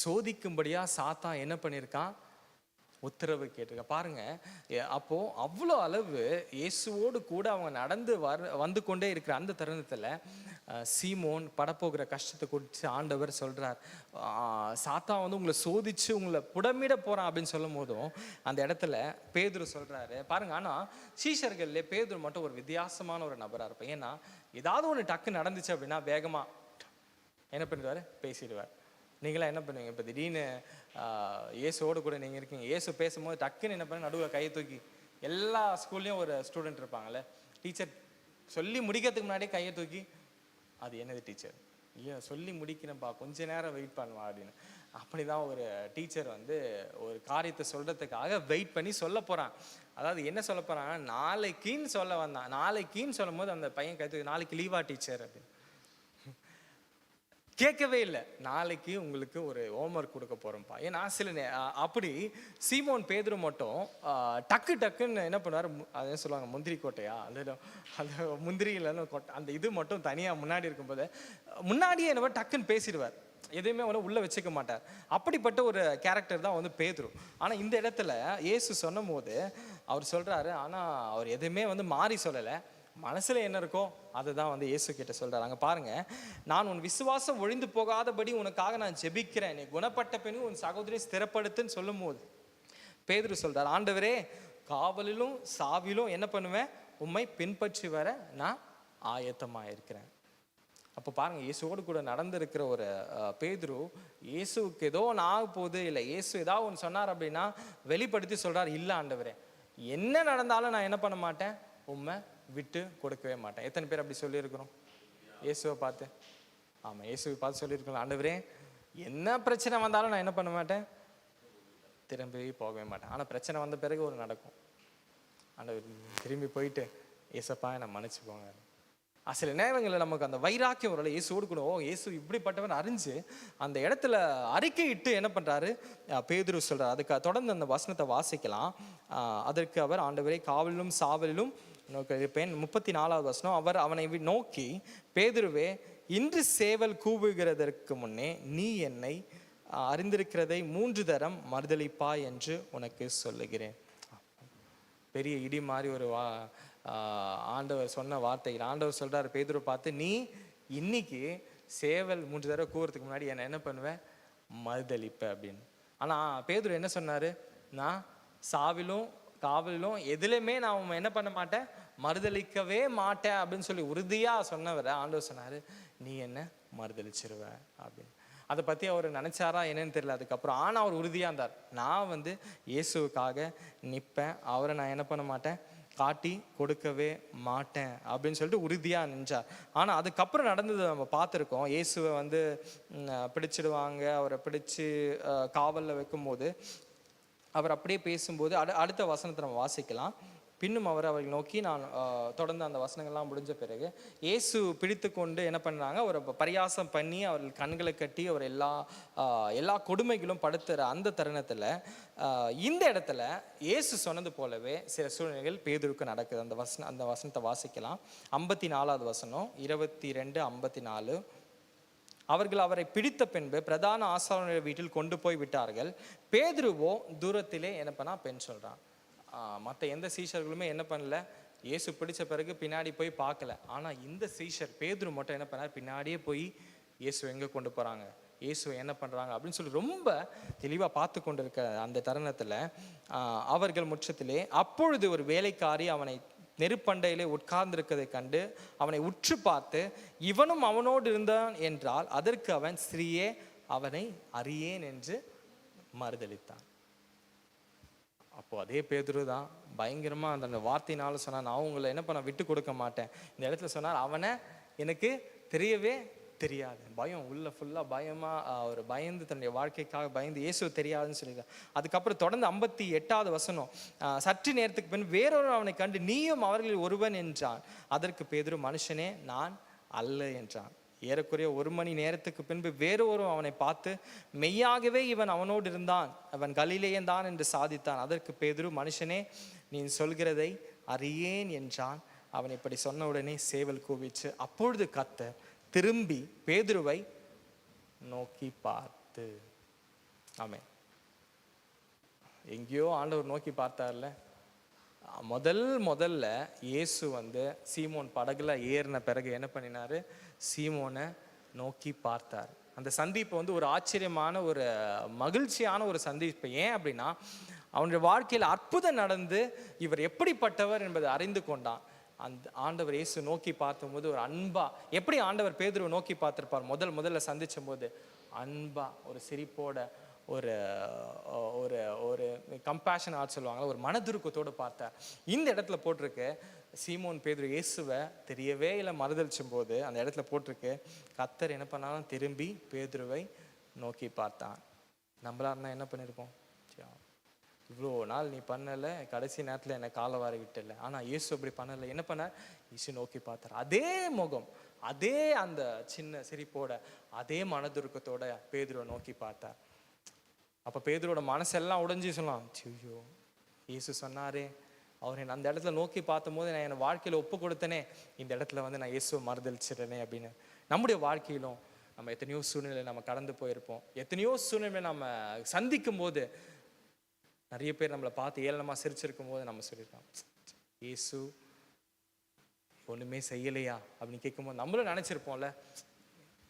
சோதிக்கும்படியாக சாத்தான் என்ன பண்ணியிருக்கான், உத்தரவு கேட்டிருக்க. பாருங்க, அப்போ அவ்வளோ அளவு இயேசுவோடு கூட அவங்க நடந்து வந்து கொண்டே இருக்கிற அந்த தருணத்தில் சீமோன் படப்போகிற கஷ்டத்தை குறித்து ஆண்டவர் சொல்றார். சாத்தான் வந்து உங்களை சோதிச்சு உங்களை புடமிட போறான் அப்படின்னு சொல்லும் போதும் அந்த இடத்துல பேதுரு சொல்றாரு பாருங்க. ஆனா சீஷர்கள்ல பேதுரு மட்டும் ஒரு வித்தியாசமான ஒரு நபரா இருப்பார். ஏன்னா ஏதாவது ஒன்று டக்கு நடந்துச்சு அப்படின்னா வேகமா என்ன பண்ணிடுவாரு, பேசிடுவார். நீங்களாம் என்ன பண்ணுவீங்க, இப்போ திடீர்னு இயேசுவோடு கூட நீங்கள் இருக்கீங்க, இயேசு பேசும்போது டக்குன்னு என்ன பண்ண நடுவில் கையை தூக்கி, எல்லா ஸ்கூல்லையும் ஒரு ஸ்டூடெண்ட் இருப்பாங்கள்ல, டீச்சர் சொல்லி முடிக்கிறதுக்கு முன்னாடியே கையை தூக்கி, அது என்னது டீச்சர், இல்லையா சொல்லி முடிக்கிறேன்ப்பா கொஞ்ச நேரம் வெயிட் பண்ணுவா அப்படின்னு. அப்படி தான் ஒரு டீச்சர் வந்து ஒரு காரியத்தை சொல்கிறதுக்காக வெயிட் பண்ணி சொல்ல போகிறான். அதாவது என்ன சொல்ல போகிறாங்கன்னா, நாளைக்குன்னு சொல்ல வந்தான். நாளைக்குன்னு சொல்லும் போது அந்த பையன் கை தூக்கி, நாளைக்கு லீவா டீச்சர் அப்படின்னு. கேட்கவே இல்லை, நாளைக்கு உங்களுக்கு ஒரு ஹோம்ஒர்க் கொடுக்க போகிறோம்ப்பா. ஏன்னா சில அப்படி சீமோன் பேதுரு மட்டும் டக்குன்னு என்ன பண்ணுவார், அதே சொல்லுவாங்க முந்திரி கோட்டையா, அந்த முந்திரி இல்லைன்னு கொட்டை, அந்த இது மட்டும் தனியாக முன்னாடி இருக்கும்போது முன்னாடியே என்ன டக்குன்னு பேசிடுவார், எதையுமே வந்து உள்ளே வச்சுக்க மாட்டார். அப்படிப்பட்ட ஒரு கேரக்டர் தான் வந்து பேதுரு. ஆனால் இந்த இடத்துல இயேசு சொன்னும் போது அவர் சொல்கிறாரு, ஆனால் அவர் எதுவுமே வந்து மாறி சொல்லலை, மனசுல என்ன இருக்கோ அதை தான் வந்து இயேசு கிட்ட சொல்றாரு. அங்க பாருங்க, நான் உன் விசுவாசம் ஒழிந்து போகாதபடி உனக்காக நான் ஜெபிக்கிறேன், நீ குணப்பட்ட பின் உன் சகோதரி ஸ்திரப்படுத்துன்னு சொல்லும் போது பேதுரு சொல்றாரு, ஆண்டவரே, காவலிலும் சாவிலும் என்ன பண்ணுவேன், உம்மை பின்பற்றி வர நான் ஆயத்தமா இருக்கிறேன். அப்போ பாருங்க, இயேசுவோடு கூட நடந்திருக்கிற ஒரு பேதுரு இயேசுக்கு ஏதோ ஒன்று ஆக போகுது, இல்லை இயேசு ஏதாவது ஒன்று சொன்னார் அப்படின்னா வெளிப்படுத்தி சொல்றாரு, இல்லை ஆண்டவரே, என்ன நடந்தாலும் நான் என்ன பண்ண மாட்டேன், உம்மை விட்டு கொடுக்கவே மாட்டேன். எத்தனை பேர் அப்படி சொல்லியிருக்கிறோம் இயேசுவை பார்த்து? ஆமாம், இயேசுவை பார்த்து சொல்லியிருக்கோம், ஆண்டவரே என்ன பிரச்சனை வந்தாலும் நான் என்ன பண்ண மாட்டேன், திரும்பி போகவே மாட்டேன். ஆனால் பிரச்சனை வந்த பிறகு ஒரு நடக்கும், ஆண்டவர் திரும்பி போயிட்டு ஏசப்பா என்னை மன்னிச்சுக்கோங்க. சில நேரங்களில் நமக்கு அந்த வைராக்கியம் வரல, இயேசுவோடு கூட இயேசு இப்படிப்பட்டவன் அறிஞ்சு அந்த இடத்துல அறிக்கையிட்டு என்ன பண்ணுறாரு பேதுரு சொல்கிறார். அதுக்கு தொடர்ந்து அந்த வசனத்தை வாசிக்கலாம். அதற்கு அவர், ஆண்டவரே, காவலிலும் சாவலிலும் இருப்பேன். 34வது வசனம், அவர் அவனை நோக்கி, பேதுருவே, இன்று சேவல் கூவுகிறதற்கு முன்னே நீ என்னை அறிந்திருக்கிறதை 3 தரம் மறுதலிப்பா என்று உனக்கு சொல்லுகிறேன். பெரிய இடி மாதிரி ஒரு ஆண்டவர் சொன்ன வார்த்தைகள். ஆண்டவர் சொல்றாரு பேதுரு பார்த்து, நீ இன்னைக்கு சேவல் 3 தடவை கூறதுக்கு முன்னாடி என்ன பண்ணுவேன், மறுதலிப்ப அப்படின்னு. ஆனா பேதுரு என்ன சொன்னாரு, நான் சாவிலும் காவலிலும் எதுலையுமே நான் என்ன பண்ண மாட்டேன், மறுதலிக்கவே மாட்டேன் அப்படின்னு சொல்லி உறுதியா சொன்னவரை ஆண்டவர் சொன்னாரு, நீ என்ன மறுதலிச்சிருவ அப்படின்னு. அதை பற்றி அவர் நினச்சாரா என்னன்னு தெரியல அதுக்கப்புறம். ஆனால் அவர் உறுதியாக இருந்தார், நான் வந்து இயேசுவுக்காக நிற்பேன், அவரை நான் என்ன பண்ண மாட்டேன், காட்டி கொடுக்கவே மாட்டேன் அப்படின்னு சொல்லிட்டு உறுதியாக நின்றார். ஆனால் அதுக்கப்புறம் நடந்தது நம்ம பார்த்துருக்கோம். இயேசுவை வந்து பிடிச்சிடுவாங்க, அவரை பிடிச்சி காவலில் வைக்கும்போது அவர் அப்படியே பேசும்போது அடுத்த வசனத்தை நம்ம வாசிக்கலாம். பின்னும் அவர் அவர்கள் நோக்கி நான் தொடர்ந்து அந்த வசனங்கள்லாம் முடிஞ்ச பிறகு இயேசு பிடித்து கொண்டு என்ன பண்ணுறாங்க, ஒரு பரியாசம் பண்ணி அவர்கள் கண்களை கட்டி அவர் எல்லா கொடுமைகளும் படுத்துகிற அந்த தருணத்தில் இந்த இடத்துல இயேசு சொன்னது போலவே சில சூழ்நிலைகள் பேதுருக்கு நடக்குது. அந்த வசனத்தை வாசிக்கலாம். 54வது வசனம், 22:54. அவர்கள் அவரை பிடித்த பின்பு பிரதான ஆசாரியர் வீட்டில் கொண்டு போய் விட்டார்கள். பேதுருவோ தூரத்திலே என்ன பண்ணா பெண் சொல்றான். மற்ற எந்த சீஷர்களுமே என்ன பண்ணல, இயேசு பிடிச்ச பிறகு பின்னாடி போய் பார்க்கல. ஆனா இந்த சீஷர் பேதுரு மட்டும் என்ன பண்ணார், பின்னாடியே போய் இயேசு எங்க கொண்டு போறாங்க, இயேசு என்ன பண்றாங்க அப்படின்னு சொல்லி ரொம்ப தெளிவா பார்த்து கொண்டு இருக்க அந்த தருணத்துல அவர்கள் முற்றத்திலே அப்பொழுது ஒரு வேலைக்காரி அவனை நெருப்பண்டையிலே உட்கார்ந்திருக்கதை கண்டு அவனை உற்று பார்த்து, இவனும் அவனோடு இருந்தான் என்றால் அதற்கு அவன், ஸ்திரீயே அவனை அறியேன் என்று மறுதளித்தான். அப்போ அதே பேதுரு தான் பயங்கரமா அந்த வார்த்தையினால சொன்னான், நான் உங்களை என்ன பண்ண விட்டு கொடுக்க மாட்டேன். இந்த இடத்துல சொன்னார், அவனை எனக்கு தெரியவே தெரியாது. பயம் உள்ள ஃபுல்லா பயமா ஒரு பயந்து தன்னுடைய வாழ்க்கைக்காக பயந்து இயேசு தெரியாதுன்னு சொல்லிடுறான். அதுக்கப்புறம் தொடர்ந்து 58வது வசனம், சற்று நேரத்துக்கு பின் வேறொரு அவனை கண்டு நீயும் அவர்களில் ஒருவன் என்றான். அதற்கு பேதுரு, மனுஷனே நான் அல்ல என்றான். ஏறக்குறைய 1 மணி நேரத்துக்கு பின்பு வேறொரு அவனை பார்த்து, மெய்யாகவே இவன் அவனோடு இருந்தான், அவன் கலிலேயன் தான் என்று சாதித்தான். அதற்கு பேதுரு, மனுஷனே நீ சொல்கிறதை அறியேன் என்றான். அவன் இப்படி சொன்ன உடனே சேவல் கூவிச்சு. அப்பொழுது கர்த்தர் திரும்பி பேதுருவை நோக்கி பார்த்து, ஆமென். எங்கேயோ ஆண்டவர் நோக்கி பார்த்தார்ல. முதல்ல இயேசு சீமோன் படகுல ஏறின பிறகு என்ன பண்ணினாரு, சீமோனை நோக்கி பார்த்தார். அந்த சந்திப்பு ஒரு ஆச்சரியமான ஒரு மகிழ்ச்சியான ஒரு சந்திப்பு. ஏன் அப்படின்னா, அவனுடைய வாழ்க்கையில் அற்புதம் நடந்து இவர் எப்படிப்பட்டவர் என்பதை அறிந்து கொண்டான். அந்த ஆண்டவர் இயேசு நோக்கி பார்த்தபோது ஒரு அன்பா, எப்படி ஆண்டவர் பேதுருவை நோக்கி பார்த்திருப்பார் முதல்ல சந்திச்சும் போது, அன்பா ஒரு சிரிப்போட ஒரு ஒரு ஒரு கம்பேஷன் ஆர்ட் சொல்லுவாங்க, ஒரு மனதுருக்கத்தோடு பார்த்தார். இந்த இடத்துல போட்டிருக்கு, சீமோன் பேதுரு இயேசுவை தெரியவே இல்லை மறுதளிச்சும் போது அந்த இடத்துல போட்டிருக்கு, கர்த்தர் என்ன பண்ணாலும் திரும்பி பேதுருவை நோக்கி பார்த்தான். நம்மளா இருந்தால் என்ன பண்ணியிருப்போம், இவ்வளோ நாள் நீ பண்ணலை, கடைசி நேரத்தில் என்னை காலை வாரி விட்டல. ஆனால் இயேசு அப்படி பண்ணலை. என்ன பண்ணார், இயேசு நோக்கி பார்த்தார். அதே முகம், அதே அந்த சின்ன சிரிப்போட, அதே மனதுருக்கத்தோட பேதுருவை நோக்கி பார்த்தார். அப்போ பேதுருவோட மனசெல்லாம் உடைஞ்சி சொல்லலாம், ஐயோ இயேசு சொன்னாரே, அவர் என்னை அந்த இடத்துல நோக்கி பார்த்தும் போது நான் என் வாழ்க்கையில் ஒப்பு கொடுத்தனே, இந்த இடத்துல நான் இயேசுவை மறுதளிச்சிடனே அப்படின்னு. நம்முடைய வாழ்க்கையிலும் நம்ம எத்தனையோ சூழ்நிலை நம்ம கடந்து போயிருப்போம். எத்தனையோ சூழ்நிலை நம்ம சந்திக்கும் போது நிறைய பேர் நம்மளை பார்த்து ஏளனமாக சிரிச்சிருக்கும் போது நம்ம சொல்லியிருக்கோம், இயேசு ஒன்றுமே செய்யலையா அப்படின்னு கேட்கும்போது நம்மளும் நினச்சிருப்போம்ல,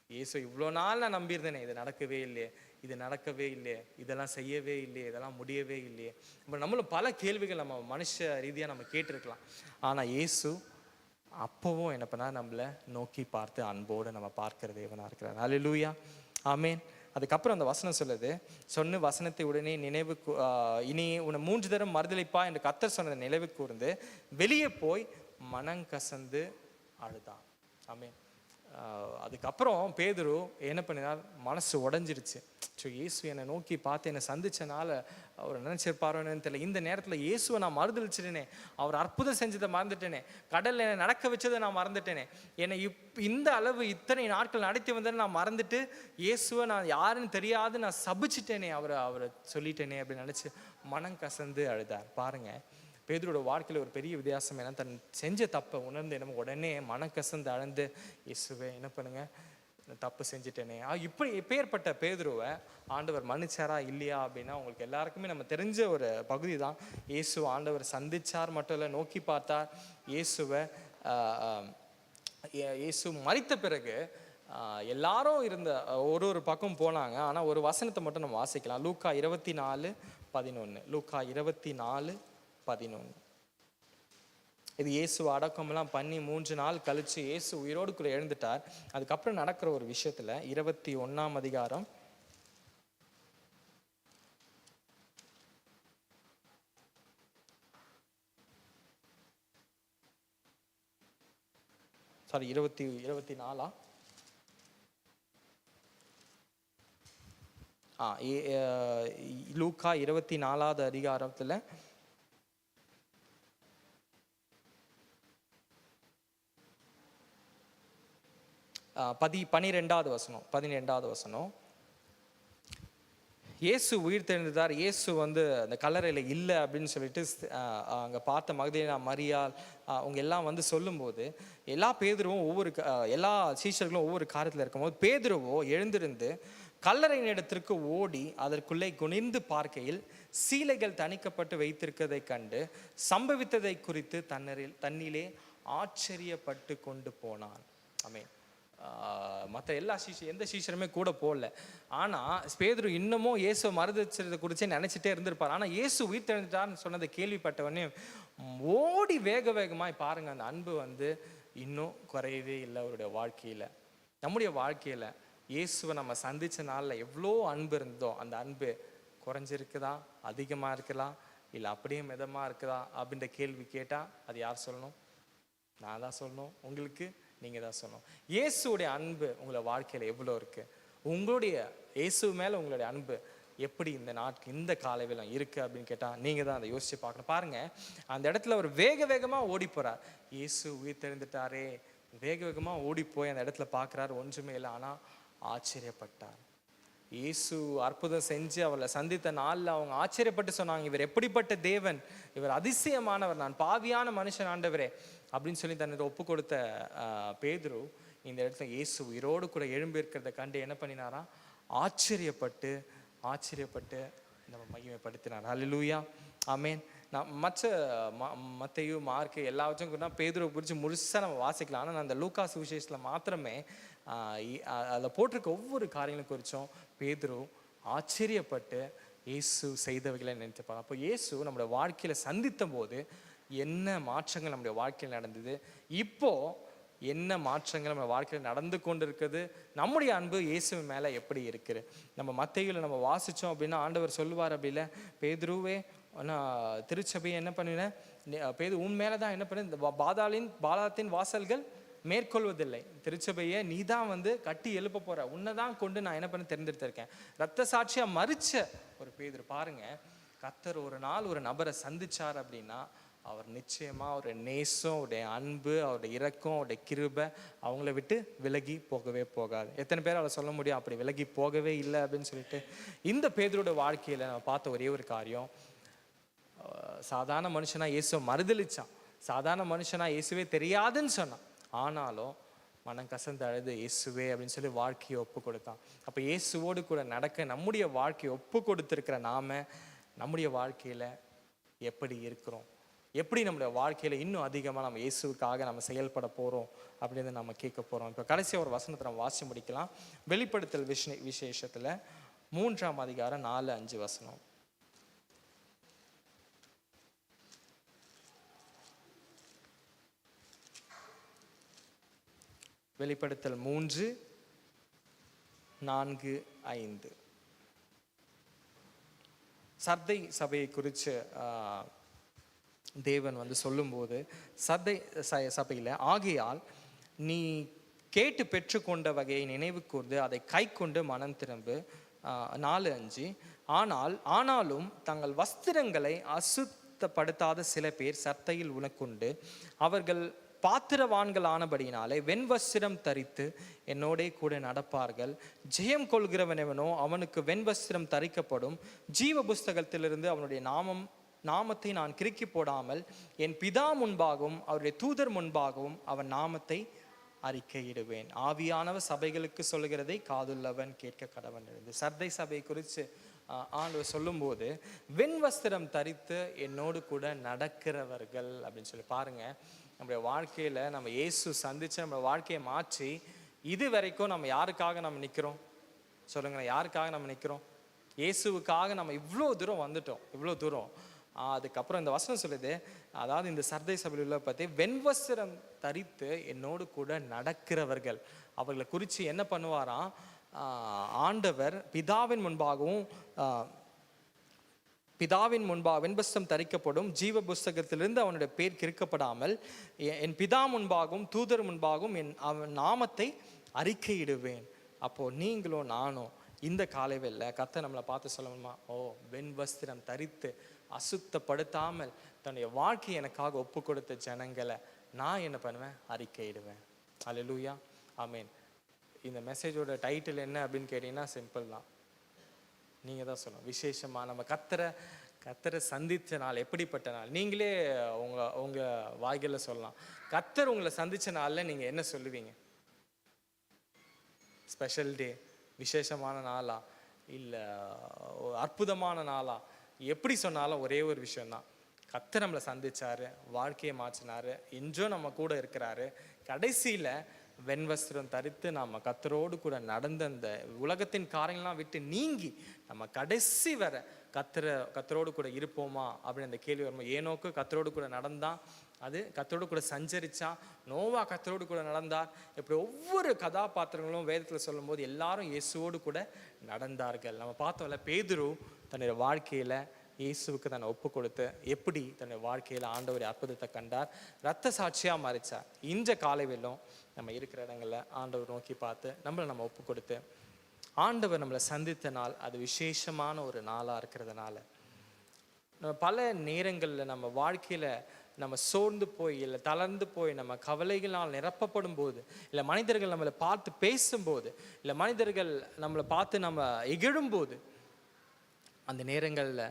இயேசு இவ்வளோ நாள் நான் நம்பியிருந்தேனே, இது நடக்கவே இல்லையே, இது நடக்கவே இல்லையே, இதெல்லாம் செய்யவே இல்லையே, இதெல்லாம் முடியவே இல்லையே. இப்போ நம்மளும் பல கேள்விகள் நம்ம மனுஷ ரீதியாக நம்ம கேட்டிருக்கலாம். ஆனால் இயேசு அப்போவும் என்ன பண்ணா, நம்மளை நோக்கி பார்த்து அன்போடு நம்ம பார்க்கிற தேவனாக இருக்கிறார். அல்லேலூயா, ஆமென். அதுக்கப்புறம் அந்த வசனம் சொல்லுது, சொன்ன வசனத்தை உடனே நினைவு இனி உன்னை 3 தரம் மறுதளிப்பா என்று கர்த்தர் சொன்னதை நினைவு கூர்ந்து வெளியே போய் மனங்கசந்து அழுதான். ஆமென். அதுக்கப்புறம் பேதுரு என்ன பண்ணினார், மனசு உடஞ்சிருச்சு. ஸோ இயேசு என்னை நோக்கி பார்த்து என்னை சந்திச்சனால அவர் நினைச்சிருப்பாரோன்னு தெரியல, இந்த நேரத்தில் இயேசுவை நான் மறுதளிச்சிட்டேனே, அவர் அற்புதம் செஞ்சதை மறந்துட்டேனே, கடலில் என்னை நடக்க வச்சதை நான் மறந்துட்டேனே, என்னை இந்த அளவு இத்தனை நாட்கள் நடத்தி வந்ததை நான் மறந்துட்டு இயேசுவை நான் யாருன்னு தெரியாது நான் சபிச்சிட்டேனே, அவரை சொல்லிட்டேனே அப்படின்னு நினச்சி மனம் கசந்து அழுதார். பாருங்க, பேதுருவோட வாழ்க்கையில் ஒரு பெரிய வித்தியாசம் என்ன, தன் செஞ்ச தப்பை உணர்ந்து என்ன உடனே மனக்கசந்து அழுந்து, இயேசுவே என்ன பண்ணுங்க, தப்பு செஞ்சுட்டேனே. இப்படி எப்பேற்பட்ட பேதுருவை ஆண்டவர் மன்னிச்சாரா இல்லையா அப்படின்னா உங்களுக்கு எல்லாருக்குமே நம்ம தெரிஞ்ச ஒரு பகுதி தான். இயேசு ஆண்டவர் சந்திச்சார் மட்டும் இல்லை, நோக்கி பார்த்தார். இயேசு மரித்த பிறகு எல்லாரும் இருந்த ஒரு பக்கம் போனாங்க. ஆனால் ஒரு வசனத்தை மட்டும் நம்ம வாசிக்கலாம். லூக்கா 24:11. லூக்கா 24:11. இது இயேசு அடக்கமெல்லாம் பண்ணி 3 நாள் கழிச்சு இயேசு உயிரோடுக்குள்ள எழுந்துட்டார். அதுக்கப்புறம் நடக்கிற ஒரு விஷயத்துல 21ஆம் அதிகாரம் 24 லூக்கா 24வது அதிகாரத்துல 12வது வசனம். இயேசு உயிர் தெழுந்தார். இயேசு வந்து அந்த கல்லறையில் இல்லை அப்படின்னு சொல்லிட்டு அங்கே பார்த்த மகதலேனா மரியாள் அவங்க எல்லாம் வந்து சொல்லும்போது, எல்லா சீஷர்களும் ஒவ்வொரு காரியத்தில் இருக்கும்போது, பேதுருவோ எழுந்திருந்து கல்லறையினிடத்திற்கு ஓடி அதற்குள்ளே குனிந்து பார்க்கையில் சீலைகள் தணிக்கப்பட்டு வைத்திருக்கதை கண்டு சம்பவித்ததை குறித்து தன்னிலே ஆச்சரியப்பட்டு கொண்டு போனான். ஆமென். மற்ற எந்த சீஷருமே கூட போகல. ஆனால் பேதுரு இன்னமும் இயேசு மறுதளிச்சதை குறித்து நினச்சிட்டே இருந்திருப்பார். ஆனால் இயேசு உயிர் தெழுந்துட்டார்னு சொன்னதை கேள்விப்பட்டவொடனே ஓடி வேகமாய் பாருங்க, அந்த அன்பு வந்து இன்னும் குறையவே இல்லை அவருடைய வாழ்க்கையில். நம்முடைய வாழ்க்கையில் இயேசுவை நம்ம சந்தித்த நாளில் எவ்வளோ அன்பு இருந்ததோ அந்த அன்பு குறைஞ்சிருக்குதா, அதிகமாக இருக்கலாம், இல்லை அப்படியே மிதமாக இருக்குதா அப்படின்ற கேள்வி கேட்டால் அது யார் சொல்லணும்? நான் தான் சொல்லணும். உங்களுக்கு நீங்கள் தான் சொல்லணும். இயேசுடைய அன்பு உங்களை வாழ்க்கையில் எவ்வளோ இருக்குது? உங்களுடைய இயேசு மேலே உங்களுடைய அன்பு எப்படி இந்த காலையில இருக்குது அப்படின்னு கேட்டால் நீங்கள் தான் அதை யோசித்து பார்க்கணும். பாருங்கள், அந்த இடத்துல அவர் வேகமாக ஓடி போகிறார். இயேசு உயிர் தெரிந்துட்டாரே, வேகமாக ஓடி போய் அந்த இடத்துல பார்க்குறாரு, ஒன்றுமே இல்லை. ஆனால் ஆச்சரியப்பட்டார். இயேசு அற்புதம் செஞ்சு அவளை சந்தித்த நாளில் அவங்க ஆச்சரியப்பட்டு சொன்னாங்க, இவர் எப்படிப்பட்ட தேவன், இவர் அதிசயமானவர், நான் பாவியான மனுஷன் ஆண்டவரே அப்படின்னு சொல்லி தன்னை ஒப்பு கொடுத்த பேதுரு இந்த இடத்துல இயேசு உயிரோடு கூட எழும்பி இருக்கிறத கண்டு என்ன பண்ணினாரா? ஆச்சரியப்பட்டு நம்ம மகிமைப்படுத்தினார். ஹல்லேலூயா, ஆமென். நான் மத்தேயு, மார்க்கு எல்லாவற்றும் கூட பேதுருவை குறித்து முழுசாக நம்ம வாசிக்கலாம். ஆனால் நான் அந்த லூக்கா சுவிசேஷத்தில் மாத்திரமே அதில் போட்டிருக்க ஒவ்வொரு காரியங்களும் குறித்தும் பேதுரு ஆச்சரியப்பட்டு இயேசு செய்தவைகளை நினைத்துப்பாங்க. அப்போ இயேசு நம்முடைய வாழ்க்கையில் சந்தித்த போது என்ன மாற்றங்கள் நம்முடைய வாழ்க்கையில் நடந்தது, இப்போ என்ன மாற்றங்கள் நம்ம வாழ்க்கையில் நடந்து கொண்டு இருக்குது, நம்முடைய அன்பு இயேசு மேலே எப்படி இருக்குது. நம்ம மத்தேயுல நம்ம வாசித்தோம் அப்படின்னா ஆண்டவர் சொல்லுவார், அப்படி இல்லை பேதுருவே நான் திருச்சபையை என்ன பண்ணினேன், பேது உன் மேலே தான் என்ன பண்ண, இந்த பாதாளத்தின் வாசல்கள் மேற்கொள்வதில்லை. திருச்சபையை நீ தான் வந்து கட்டி எழுப்ப போற, உன்னை தான் கொண்டு நான் என்ன பண்ண தெரிந்தெடுத்திருக்கேன். ரத்த சாட்சியா மறிச்ச ஒரு பேதுரு பாருங்க, கர்த்தர் ஒரு நாள் ஒரு நபரை சந்திச்சார் அப்படின்னா அவர் நிச்சயமா அவருடைய நேசம், அவருடைய அன்பு, அவருடைய இரக்கம், அவருடைய கிருபை அவங்கள விட்டு விலகி போகவே போகாது. எத்தனை பேர் அவளை சொல்ல முடியும் அப்படி விலகி போகவே இல்லை அப்படின்னு சொல்லிட்டு? இந்த பேதுருடைய வாழ்க்கையில நம்ம பார்த்த ஒரே ஒரு காரியம், சாதாரண மனுஷனா இயேசுவை மறுதளிச்சான், சாதாரண மனுஷனா இயேசுவே தெரியாதுன்னு சொன்னான். ஆனாலும் மனம் கசந்து அழுது இயேசுவே அப்படின்னு சொல்லி வாழ்க்கையை ஒப்பு கொடுத்தான். அப்போ இயேசுவோடு கூட நடக்க நம்முடைய வாழ்க்கையை ஒப்பு கொடுத்துருக்கிற நாம நம்முடைய வாழ்க்கையில் எப்படி இருக்கிறோம், எப்படி நம்முடைய வாழ்க்கையில் இன்னும் அதிகமாக நம்ம இயேசுக்காக நம்ம செயல்பட போகிறோம் அப்படின்னு நம்ம கேட்க போகிறோம். இப்போ கடைசியாக ஒரு வசனத்தை நம்ம வாசி முடிக்கலாம். வெளிப்படுத்தல் விசேஷத்தில் 3ஆம் அதிகாரம் 4-5 வசனம். வெளிப்படுத்தல் 3:4-5. சர்தை சபையை குறித்து தேவன் வந்து சொல்லும்போது, சர்தை சபையில் ஆகையால் நீ கேட்டு பெற்றுக்கொண்ட வகையை நினைவு கூர்ந்து அதை கை கொண்டு மனம் திரும்பு. 4:5. ஆனாலும் தங்கள் வஸ்திரங்களை அசுத்தப்படுத்தாத சில பேர் சர்தையில் உனக்குண்டு, அவர்கள் பாத்திரவான்களானபடியினாலே வெண்வஸ்திரம் தரித்து என்னோடே கூட நடப்பார்கள். ஜெயம் கொள்கிறவனவனோ அவனுக்கு வெண்வஸ்திரம் தரிக்கப்படும். ஜீவ புஸ்தகத்திலிருந்து அவனுடைய நாமத்தை நான் கிறுக்கி போடாமல் என் பிதா முன்பாகவும் அவருடைய தூதர் முன்பாகவும் அவன் நாமத்தை அறிக்கையிடுவேன். ஆவியானவர் சபைகளுக்கு சொல்லுகிறதை காதுள்ளவன் கேட்க கடவன் இருந்து. சர்தை சபை குறித்து ஆண்டவர் சொல்லும்போது வெண்வஸ்திரம் தரித்து என்னோடு கூட நடக்கிறவர்கள் அப்படின்னு சொல்லி பாருங்க. நம்முடைய வாழ்க்கையில் நம்ம இயேசு சந்திச்சு நம்ம வாழ்க்கையை மாற்றி இது வரைக்கும் நம்ம யாருக்காக நம்ம நிற்கிறோம் சொல்லுங்களேன்? யாருக்காக நம்ம நிற்கிறோம்? இயேசுவுக்காக நம்ம இவ்வளோ தூரம் வந்துட்டோம், இவ்வளோ தூரம். அதுக்கப்புறம் இந்த வசனம் சொல்லுது, அதாவது இந்த சர்தை சபையில் உள்ள பற்றி வெண்வஸ்திரம் தரித்து என்னோடு கூட நடக்கிறவர்கள் அவர்களை குறித்து என்ன பண்ணுவாராம்? ஆண்டவர் பிதாவின் முன்பாக வெண்வஸ்திரம் தரிக்கப்படும். ஜீவ புஸ்தகத்திலிருந்து அவனுடைய பேர் கிறுக்கப்படாமல் என் பிதா முன்பாகவும் தூதர் முன்பாகவும் அவன் நாமத்தை அறிக்கையிடுவேன். அப்போது நீங்களும் நானும் இந்த காலைவேளை கர்த்தர் நம்மளை பார்த்து சொல்லணுமா? வெண்வஸ்திரம் தரித்து அசுத்தப்படுத்தாமல் தன்னுடைய வாழ்க்கையை எனக்காக ஒப்பு கொடுத்த ஜனங்களை நான் என்ன பண்ணுவேன்? அறிக்கையிடுவேன். அல்லேலூயா, ஆமென். இந்த மெசேஜோட டைட்டில் என்ன அப்படின்னு கேட்டிங்கன்னா சிம்பிள் தான். நீங்கள் தான் சொல்லணும். விசேஷமாக நம்ம கத்தரை சந்தித்த நாள் எப்படிப்பட்ட நாள்? நீங்களே உங்கள் வாய்களில் சொல்லலாம். கத்தர் உங்களை சந்தித்த நாளில் நீங்கள் என்ன சொல்லுவீங்க? ஸ்பெஷல் டே, விசேஷமான நாளா, இல்லை அற்புதமான நாளா? எப்படி சொன்னாலும் ஒரே ஒரு விஷயம்தான், கத்தர் நம்மளை சந்திச்சாரு, வாழ்க்கையை மாற்றினாரு, இன்றும் நம்ம கூட இருக்கிறாரு. கடைசியில் வெண்வஸ்திரம் தரித்து நாம் கத்தரோடு கூட நடந்த அந்த உலகத்தின் காரியங்கள்லாம் விட்டு நீங்கி நம்ம கடைசி வர கத்தரோடு கூட இருப்போமா அப்படின்னு அந்த கேள்வி வரும்போது, ஏனோக்கு கத்தரோடு கூட நடந்தான், அது கத்தரோடு கூட சஞ்சரிச்சான், நோவா கத்தரோடு கூட நடந்தார். இப்படி ஒவ்வொரு கதாபாத்திரங்களும் வேதத்தில் சொல்லும் போது எல்லாரும் இயேசுவோடு கூட நடந்தார்கள். நம்ம பார்த்தோம்ல, பேதுரு தன்னுடைய வாழ்க்கையில் இயேசுவுக்கு தன்னை ஒப்பு கொடுத்து எப்படி தன்னுடைய வாழ்க்கையில் ஆண்டவர் அற்புதத்தை கண்டார், இரத்த சாட்சியாக மாறிச்சார். இந்த காலையிலும் நம்ம இருக்கிற இடங்களில் ஆண்டவர் நோக்கி பார்த்து நம்ம ஒப்பு கொடுத்து ஆண்டவர் நம்மளை சந்தித்த நாள் அது விசேஷமான ஒரு நாளாக இருக்கிறதுனால, நம்ம பல நேரங்களில் நம்ம வாழ்க்கையில் நம்ம சோர்ந்து போய் இல்லை தளர்ந்து போய் நம்ம கவலைகளால் நிரப்பப்படும் போது, இல்லை மனிதர்கள் நம்மளை பார்த்து பேசும்போது, இல்லை மனிதர்கள் நம்மளை பார்த்து நம்ம இகழும்போது, அந்த நேரங்களில்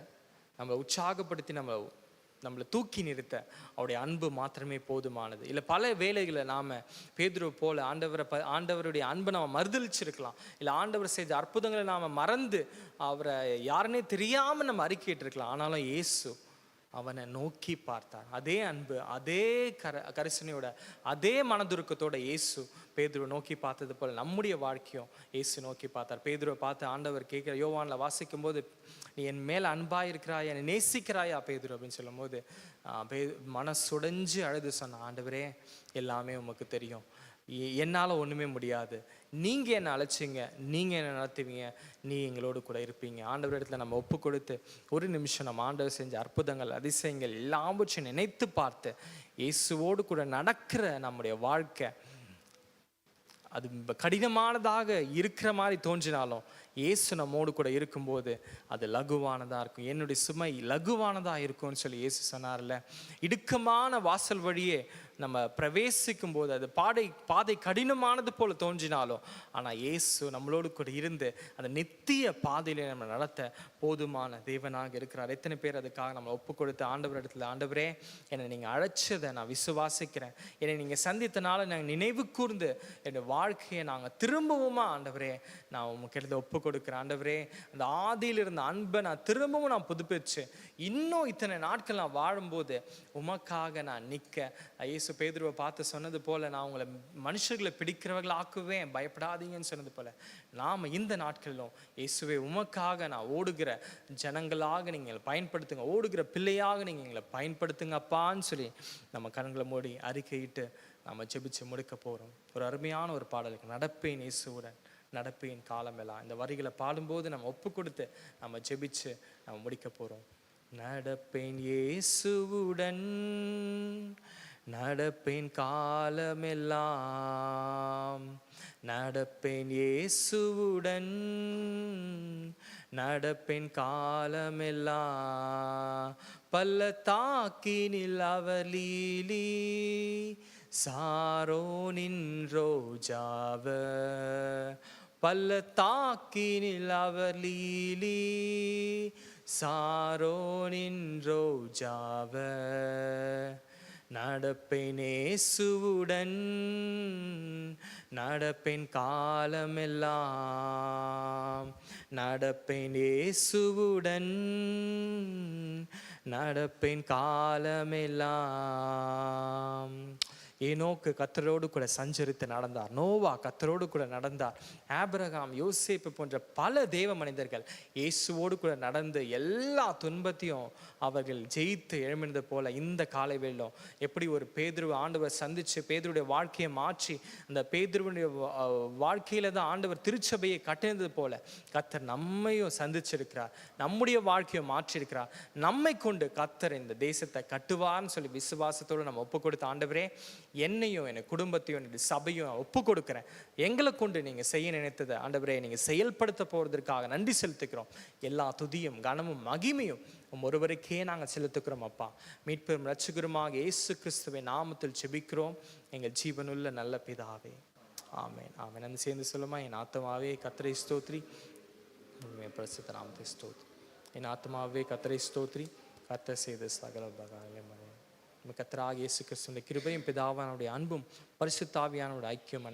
நம்மளை உற்சாகப்படுத்தி நம்மளை தூக்கி நிறுத்த அவருடைய அன்பு மாத்திரமே போதுமானது. இல்லை பல வேளைகளை நாம் பேதுரு போல ஆண்டவருடைய அன்பை நாம் மறுதளிச்சிருக்கலாம், இல்லை ஆண்டவர் செய்த அற்புதங்களை நாம் மறந்து அவரை யாருன்னே தெரியாமல் நம்ம அறிக்கையிட்டிருக்கலாம். ஆனாலும் இயேசு அவனை நோக்கி பார்த்தார். அதே அன்பு, அதே கரிசனையோட, அதே மனதுருக்கத்தோட இயேசு பேதுருவை நோக்கி பார்த்தது போல நம்முடைய வாழ்க்கையும் இயேசு நோக்கி பார்த்தார். பேதுருவை பார்த்து ஆண்டவர் கேட்குற, யோவானில் வாசிக்கும் போது, நீ என் மேலே அன்பாக இருக்கிறாயா, என்னை நேசிக்கிறாயா பேதுரு அப்படின்னு சொல்லும் போது மனசுடைஞ்சு அழுது சொன்ன, ஆண்டவரே எல்லாமே உமக்கு தெரியும், என்னால் ஒன்றுமே முடியாது, நீங்கள் என்னை அழைச்சிங்க, நீங்கள் என்னை நடத்துவீங்க, நீ எங்களோடு கூட இருப்பீங்க. ஆண்டவர் இடத்துல நம்ம ஒப்பு கொடுத்து ஒரு நிமிஷம் நம்ம ஆண்டவர் செஞ்ச அற்புதங்கள் அதிசயங்கள் எல்லாவற்றையும் நினைத்து பார்த்து இயேசுவோடு கூட நடக்கிற நம்முடைய வாழ்க்கை அது கடினமானதாக இருக்கிற மாதிரி தோன்றினாலும் இயேசு நம்மோடு கூட இருக்கும்போது அது லகுவானதாக இருக்கும். என்னுடைய சுமை லகுவானதாக இருக்கும்னு சொல்லி இயேசு சொன்னார்ல. இடுக்கமான வாசல் வழியே நம்ம பிரவேசிக்கும் போது அது பாதை கடினமானது போல தோன்றினாலும், ஆனால் இயேசு நம்மளோடு கூட இருந்து அந்த நித்திய பாதையிலே நம்ம நடத்த போதுமான தேவனாக இருக்கிறார். எத்தனை பேர் அதுக்காக நம்ம ஒப்பு கொடுத்து ஆண்டவர் இடத்துல, ஆண்டவரே என்னை நீங்கள் அழைச்சதை நான் விசுவாசிக்கிறேன், என்னை நீங்கள் சந்தித்தனால நாங்கள் நினைவு கூர்ந்து என்னுடைய வாழ்க்கையை நாங்கள் திரும்பவுமா ஆண்டவரே நான் உமக்கு இடத்துல ஒப்பு கொடுக்குறேன். ஆண்டவரே அந்த ஆதியில் இருந்த அன்பை நான் திரும்பவும் நான் புதுப்பிச்சு இன்னும் இத்தனை நாட்கள் நான் வாழும்போது உமக்காக நான் நிற்க, இயேசு பேதுருவை பார்த்து சொன்னது போல, நான் உங்களை மனுஷர்களை பிடிக்கிறவர்கள் ஆக்குவேன், பயப்படாதீங்கன்னு சொன்னது போல, நாம் இந்த நாட்களிலும் இயேசுவே உமக்காக நான் ஓடுகிற ஜனங்களாக நீங்கள் பயன்படுத்துங்க, ஓடுகிற பிள்ளையாக நீங்கள் எங்களை பயன்படுத்துங்க அப்பான்னு சொல்லி நம்ம கண்களை மூடி அறிக்கையிட்டு நம்ம ஜெபிச்சு முடிக்க போகிறோம். ஒரு அருமையான ஒரு பாடலுக்கு, நடப்பேன் இயேசுவுடன் நடப்பேன் காலமெல்லாம். இந்த வரிகளை பாடும்போது நம்ம ஒப்பு கொடுத்து நம்ம ஜெபிச்சு நம்ம முடிக்க போகிறோம். நடப்பேன் இயேசுவுடன் நடப்பேன் காலமெல்லாம், நடப்பேன் இயேசுவுடன் நடப்பேன் காலமெல்லாம், பள்ளத்தாக்கினில் அவர் லீலி சாரோனின் ரோஜாவ, பள்ளத்தாக்கினில் அவர் லீலி சாரோனின் ரோஜாவ, நடப்பேன் இயேசுவுடன் நடப்பேன் காலமெல்லாம், நடப்பேன் இயேசுவுடன் நடப்பேன் காலமெல்லாம். ஏனோக்கு கர்த்தரோடு கூட சஞ்சரித்து நடந்தார், நோவா கர்த்தரோடு கூட நடந்தார், ஆபிரகாம், யோசேப்பு போன்ற பல தேவ மனிதர்கள் இயேசுவோடு கூட நடந்து எல்லா துன்பத்தையும் அவர்கள் ஜெயித்து எழுமினது போல இந்த காலை வேளையிலும் எப்படி ஒரு பேதுருவை ஆண்டவர் சந்தித்து பேதுருடைய வாழ்க்கையை மாற்றி அந்த பேதுருவுடைய வாழ்க்கையில தான் ஆண்டவர் திருச்சபையை கட்டினது போல கர்த்தர் நம்மையும் சந்திச்சிருக்கிறார், நம்முடைய வாழ்க்கையை மாற்றிருக்கிறார். நம்மை கொண்டு கர்த்தர் இந்த தேசத்தை கட்டுவார்னு சொல்லி விசுவாசத்தோடு நம்ம ஒப்பு கொடுத்த, ஆண்டவரே என்னையும் என் குடும்பத்தையும் என் சபையும் ஒப்பு கொடுக்குறேன், எங்களை கொண்டு நீங்கள் செய்ய நினைத்ததை ஆண்டவரே நீங்கள் செயல்படுத்த போகிறதுக்காக நன்றி செலுத்துக்கிறோம். எல்லா துதியும் கனமும் மகிமையும் ஒருவருக்கே நாங்கள் செலுத்துக்கிறோம் அப்பா. மீட்பெரும் இரட்சகருமாக இயேசு கிறிஸ்துவின் நாமத்தில் ஜெபிக்கிறோம் எங்கள் ஜீவனுள்ள நல்ல பிதாவே, ஆமென் ஆமென். அந்த சேர்ந்து சொல்லுமா, என் ஆத்மாவே கர்த்தரை ஸ்தோத்ரி, உம்முடைய பரிசுத்த நாமத்தை ஸ்தோத்ரி. என் ஆத்மாவே கர்த்தரை ஸ்தோத்ரி, கர்த்தர் செய்த சகல உபகாரங்களையும் மறவாதே. நம்ம கர்த்தராகிய இயேசு கிறிஸ்துவின் கிருபையும் பிதாவானவருடைய அன்பும் பரிசுத்த ஆவியானவருடைய ஐக்கியம்